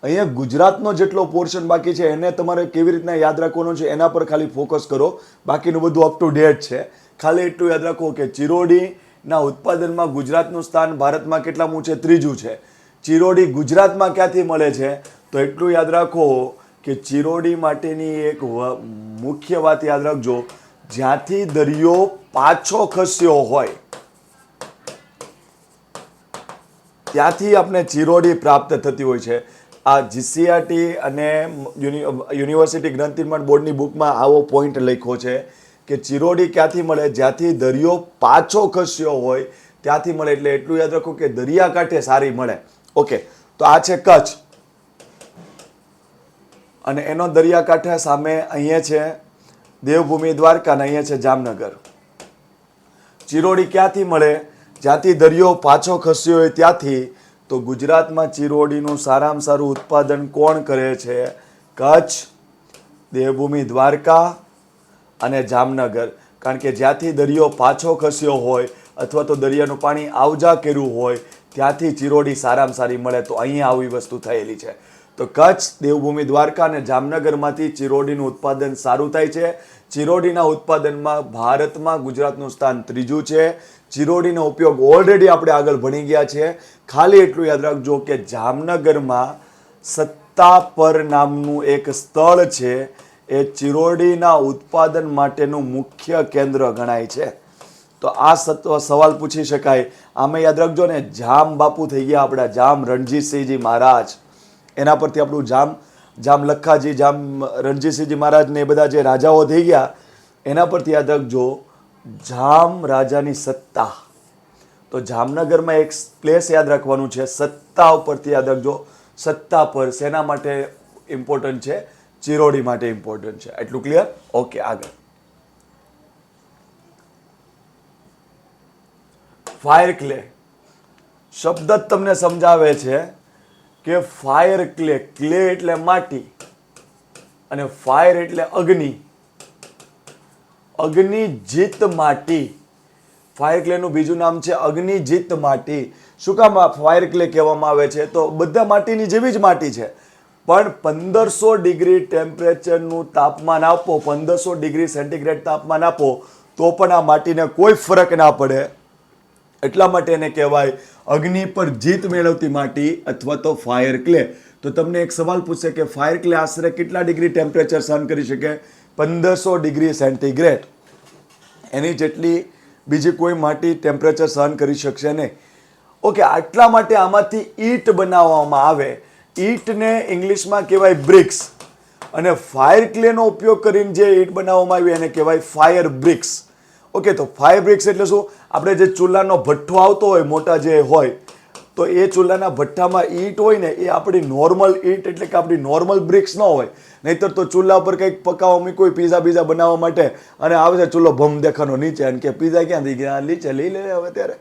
અહીંયા ગુજરાતનો જેટલો પોર્શન બાકી છે એને તમારે કેવી રીતના યાદ રાખવાનો છે એના પર ખાલી ફોકસ કરો. બાકીનું બધું અપ ટુ ડેટ છે. ખાલી એટલું યાદ રાખો કે ચિરોડીના ઉત્પાદનમાં ગુજરાતનું સ્થાન ભારતમાં કેટલામું છે? ત્રીજું છે. ચિરોડી ગુજરાતમાં ક્યાંથી મળે છે? તો એટલું યાદ રાખો કે ચિરોડી માટેની એક મુખ્ય વાત યાદ રાખજો, જ્યાંથી દરિયો પાછો ખસ્યો હોય ત્યાંથી આપણે ચિરોડી પ્રાપ્ત થતી હોય છે. આ GCERT અને યુનિવર્સિટી ગ્રંથિ નિર્માણ બોર્ડની બુકમાં આવો પોઈન્ટ લખ્યો છે કે ચિરોડી ક્યાંથી મળે? જ્યાંથી દરિયો પાછો ખસ્યો હોય ત્યાંથી મળે. એટલે એટલું યાદ રાખો કે દરિયાકાંઠે સારી મળે. ઓકે, તો આ છે કચ્છ અને એનો દરિયાકાંઠે સામે અહીંયા છે દેવભૂમિ દ્વારકા અને અહીંયા છે જામનગર. ચિરોડી ક્યાંથી મળે? જ્યાંથી દરિયો પાછો ખસ્યો હોય ત્યાંથી. તો ગુજરાતમાં ચિરોડીનું સારામાં સારું ઉત્પાદન કોણ કરે છે? કચ્છ, દેવભૂમિ દ્વારકા અને જામનગર. કારણ કે જ્યાંથી દરિયો પાછો ખસ્યો હોય અથવા તો દરિયાનું પાણી આવજા કર્યું હોય ત્યાંથી ચિરોડી સારામાં સારી મળે. તો અહીંયા આવી વસ્તુ થયેલી છે. તો કચ્છ, દેવભૂમિ દ્વારકા અને જામનગરમાંથી ચિરોડીનું ઉત્પાદન સારું થાય છે. ચિરોડીના ઉત્પાદનમાં ભારતમાં ગુજરાતનું સ્થાન ત્રીજું છે. ચિરોડીનો ઉપયોગ ઓલરેડી આપણે આગળ ભણી ગયા છે. ખાલી એટલું યાદ રાખજો કે જામનગરમાં સત્તાપર નામનું એક સ્થળ છે, એ ચિરોડીના ઉત્પાદન માટેનું મુખ્ય કેન્દ્ર ગણાય છે. તો આ સવાલ પૂછી શકાય. આમે યાદ રાખજો ને, જામ બાપુ થઈ ગયા આપણા, જામ રણજીતસિંહજી મહારાજ. એના પરથી આપણું જામ લખાજી, જામ રણજીતસિંહજી મહારાજ ને એ બધા જે રાજાઓ થઈ ગયા એના પરથી યાદ રાખજો જામ રાજાની સત્તા. તો જામનગરમાં એક પ્લેસ યાદ રાખવાનું છે, સત્તા ઉપરથી યાદ રાખજો. સત્તા પર શેના માટે ઇમ્પોર્ટન્ટ છે? ચિરોડી માટે ઇમ્પોર્ટન્ટ છે. એટલું ક્લિયર? ઓકે, આગળ. ફાયર ક્લે શબ્દ જ તમને સમજાવે છે કે ફાયર ક્લે, ક્લે એટલે માટી અને ફાયર એટલે અગ્નિ. અગ્નિજીત માટી. ફાયર ક્લેનું બીજું નામ છે અગ્નિજીત માટી. શું કામ ફાયર ક્લે કહેવામાં આવે છે? તો બધા માટીની જેવી જ માટી છે, પણ 1500 ડિગ્રી ટેમ્પરેચરનું તાપમાન આપો, 1500 ડિગ્રી સેન્ટીગ્રેડ તાપમાન આપો તો પણ આ માટીને કોઈ ફરક ના પડે. એટલા માટે એને કહેવાય અગ્નિ પર જીત મેળવતી માટી અથવા તો ફાયર ક્લે. તો તમને એક સવાલ પૂછશે કે ફાયર ક્લે આશરે કેટલા ડિગ્રી ટેમ્પરેચર સહન કરી શકે? 1500 ડિગ્રી સેન્ટીગ્રેડ. એની જેટલી બીજી કોઈ માટી ટેમ્પરેચર સહન કરી શકશે નહીં. ઓકે, આટલા માટે આમાંથી ઈંટ બનાવવામાં આવે. ઈંટને ઇંગ્લિશમાં કહેવાય બ્રિક્સ, અને ફાયર ક્લેનો ઉપયોગ કરીને જે ઈંટ બનાવવામાં આવી એને કહેવાય ફાયર બ્રિક્સ. ઓકે, તો ફાયર બ્રિક્સ એટલે શું? આપણે જે ચૂલાનો ભઠ્ઠો આવતો હોય મોટા જે હોય, તો એ ચૂલાના ભઠ્ઠામાં ઈંટ હોય ને, એ આપણી નોર્મલ ઈંટ એટલે કે આપણી નોર્મલ બ્રિક્સ ન હોય. નહીંતર તો ચૂલા ઉપર કંઈક પકાવવા મૂક્યું હોય પીઝા બીઝા બનાવવા માટે, અને આવે છે ચૂલો ભમ દેખાનો નીચે, અને કે પીઝા ક્યાંથી ગયા? નીચે લઈ લે હવે ત્યારે.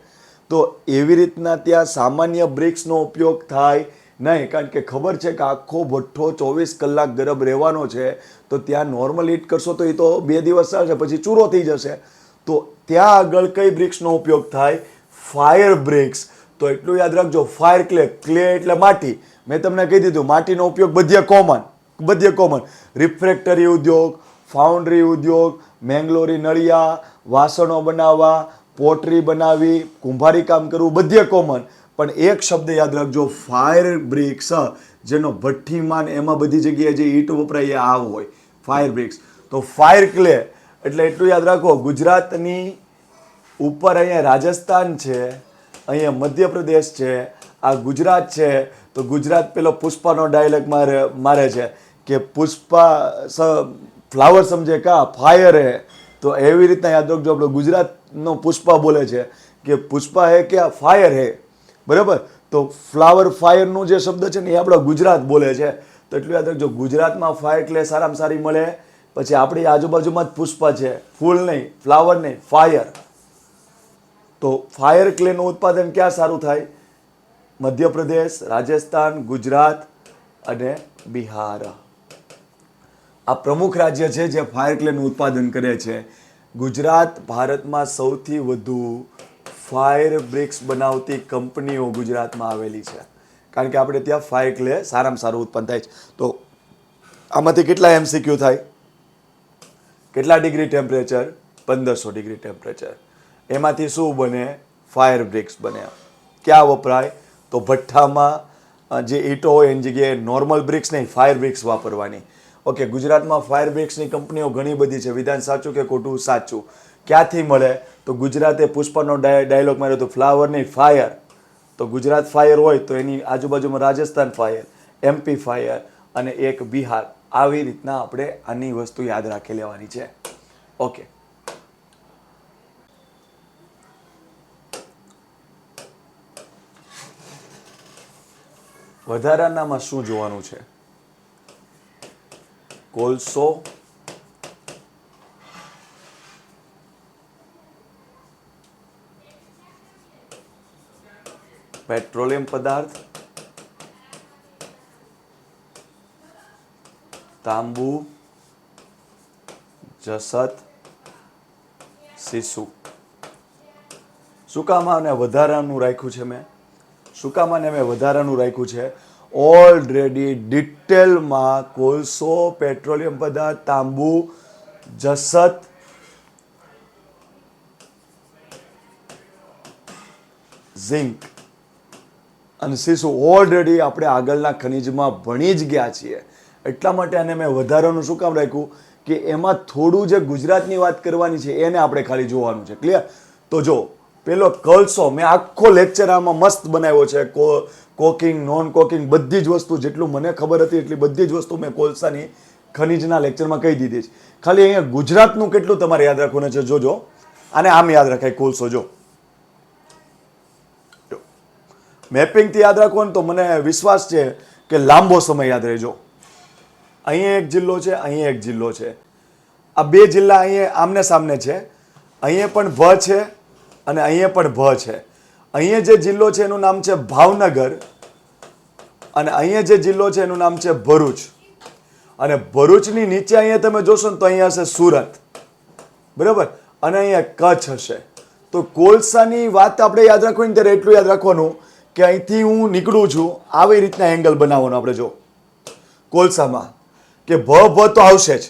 તો એવી રીતના ત્યાં સામાન્ય બ્રિક્સનો ઉપયોગ થાય નહીં, કારણ કે ખબર છે કે આખો ભઠ્ઠો 24 કલાક ગરમ રહેવાનો છે, તો ત્યાં નોર્મલ હીટ કરશો તો એ તો 2 દિવસ ચાલશે, પછી ચૂરો થઈ જશે. તો ત્યાં આગળ કઈ બ્રિક્સનો ઉપયોગ થાય? Fire BRICS. તો એટલું યાદ રાખજો, ફાયર ક્લે, ક્લે એટલે માટી. મેં તમને કહી દીધું માટીનો ઉપયોગ બધે કોમન. રિફ્રેક્ટરી ઉદ્યોગ, ફાઉન્ડ્રી ઉદ્યોગ, મેંગલોરી નળિયા, વાસણો બનાવવા, પોટરી બનાવી, કુંભારી કામ કરવું, બધે કોમન. પણ એક શબ્દ યાદ રાખજો, ફાયર બ્રિક્સ, જેનો ભઠ્ઠીમાં એમાં બધી જગ્યાએ જે ઈંટ વપરાય એ આવ હોય, ફાયર બ્રિક્સ. તો ફાયર ક્લે એટલે એટલું યાદ રાખો, ગુજરાતની ઉપર અહીંયા રાજસ્થાન છે, અહીંયા મધ્યપ્રદેશ છે, આ ગુજરાત છે. તો ગુજરાત પેલો પુષ્પાનો ડાયલોગ મારે છે કે પુષ્પા ફ્લાવર સમજે કા ફાયર હે. તો એવી રીતના યાદ રાખજો, આપણો ગુજરાતનો પુષ્પા બોલે છે કે પુષ્પા હે કે ફાયર હે, બરાબર. તો ફ્લાવર ફાયરનું જે શબ્દ છે ને એ આપણો ગુજરાત બોલે છે. તો એટલું યાદ રાખજો, ગુજરાતમાં ફાયર ક્લે સારામાં સારી મળે. પછી આપણી આજુબાજુમાં જ પુષ્પા છે, ફૂલ નહીં, ફ્લાવર નહીં, ફાયર. તો ફાયર ક્લેનું ઉત્પાદન ક્યાં સારું થાય? મધ્યપ્રદેશ, રાજસ્થાન, ગુજરાત અને બિહાર. આ પ્રમુખ રાજ્ય છે જે ફાયર ક્લેનું ઉત્પાદન કરે છે. ગુજરાત ભારતમાં સૌથી વધુ ફાયર બ્રિક્સ બનાવતી કંપનીઓ ગુજરાતમાં આવેલી છે, કારણ કે આપણે ત્યાં ફાયર ક્લે સારામાં સારું ઉત્પન્ન થાય છે. તો આમાંથી કેટલા MCQ થાય? કેટલા ડિગ્રી ટેમ્પરેચર? 1500 degree temperature. એમાંથી શું બને? ફાયર બ્રિક્સ બને. ક્યાં વપરાય? તો ભઠ્ઠામાં જે ઈંટો હોય એની જગ્યાએ નોર્મલ બ્રિક્સ નહીં, ફાયર બ્રિક્સ વાપરવાની. ઓકે, ગુજરાતમાં ફાયર બ્રિક્સની કંપનીઓ ઘણી બધી છે. વિધાન સાચું કે ખોટું? સાચું. ક્યાંથી મળે? તો ગુજરાતે પુષ્પાનો ડાયલોગ માર્યો તો ફ્લાવર નહીં, ફાયર. તો ગુજરાત ફાયર હોય તો એની આજુબાજુમાં રાજસ્થાન ફાયર, MP ફાયર અને એક બિહાર. આવી રીતના આપણે આની વસ્તુ યાદ રાખી લેવાની છે. ઓકે, વધારાનામાં શું જોવાનું છે? કોલસો, પેટ્રોલિયમ પદાર્થ, તાંબુ, જસત, સીસુ. શું કામ આને વધારાનું રાખ્યું છે મેં? શું કામ આને મેં વધારાનું રાખ્યું છે? ઓલરેડી ડિટેલમાં કોલસો, પેટ્રોલિયમ પદાર્થ, તાંબુ, જસત, ઝિંક અને સીસુ ઓલરેડી આપણે આગળના ખનિજમાં ભણી જ ગયા છીએ. એટલા માટે આને મેં વધારાનું શું કામ રાખ્યું કે એમાં થોડું જે ગુજરાતની વાત કરવાની છે એને આપણે ખાલી જોવાનું છે. ક્લિયર? તો જો પેલો કોલસો, મેં આખો લેક્ચર આમાં મસ્ત બનાવ્યો છે. કોકિંગ, નોન કોકિંગ, બધી જ વસ્તુ જેટલું મને ખબર હતી એટલી બધી જ વસ્તુ મેં કોલસાની ખનિજના લેક્ચરમાં કહી દીધી છે. ખાલી અહીંયા ગુજરાતનું કેટલું તમારે યાદ રાખવાનું છે જોજો. આને આમ યાદ રખાય કોલસો. જો મેપિંગથી યાદ રાખવાનું તો મને વિશ્વાસ છે કે લાંબો સમય યાદ રહેજો. અહીંયા એક જિલ્લો છે, અહીંયા એક જિલ્લો છે. આ બે જિલ્લા અહીંયા આમને સામને છે. અહીંયા પણ ભ છે અને અહીંયા પણ ભ છે. અહીંયા જે જિલ્લો છે એનું નામ છે ભાવનગર અને અહીંયા જે જિલ્લો છે એનું નામ છે ભરૂચ. અને ભરૂચની નીચે અહીંયા તમે જોશો ને તો અહીંયા હશે સુરત, બરાબર, અને અહીંયા કચ્છ હશે. તો કોલસાની વાત આપણે યાદ રાખવાની ત્યારે એટલું યાદ રાખવાનું કે અહીંથી હું નીકળું છું, આવી રીતના એંગલ બનાવવાનો આપણે. જો કોલસામાં કે ભ તો આવશે જ,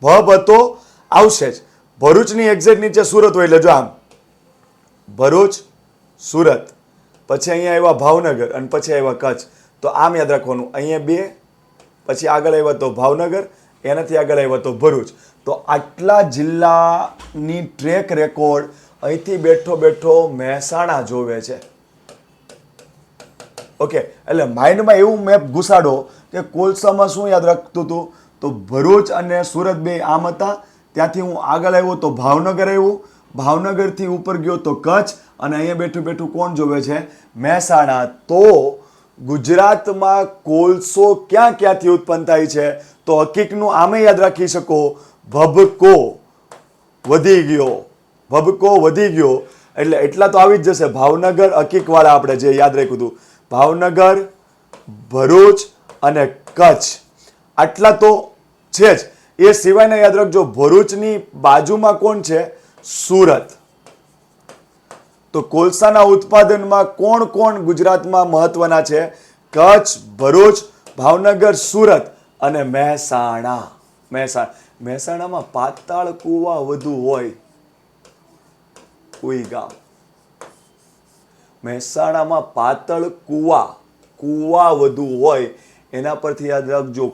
ભ તો આવશે જ. ભરૂચની એક્ઝેક્ટ નીચે સુરત હોય એટલે જો આમ ભરૂચ, સુરત, પછી અહીંયા આવ્યા ભાવનગર અને પછી આવ્યા કચ્છ. તો આમ યાદ રાખવાનું, અહીંયા બે, પછી આગળ આવ્યા તો ભાવનગર, એનાથી આગળ આવ્યા તો ભરૂચ. તો આટલા જિલ્લાની ટ્રેક રેકોર્ડ અહીંથી બેઠો બેઠો મહેસાણા જોવે છે. ઓકે, એટલે માઇન્ડમાં એવું મેપ ઘુસાડો કે કોલસામાં શું યાદ રાખતું હતું તો ભરૂચ અને સુરત બે આમ હતા. ત્યાંથી હું આગળ આવ્યો તો ભાવનગર આવ્યું, ભાવનગરથી ઉપર ગયો તો કચ્છ અને અહીંયા બેઠું બેઠું કોણ જોવે છે? મહેસાણા. તો ગુજરાતમાં કોલસો ક્યાં ક્યાંથી ઉત્પન્ન થાય છે? તો હકીકનું આમે યાદ રાખી શકો, ભભકો વધી ગયો, ભભકો વધી ગયો એટલે એટલા તો આવી જ જશે. ભાવનગર, હકીકવાળા આપણે જે યાદ રાખ્યું હતું, ભાવનગર, ભરૂચ અને કચ્છ આટલા તો છે જ. એ સિવાયના યાદ રાખજો, ભરૂચની બાજુમાં કોણ છે? સુરત. તો કોલસાના ઉત્પાદનમાં કોણ કોણ ગુજરાતમાં મહત્વના છે? કચ્છ, ભરૂચ, ભાવનગર, સુરત અને મહેસાણા. મહેસાણામાં પાતાળ કુવા વધુ હોય. કુઈ ગામ. મહેસાણામાં પાતળ કુવા વધુ હોય. એના પરથી યાદ રાખજો,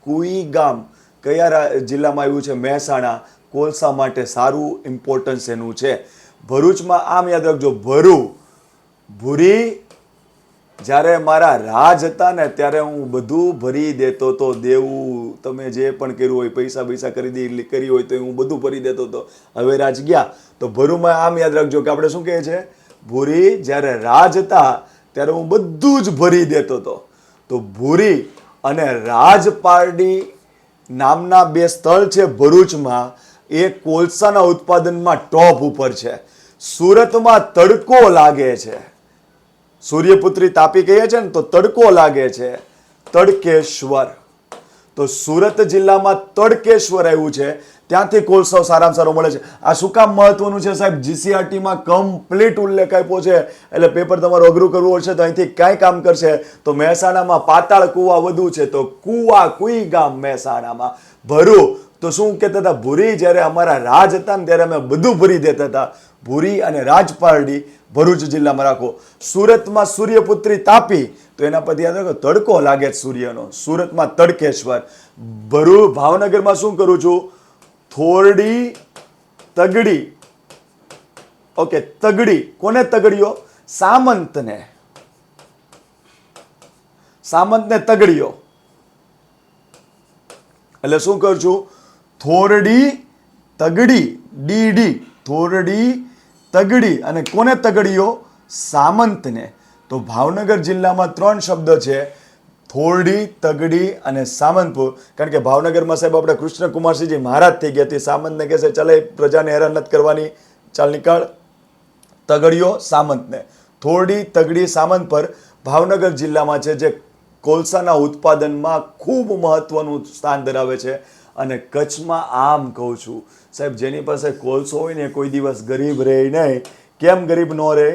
કુઈ ગામ કયા જિલ્લામાં આવ્યું છે? મહેસાણા. કોલસા માટે સારું ઇમ્પોર્ટન્સ એનું છે. ભરૂચમાં આમ યાદ રાખજો, ભૂરી. જ્યારે મારા રાજ હતા ને ત્યારે હું બધું ભરી દેતો હતો. દેવું તમે જે પણ કર્યું હોય, પૈસા કરી હોય તો હું બધું ભરી દેતો હતો. હવે રાજ ગયા તો ભરૂમાં આમ યાદ રાખજો કે આપણે શું કહે છે? ભૂરી. જ્યારે રાજ હતા ત્યારે હું બધું જ ભરી દેતો હતો. તો ભૂરી અને રાજપારડી નામના બે સ્થળ છે ભરૂચમાં, એ કોલસાના ઉત્પાદનમાં ટોપ ઉપર છે. સુરતમાં તડકો લાગે છે. સૂર્યપુત્રી તાપી કહીએ છે ને, તો તડકો લાગે છે. તડકેશ્વર. તો સુરત જિલ્લામાં તડકેશ્વર આવ્યું છે, ત્યાંથી કોલસો સારામાં સારો મળે છે. આ શું કામ મહત્વનું છે સાહેબ? જીસીઆરટીમાં કમ્પ્લીટ ઉલ્લેખ આપ્યો છે, એટલે પેપર તમારું અઘરું કરવું પડશે તો અહીંથી કાંઈ કામ કરશે. તો મહેસાણામાં પાતાળ કુવા વધુ છે, તો કુઈ ગામ મહેસાણામાં. ભરૂ તો શું કહેતા હતા? ભૂરી. જ્યારે અમારા રાજ હતા ને ત્યારે અમે બધું ભરી દેતા હતા. ભૂરી અને રાજપારડી ભરૂચ જિલ્લામાં રાખો. સુરતમાં સૂર્યપુત્રી તાપી, તો એના પરથી યાદ રાખો તડકો લાગે છે સૂર્યનો. સુરતમાં તડકેશ્વર. ભાવનગરમાં શું કરું છું? થોરડી તગડી. ઓકે, તગડી. કોને તગડીઓ? સામંતને તગડીઓ. એટલે શું કરું છું? થોરડી તગડી. ડી. થોરડી તગડી. અને કોને તગડીઓ? સામંતને. તો ભાવનગર જિલ્લામાં 3 શબ્દ છે: થોરડી, તગડી અને સામંતપુર. કારણ કે ભાવનગરમાં સાહેબ આપણે કૃષ્ણકુમારસિંહજી મહારાજ થઈ ગયા હતી. સામંતને કહે છે ચાલે પ્રજાને હેરાન નથી કરવાની, ચાલ નીકાળ. તગડીઓ સામંતને. થોરડી, તગડી, સામંત પર ભાવનગર જિલ્લામાં છે, જે કોલસાના ઉત્પાદનમાં ખૂબ મહત્વનું સ્થાન ધરાવે છે. અને કચ્છમાં આમ કહું છું સાહેબ, જેની પાસે કોલસો હોય ને કોઈ દિવસ ગરીબ રહે નહીં. કેમ ગરીબ ન રહે?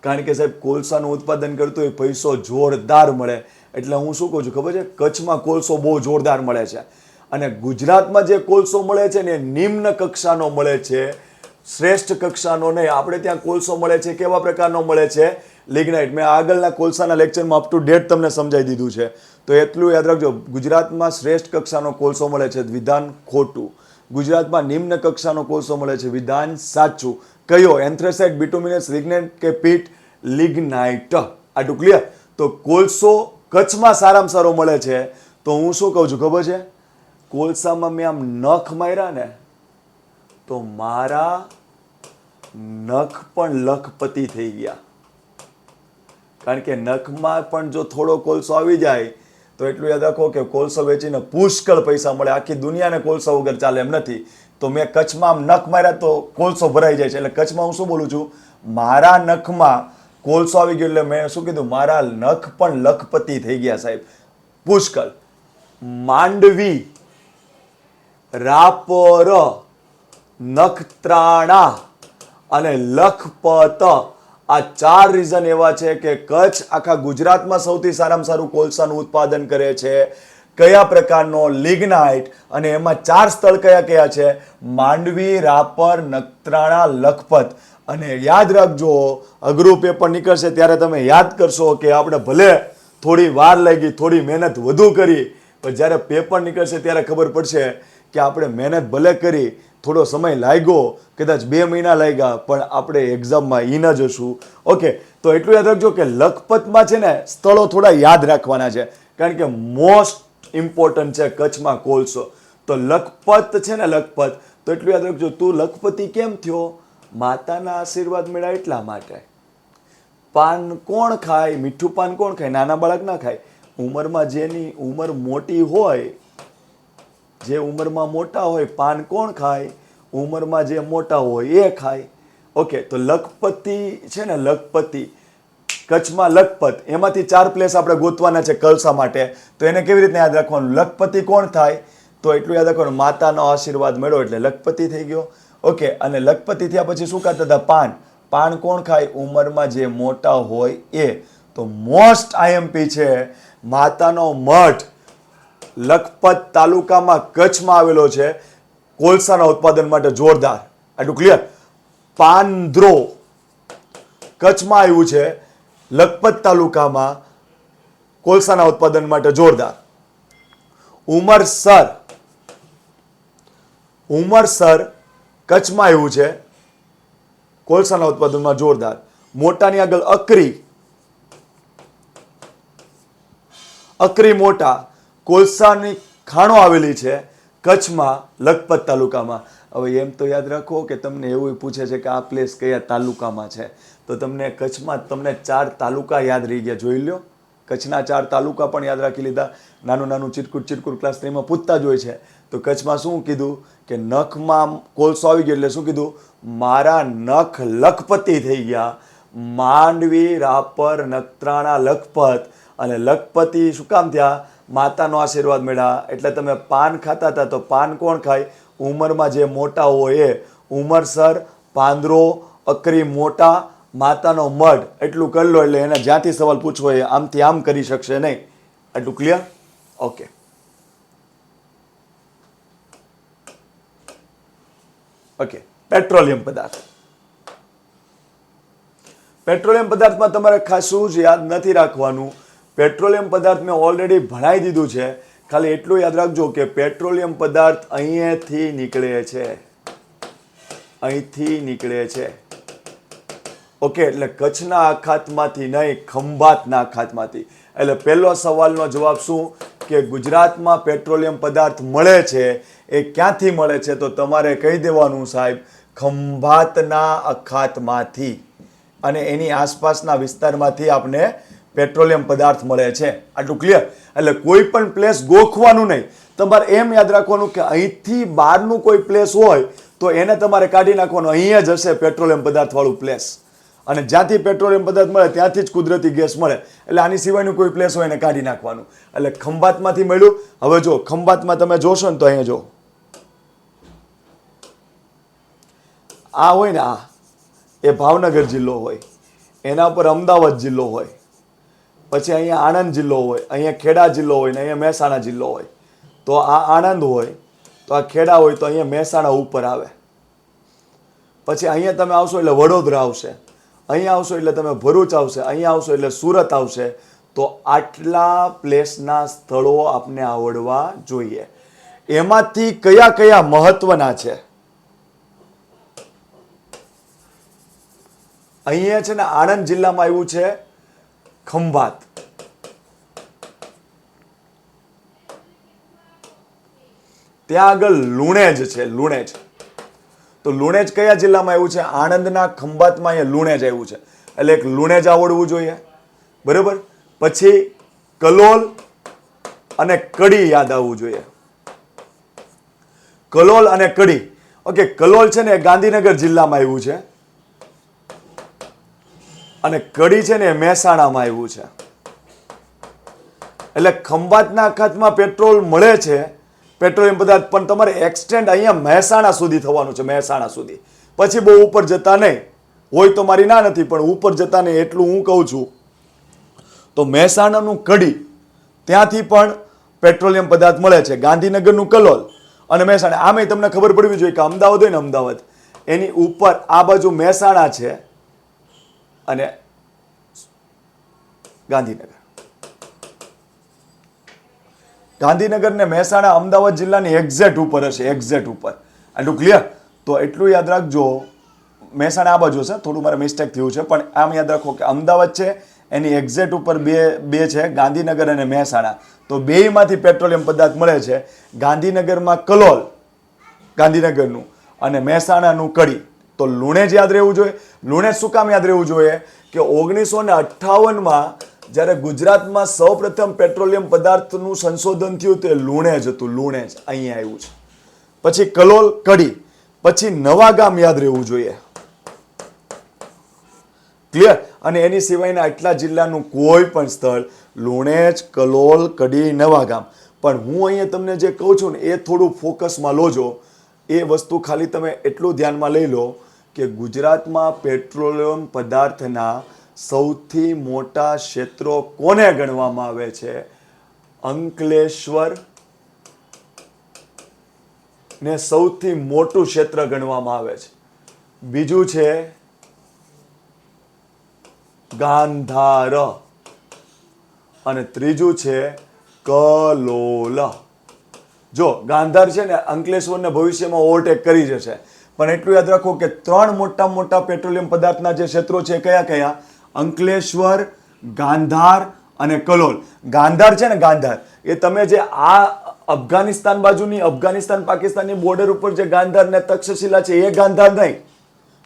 કારણ કે સાહેબ કોલસાનું ઉત્પાદન કરતું હોય, પૈસો જોરદાર મળે. એટલે હું શું કહું છું ખબર છે? કચ્છમાં કોલસો બહુ જોરદાર મળે છે. અને ગુજરાતમાં જે કોલસો મળે છે ને, એ નિમ્ન કક્ષાનો મળે છે, શ્રેષ્ઠ કક્ષાનો નહીં. આપણે ત્યાં કોલસો મળે છે કેવા પ્રકારનો મળે છે? લિગ્નાઇટ. મેં આગળના કોલસાના લેક્ચરમાં અપ ટુ ડેટ તમને સમજાવી દીધું છે. તો એટલું યાદ રાખજો, ગુજરાતમાં શ્રેષ્ઠ કક્ષાનો કોલસો મળે છે, વિધાન ખોટું. ગુજરાતમાં નિમ્ન કક્ષાનો કોલસો મળે છે, વિધાન સાચું. કયો? એન્થ્રેસાઇટ, બિટુમિનસ, લિગ્નાઇટ કે પીટ? લિગ્નાઇટ. આટલું ક્લિયર? તો કોલસો કચ્છમાં સારામાં સારો મળે છે. તો હું શું કહું છું ખબર છે? કોલસામાં મેં આમ નખ માર્યા ને, તો મારા નખ પણ લખપતિ થઈ ગયા. કારણ કે નખમાં પણ જો થોડો કોલસો આવી જાય તો એટલું યાદ રાખો કે કોલસો વેચીને પુષ્કળ પૈસા મળે. આખી દુનિયાને કોલસો વગર ચાલે એમ નથી. તો મેં કચ્છમાં આમ નખ માર્યા તો કોલસો ભરાઈ જાય છે. એટલે કચ્છમાં હું શું બોલું છું? મારા નખમાં કોલસો આવી ગયો. એટલે મેં શું કીધું? મારા નખ પણ લખપતિ થઈ ગયા સાહેબ, પુષ્કળ. માંડવી, રાપર, નખત્રાણા અને લખપત, આ 4 રીઝન એવા છે કે કચ્છ આખા ગુજરાતમાં સૌથી સારામાં સારું કોલસાનું ઉત્પાદન કરે છે. કયા પ્રકારનો? લિગ્નાઇટ. અને એમાં 4 સ્થળ કયા કયા છે? માંડવી, રાપર, નખત્રાણા, લખપત. અને યાદ રાખજો, અઘરું પેપર નીકળશે ત્યારે તમે યાદ કરશો કે આપણે ભલે થોડી વાર લાગી, થોડી મહેનત વધુ કરી, પણ જ્યારે પેપર નીકળશે ત્યારે ખબર પડશે કે આપણે મહેનત ભલે કરી, થોડો સમય લાગ્યો, કદાચ 2 મહિના લાગ્યા, પણ આપણે એક્ઝામમાં ઈ ન જશું. ઓકે, તો એટલું યાદ રાખજો કે લખપતમાં છે ને સ્થળો થોડા યાદ રાખવાના છે, કારણ કે મોસ્ટ ઇમ્પોર્ટન્ટ છે કચ્છમાં કોલસો. તો લખપત છે ને, લખપત. તો એટલું યાદ રાખજો. તું લખપતિ કેમ થયો? માતાના આશીર્વાદ મળ્યા એટલા માટે. પાન કોણ ખાય? મીઠું પાન કોણ ખાય? નાના બાળક ના ખાય. ઉંમરમાં જેની ઉંમર મોટી હોય, જે ઉંમરમાં મોટા હોય, પાન કોણ ખાય? ઉંમરમાં જે મોટા હોય એ ખાય. ઓકે, તો લખપતિ છે ને, લખપતિ કચ્છમાં લખપત, એમાંથી 4 પ્લેસ આપણે ગોતવાના છે કલસા માટે. તો એને કેવી રીતે યાદ રાખવાનું? લખપતિ કોણ થાય? તો એટલું યાદ રાખવાનું, માતાનો આશીર્વાદ મળ્યો એટલે લખપતિ થઈ ગયો. ઓકે, અને લખપતિ થયા પછી શું ખાતા હતા? પાન. પાન કોણ ખાય? ઉંમરમાં જે મોટા હોય એ. તો મોસ્ટ આઈએમપી છે માતાનો મઠ લખપત તાલુકામાં કચ્છમાં આવેલો છે, કોલસાના ઉત્પાદન માટે જોરદાર. આટલું ક્લિયર? પાંદરો કચ્છમાં આવ્યું છે, લખપત તાલુકામાં કોલસાના ઉત્પાદન માટે જોરદાર. ઉમરસર, ઉમરસર કચ્છમાં આવ્યું છે, કોલસાના ઉત્પાદનમાં જોરદાર. મોટાની આગળ અકરી, અકરી મોટા કોલસાની ખાણો આવેલી છે કચ્છમાં લખપત તાલુકામાં. હવે એમ તો યાદ રાખો કે તમને એવું પૂછે છે કે આ પ્લેસ કયા તાલુકામાં છે, તો તમને કચ્છમાં તમને 4 તાલુકા યાદ રહી ગયા. જોઈ લો, કચ્છના 4 તાલુકા પણ યાદ રાખી લીધા. નાનું નાનું ચીટકુટ ચીટકુટ ક્લાસ 3માં પૂછતા જ હોય છે. તો કચ્છમાં શું કીધું કે નખમાં કોલસો આવી ગયો એટલે શું કીધું? મારા નખ લખપતિ થઈ ગયા. માંડવી, રાપર, નખત્રાણા, લખપત. અને લખપતિ શું કામ થયા? માતાનો આશીર્વાદ મળ્યા. એટલે તમે પાન ખાતા હતા, તો પાન કોણ ખાય? ઉંમરમાં જે મોટા હોય એ. ઉમરસર, પાંદરો, અકરી મોટા, માતાનો મઢ. એટલું કરી લો એટલે એને જ્યાંથી સવાલ પૂછવો એ આમથી આમ કરી શકશે નહીં. એટલું ક્લિયર? ઓકે. ઓકે, પેટ્રોલિયમ પદાર્થ. પેટ્રોલિયમ પદાર્થમાં તમારે ખાસું જ યાદ નથી રાખવાનું. પેટ્રોલિયમ પદાર્થ મેં ઓલરેડી ભણાવી દીધું છે. ખાલી એટલું યાદ રાખજો કે પેટ્રોલિયમ પદાર્થ અહીંયાથી નીકળે છે, અહીંથી નીકળે છે. ઓકે, એટલે કચ્છના અખાતમાંથી નહીં, ખંભાતના અખાતમાંથી. એટલે પહેલો સવાલનો જવાબ શું કે ગુજરાતમાં પેટ્રોલિયમ પદાર્થ મળે છે, એ ક્યાંથી મળે છે? તો તમારે કહી દેવાનું સાહેબ, ખંભાતના અખાતમાંથી અને એની આસપાસના વિસ્તારમાંથી આપણે પેટ્રોલિયમ પદાર્થ મળે છે. આટલું ક્લિયર? એટલે કોઈ પણ પ્લેસ ગોખવાનું નહીં. તમારે એમ યાદ રાખવાનું કે અહીંથી બહારનું કોઈ પ્લેસ હોય તો એને તમારે કાઢી નાખવાનું. અહીંયા જ હશે પેટ્રોલિયમ પદાર્થ વાળું પ્લેસ, અને જ્યાંથી પેટ્રોલિયમ પદાર્થ મળે ત્યાંથી જ કુદરતી ગેસ મળે. એટલે આની સિવાયનું કોઈ પ્લેસ હોય એને કાઢી નાખવાનું. એટલે ખંભાતમાંથી મળ્યું. હવે જો ખંભાતમાં તમે જોશો ને તો અહીંયા જો આ હોય ને, આ એ ભાવનગર જિલ્લો હોય, એના ઉપર અમદાવાદ જિલ્લો હોય, પછી અહીંયા આણંદ જિલ્લો હોય, અહીંયા ખેડા જિલ્લો હોય ને અહીંયા મહેસાણા જિલ્લો હોય. તો આ આણંદ હોય, તો આ ખેડા હોય, તો અહીંયા મહેસાણા ઉપર આવે. પછી અહીંયા તમે આવશો એટલે વડોદરા આવશે, અહીંયા આવશો એટલે તમે ભરૂચ આવશે, અહીંયા આવશો એટલે સુરત આવશે. તો આટલા પ્લેસના સ્થળો આપને આવડવા જોઈએ. એમાંથી કયા કયા મહત્વના છે? અહીંયા છે ને આણંદ જિલ્લામાં આવ્યું છે ખંભાત. ત્યાં આગળ લુણેજ છે, લુણેજ. તો લુણેજ કયા જિલ્લામાં આવ્યું છે? આણંદના ખંભાતમાં અહીંયા લુણેજ આવ્યું છે. એટલે એક લુણેજ આવડવું જોઈએ, બરાબર. પછી કલોલ અને કડી યાદ આવવું જોઈએ. કલોલ અને કડી. ઓકે, કલોલ છે ને ગાંધીનગર જિલ્લામાં આવ્યું છે, અને કડી છે ને મહેસાણામાં આવ્યું છે. એટલે ખંભાતના અખાતમાં પેટ્રોલ મળે છે, પેટ્રોલિયમ પદાર્થ, પણ તમારે એક્સટેન્ડ અહીંયા મહેસાણા સુધી થવાનું છે, મહેસાણા સુધી. પછી બહુ ઉપર જતા નહીં. હોય તો મારી ના નથી, પણ ઉપર જતા નહીં એટલું હું કહું છું. તો મહેસાણાનું કડી, ત્યાંથી પણ પેટ્રોલિયમ પદાર્થ મળે છે. ગાંધીનગરનું કલોલ અને મહેસાણા. આમે તમને ખબર પડવી જોઈએ કે અમદાવાદ હોય ને, અમદાવાદ એની ઉપર આ બાજુ મહેસાણા છે અને ગાંધીનગર. ગાંધીનગર ને મહેસાણા અમદાવાદ જિલ્લાની એક્ઝેક્ટ ઉપર હશે, એક્ઝેક્ટ ઉપર. આટલું ક્લિયર? તો એટલું યાદ રાખજો, મહેસાણા આ બાજુ હશે, થોડું મારે મિસ્ટેક થયું છે, પણ આમ યાદ રાખો કે અમદાવાદ છે એની એક્ઝેક્ટ ઉપર બે છે, ગાંધીનગર અને મહેસાણા. તો બેયમાંથી પેટ્રોલિયમ પદાર્થ મળે છે. ગાંધીનગરમાં કલોલ, ગાંધીનગરનું, અને મહેસાણાનું કડી. તો લુણેજ યાદ રહેવું જોઈએ. લુણેજ શું કામ યાદ રહેવું જોઈએ? કે 1958માં જ્યારે ગુજરાતમાં સૌપ્રથમ પેટ્રોલિયમ પદાર્થનું સંશોધન થયું તે લુણેજ હતું. લુણેજ અહીંયા આવ્યું છે. પછી કલોલ, કડી, પછી નવા ગામ યાદ રહેવું જોઈએ. ક્લિયર. અને એની સિવાયના આટલા જિલ્લાનું કોઈ પણ સ્થળ, લુણેજ, કલોલ, કડી, નવાગામ, પણ હું અહીંયા તમને જે કહું છું ને એ થોડું ફોકસમાં લોજો. એ વસ્તુ ખાલી તમે એટલું ધ્યાનમાં લઈ લો કે ગુજરાતમાં પેટ્રોલિયમ પદાર્થના સૌથી મોટા ક્ષેત્રો કોને ગણવામાં આવે છે? અંકલેશ્વર ને સૌથી મોટું ક્ષેત્ર ગણવામાં આવે છે. બીજું છે ગાંધાર અને ત્રીજું છે કલોલ. જો ગાંધાર છે ને અંકલેશ્વરને ભવિષ્યમાં ઓવરટેક કરી જશે, પણ એટલું યાદ રાખો કે 3 મોટા પેટ્રોલિયમ પદાર્થના જે ક્ષેત્રો છે કયા કયા? અંકલેશ્વર, ગાંધાર અને કલોલ. ગાંધાર છે ને, ગાંધાર એ તમે જે આ અફઘાનિસ્તાન બાજુની, અફઘાનિસ્તાન પાકિસ્તાનની બોર્ડર ઉપર જે ગાંધાર ને તક્ષશિલા છે એ ગાંધાર નહીં.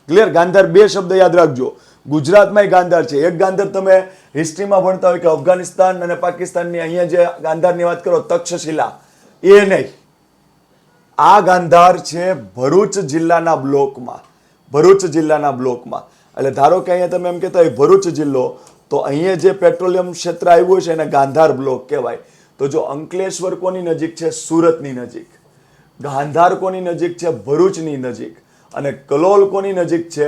ક્લિયર. ગાંધાર 2 શબ્દ યાદ રાખજો. ગુજરાતમાંય ગાંધાર છે. એક ગાંધાર તમે હિસ્ટ્રીમાં ભણતા હોય કે અફઘાનિસ્તાન અને પાકિસ્તાનની, અહીંયા જે ગાંધારની વાત કરો તક્ષશિલા, એ નહીં. આ ગાંધાર છે ભરૂચ જિલ્લાના બ્લોકમાં. ભરૂચ જિલ્લાના બ્લોકમાં. એટલે ધારો કે અહીંયા તમે એમ કહેતા હોય ભરૂચ જિલ્લો, તો અહીંયા જે પેટ્રોલિયમ ક્ષેત્ર આવ્યું છે એને ગાંધાર બ્લોક કહેવાય. તો જો અંકલેશ્વર કોની નજીક છે? સુરતની નજીક. ગાંધાર કોની નજીક છે? ભરૂચની નજીક. અને કલોલ કોની નજીક છે?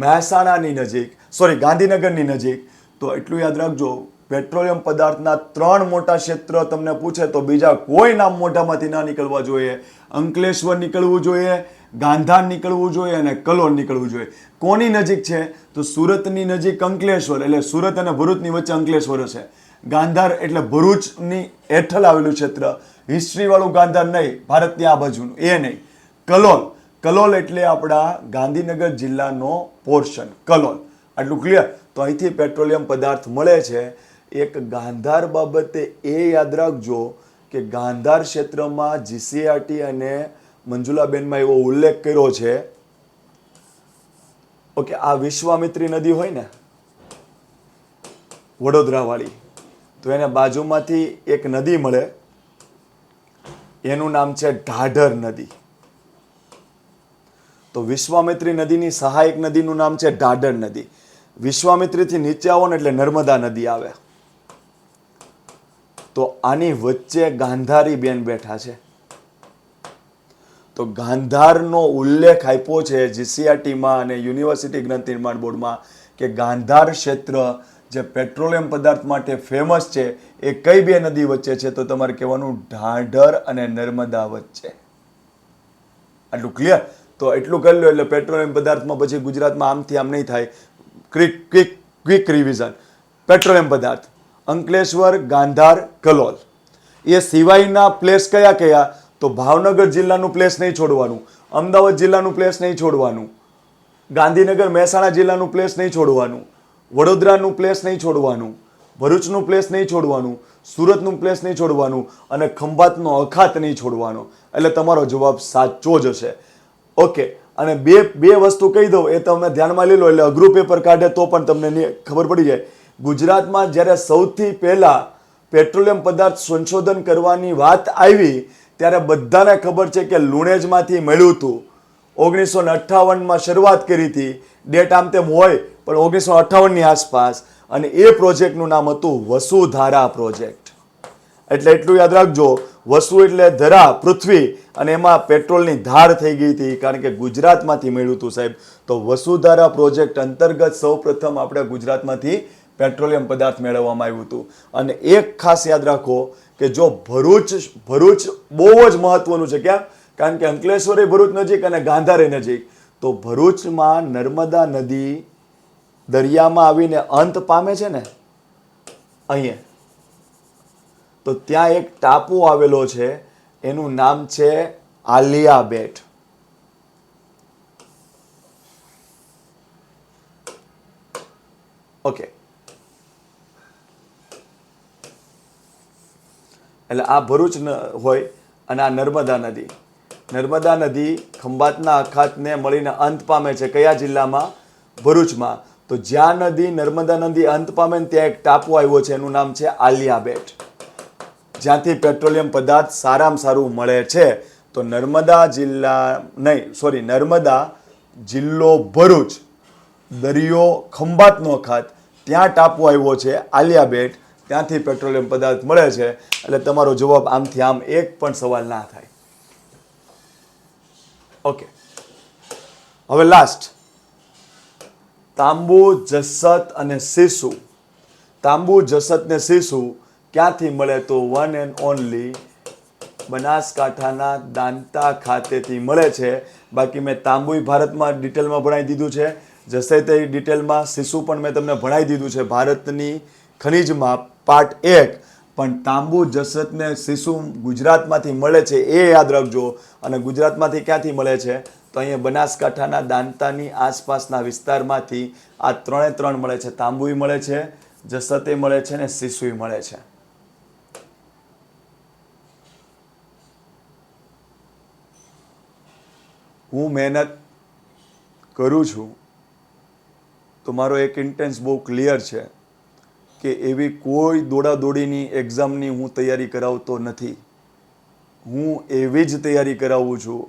મહેસાણાની નજીક, સોરી ગાંધીનગરની નજીક. તો એટલું યાદ રાખજો, પેટ્રોલિયમ પદાર્થના 3 મોટા ક્ષેત્ર તમને પૂછે તો બીજા કોઈ નામ મોઢામાંથી ના નીકળવા જોઈએ. અંકલેશ્વર નીકળવું જોઈએ, ગાંધાર નીકળવું જોઈએ અને કલોલ નીકળવું જોઈએ. કોની નજીક છે? તો સુરતની નજીક અંકલેશ્વર, એટલે સુરત અને ભરૂચની વચ્ચે અંકલેશ્વર હશે. ગાંધાર એટલે ભરૂચની હેઠળ આવેલું ક્ષેત્ર, હિસ્ટ્રી વાળું ગાંધાર નહીં, ભારતની આ બાજુનું એ નહીં. કલોલ, કલોલ એટલે આપણા ગાંધીનગર જિલ્લાનો પોર્શન કલોલ. આટલું ક્લિયર. તો અહીંથી પેટ્રોલિયમ પદાર્થ મળે છે. એક ગાંધાર બાબતે એ યાદ રાખજો કે ગાંધાર ક્ષેત્રમાં જીસીઆરટી અને મંજુલાબેનમાં એવો ઉલ્લેખ કર્યો છે. ઓકે, આ વિશ્વામિત્રી નદી હોય ને વડોદરાવાળી, તો એને બાજુમાંથી એક નદી મળે, એનું નામ છે ઢાઢર નદી. તો વિશ્વામિત્રી નદીની સહાયક નદીનું નામ છે ઢાઢર નદી. વિશ્વામિત્રીથી નીચે આવો ને એટલે નર્મદા નદી આવે. તો આની વચ્ચે ગાંધારી બેન બેઠા છે. તો ગાંધારનો ઉલ્લેખ આપ્યો છે જીસીઆરટીમાં અને યુનિવર્સિટી ગ્રંથ નિર્માણ બોર્ડમાં કે ગાંધાર ક્ષેત્ર જે પેટ્રોલિયમ પદાર્થ માટે ફેમસ છે એ કઈ 2 નદી વચ્ચે છે? તો તમારે કહેવાનું ઢાઢર અને નર્મદા વચ્ચે. આટલું ક્લિયર. તો એટલું કરી લો એટલે પેટ્રોલિયમ પદાર્થમાં પછી ગુજરાતમાં આમથી આમ નહીં થાય. Quick revision. પેટ્રોલિયમ પદાર્થ અંકલેશ્વર, ગાંધાર, કલોલ. એ સિવાયના પ્લેસ કયા કયા? તો ભાવનગર જિલ્લાનું પ્લેસ નહીં છોડવાનું, અમદાવાદ જિલ્લાનું પ્લેસ નહીં છોડવાનું, ગાંધીનગર મહેસાણા જિલ્લાનું પ્લેસ નહીં છોડવાનું, વડોદરાનું પ્લેસ નહીં છોડવાનું, ભરૂચનું પ્લેસ નહીં છોડવાનું, સુરતનું પ્લેસ નહીં છોડવાનું અને ખંભાતનો અખાત નહીં છોડવાનો. એટલે તમારો જવાબ સાચો જ હશે. ઓકે. અને બે વસ્તુ કહી દઉં, એ તમે ધ્યાનમાં લઈ લો એટલે અઘરું પેપર કાઢે તો પણ તમને ખબર પડી જાય. ગુજરાતમાં જ્યારે સૌથી પહેલા પેટ્રોલિયમ પદાર્થ સંશોધન કરવાની વાત આવી ત્યારે બધાને ખબર છે કે લુણેજમાંથી મળ્યું હતું. 1958માં શરૂઆત કરી હતી. ડેટ આમ તેમ હોય પણ 1958ની આસપાસ. અને એ પ્રોજેક્ટનું નામ હતું વસુધારા પ્રોજેક્ટ. એટલે એટલું યાદ રાખજો, વસુ એટલે ધરા, પૃથ્વી, અને એમાં પેટ્રોલની ધાર થઈ ગઈ હતી કારણ કે ગુજરાતમાંથી મળ્યું હતું સાહેબ. તો વસુધારા પ્રોજેક્ટ અંતર્ગત સૌપ્રથમ આપણે ગુજરાતમાંથી પેટ્રોલિયમ પદાર્થ મેળવવામાં આવ્યું હતું. અને એક ખાસ યાદ રાખો કે જો ભરૂચ બહુ જ મહત્વનું છે. કેમ? કારણ કે અંકલેશ્વર એ ભરૂચ નજીક અને ગાંધાર એ નજીક. તો ભરૂચમાં નર્મદા નદી દરિયામાં આવીને અંત પામે છે ને અહીંયા, તો ત્યાં એક ટાપુ આવેલો છે, એનું નામ છે આલિયા બેટ. ઓકે. એટલે આ ભરૂચ હોય અને આ નર્મદા નદી. નર્મદા નદી ખંભાતના અખાતને મળીને અંત પામે છે કયા જિલ્લામાં? ભરૂચમાં. તો જ્યાં નદી નર્મદા નદી અંત પામે ને ત્યાં એક ટાપુ આવ્યો છે, એનું નામ છે આલિયા બેટ, જ્યાંથી પેટ્રોલિયમ પદાર્થ સારામાં સારું મળે છે. તો નર્મદા જિલ્લો ભરૂચ દરિયો ખંભાતનો અખાત, ત્યાં ટાપુ આવ્યો છે આલિયા બેટ, ત્યાંથી પેટ્રોલિયમ પદાર્થ મળે છે. એટલે તમારો જવાબ આમથી આમ એક પણ સવાલ ના થાય. ઓકે, હવે લાસ્ટ, તાંબુ, જસત અને સીસુ. તાંબુ, જસત ને સીસુ ક્યાંથી મળે? તો વન એન્ડ ઓનલી બનાસકાંઠાના દાંતા ખાતેથી મળે છે. બાકી મેં તાંબુ ભારતમાં ડિટેલમાં ભણાવી દીધું છે, જસતે ડિટેલમાં, સીસુ પણ મેં તમને ભણાવી દીધું છે ભારતની ખનિજમાં પાર્ટ 1. પણ તાંબુ, જસત ને સીસુ ગુજરાતમાંથી મળે છે એ યાદ રાખજો. અને ગુજરાતમાંથી ક્યાંથી મળે છે? તો અહીંયા બનાસકાંઠાના દાંતાની આસપાસના વિસ્તારમાંથી આ ત્રણ મળે છે. તાંબુય મળે છે, જસતે મળે છે ને સીસુય મળે છે. હું મહેનત કરું છું તો મારો એક ઇન્ટેન્સ બહુ ક્લિયર છે કે એવી કોઈ દોડાદોડીની એક્ઝામની હું તૈયારી કરાવતો નથી. હું એવી જ તૈયારી કરાવું છું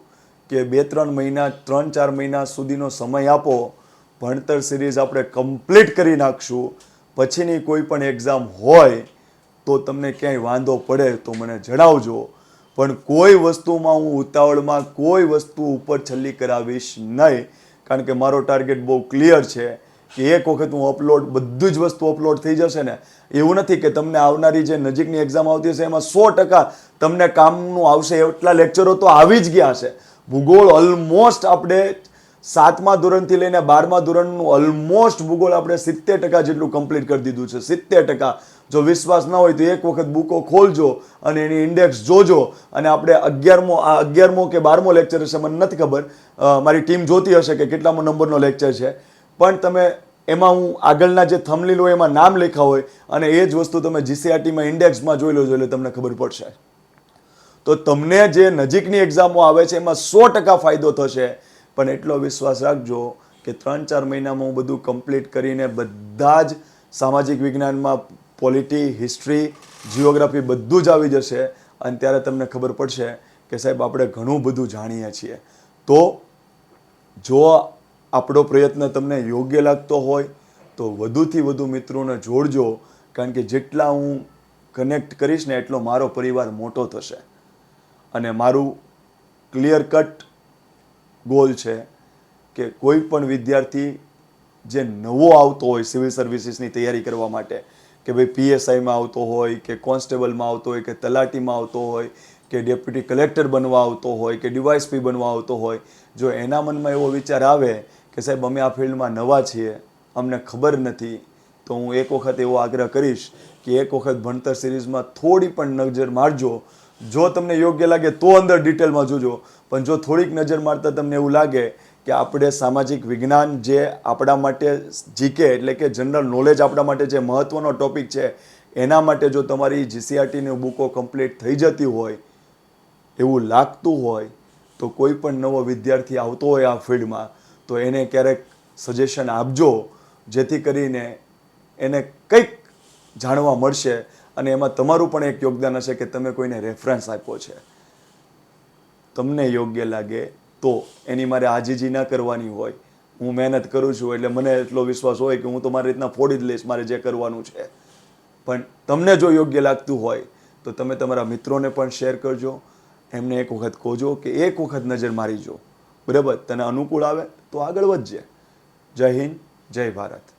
કે 2-3 મહિના, 3-4 મહિના સુધીનો સમય આપો, ભણતર સિરીઝ આપણે કમ્પ્લીટ કરી નાખશું. પછીની કોઈ પણ એક્ઝામ હોય તો તમને ક્યાંય વાંધો પડે તો મને જણાવજો. પણ કોઈ વસ્તુમાં હું ઉતાવળમાં કોઈ વસ્તુ ઉપર છલ્લી કરાવીશ નહીં. કારણ કે મારો ટાર્ગેટ બહુ ક્લિયર છે કે એક વખત હું અપલોડ, બધી જ વસ્તુ અપલોડ થઈ જશે ને, એવું નથી કે તમને આવનારી જે નજીકની એક્ઝામ આવતી હશે એમાં 100% તમને કામનું આવશે એટલા લેક્ચરો તો આવી જ ગયા છે. ભૂગોળ ઓલમોસ્ટ આપણે 7મા ધોરણથી લઈને 12મા ધોરણનું ઓલમોસ્ટ ભૂગોળ આપણે 70% જેટલું કમ્પ્લીટ કરી દીધું છે. 70%. જો વિશ્વાસ ના હોય તો એક વખત બુકો ખોલજો અને એની ઇન્ડેક્સ જોજો. અને આપણે 11મો કે 12મો લેક્ચર હશે, મને નથી ખબર, મારી ટીમ જોતી હશે કે કેટલામો નંબરનો લેક્ચર છે. પણ તમે એમાં હું આગળના જે થંબનેલ હોય એમાં નામ લખ્યા હોય અને એ જ વસ્તુ તમે જીસીઆરટીમાં ઇન્ડેક્સમાં જોઈ લેજો એટલે તમને ખબર પડશે. તો તમને જે નજીકની એક્ઝામો આવે છે એમાં 100% ફાયદો થશે. પણ એટલો વિશ્વાસ રાખજો કે 3-4 મહિનામાં હું બધું કમ્પ્લીટ કરીને બધા જ સામાજિક વિજ્ઞાનમાં પોલિટી, હિસ્ટ્રી, જિયોગ્રાફી બધું જ આવી જશે. અને ત્યારે તમને ખબર પડશે કે સાહેબ આપણે ઘણું બધું જાણીએ છીએ. તો જો આપણો પ્રયત્ન તમને યોગ્ય લાગતો હોય તો વધુથી વધુ મિત્રોને જોડજો. કારણ કે જેટલા હું કનેક્ટ કરીશ ને એટલો મારો પરિવાર મોટો થશે. અને મારું ક્લિયર કટ ગોલ છે કે કોઈ પણ વિદ્યાર્થી જે નવો આવતો હોય સિવિલ સર્વિસીસની તૈયારી કરવા માટે, કે ભાઈ પીએસઆઈમાં આવતો હોય કે કોન્સ્ટેબલમાં આવતો હોય કે તલાટીમાં આવતો હોય કે ડેપ્યુટી કલેક્ટર બનવા આવતો હોય કે ડીવાયએસપી બનવા આવતો હોય, જો એના મનમાં એવો વિચાર આવે કે સાહેબ અમે આ ફિલ્ડમાં નવા છીએ, અમને ખબર નથી, તો હું એક વખત એવો આગ્રહ કરીશ કે એક વખત ભણતર સિરીઝમાં થોડી પણ નજર મારજો. જો તમને યોગ્ય લાગે તો અંદર ડિટેલમાં જોજો. પણ જો થોડીક નજર મારતા તમને એવું લાગે કે આપણે સામાજિક વિજ્ઞાન જે આપણા માટે જીકે એટલે કે જનરલ નોલેજ આપણા માટે જે મહત્ત્વનો ટોપિક છે એના માટે જો તમારી જીસીઆરટીની બુકો કમ્પ્લીટ થઈ જતી હોય એવું લાગતું હોય તો કોઈ પણ નવો વિદ્યાર્થી આવતો હોય આ ફિલ્ડમાં તો એને ક્યારેક સજેશન આપજો, જેથી કરીને એને કંઈક જાણવા મળશે. અને એમાં તમારું પણ એક યોગદાન હશે કે તમે કોઈને રેફરન્સ આપ્યો છે. તમને યોગ્ય લાગે તો એની મારે આજીજી ના કરવાની હોય. હું મહેનત કરું છું એટલે મને એટલો વિશ્વાસ હોય કે હું તો મારી રીતના ફોડી જ લઈશ મારે જે કરવાનું છે. પણ તમને જો યોગ્ય લાગતું હોય તો તમે તમારા મિત્રોને પણ શેર કરજો, એમને એક વખત કહોજો કે એક વખત નજર મારી જો, બરાબર? તને અનુકૂળ આવે તો આગળ વધજે. જય હિન્દ, જય ભારત.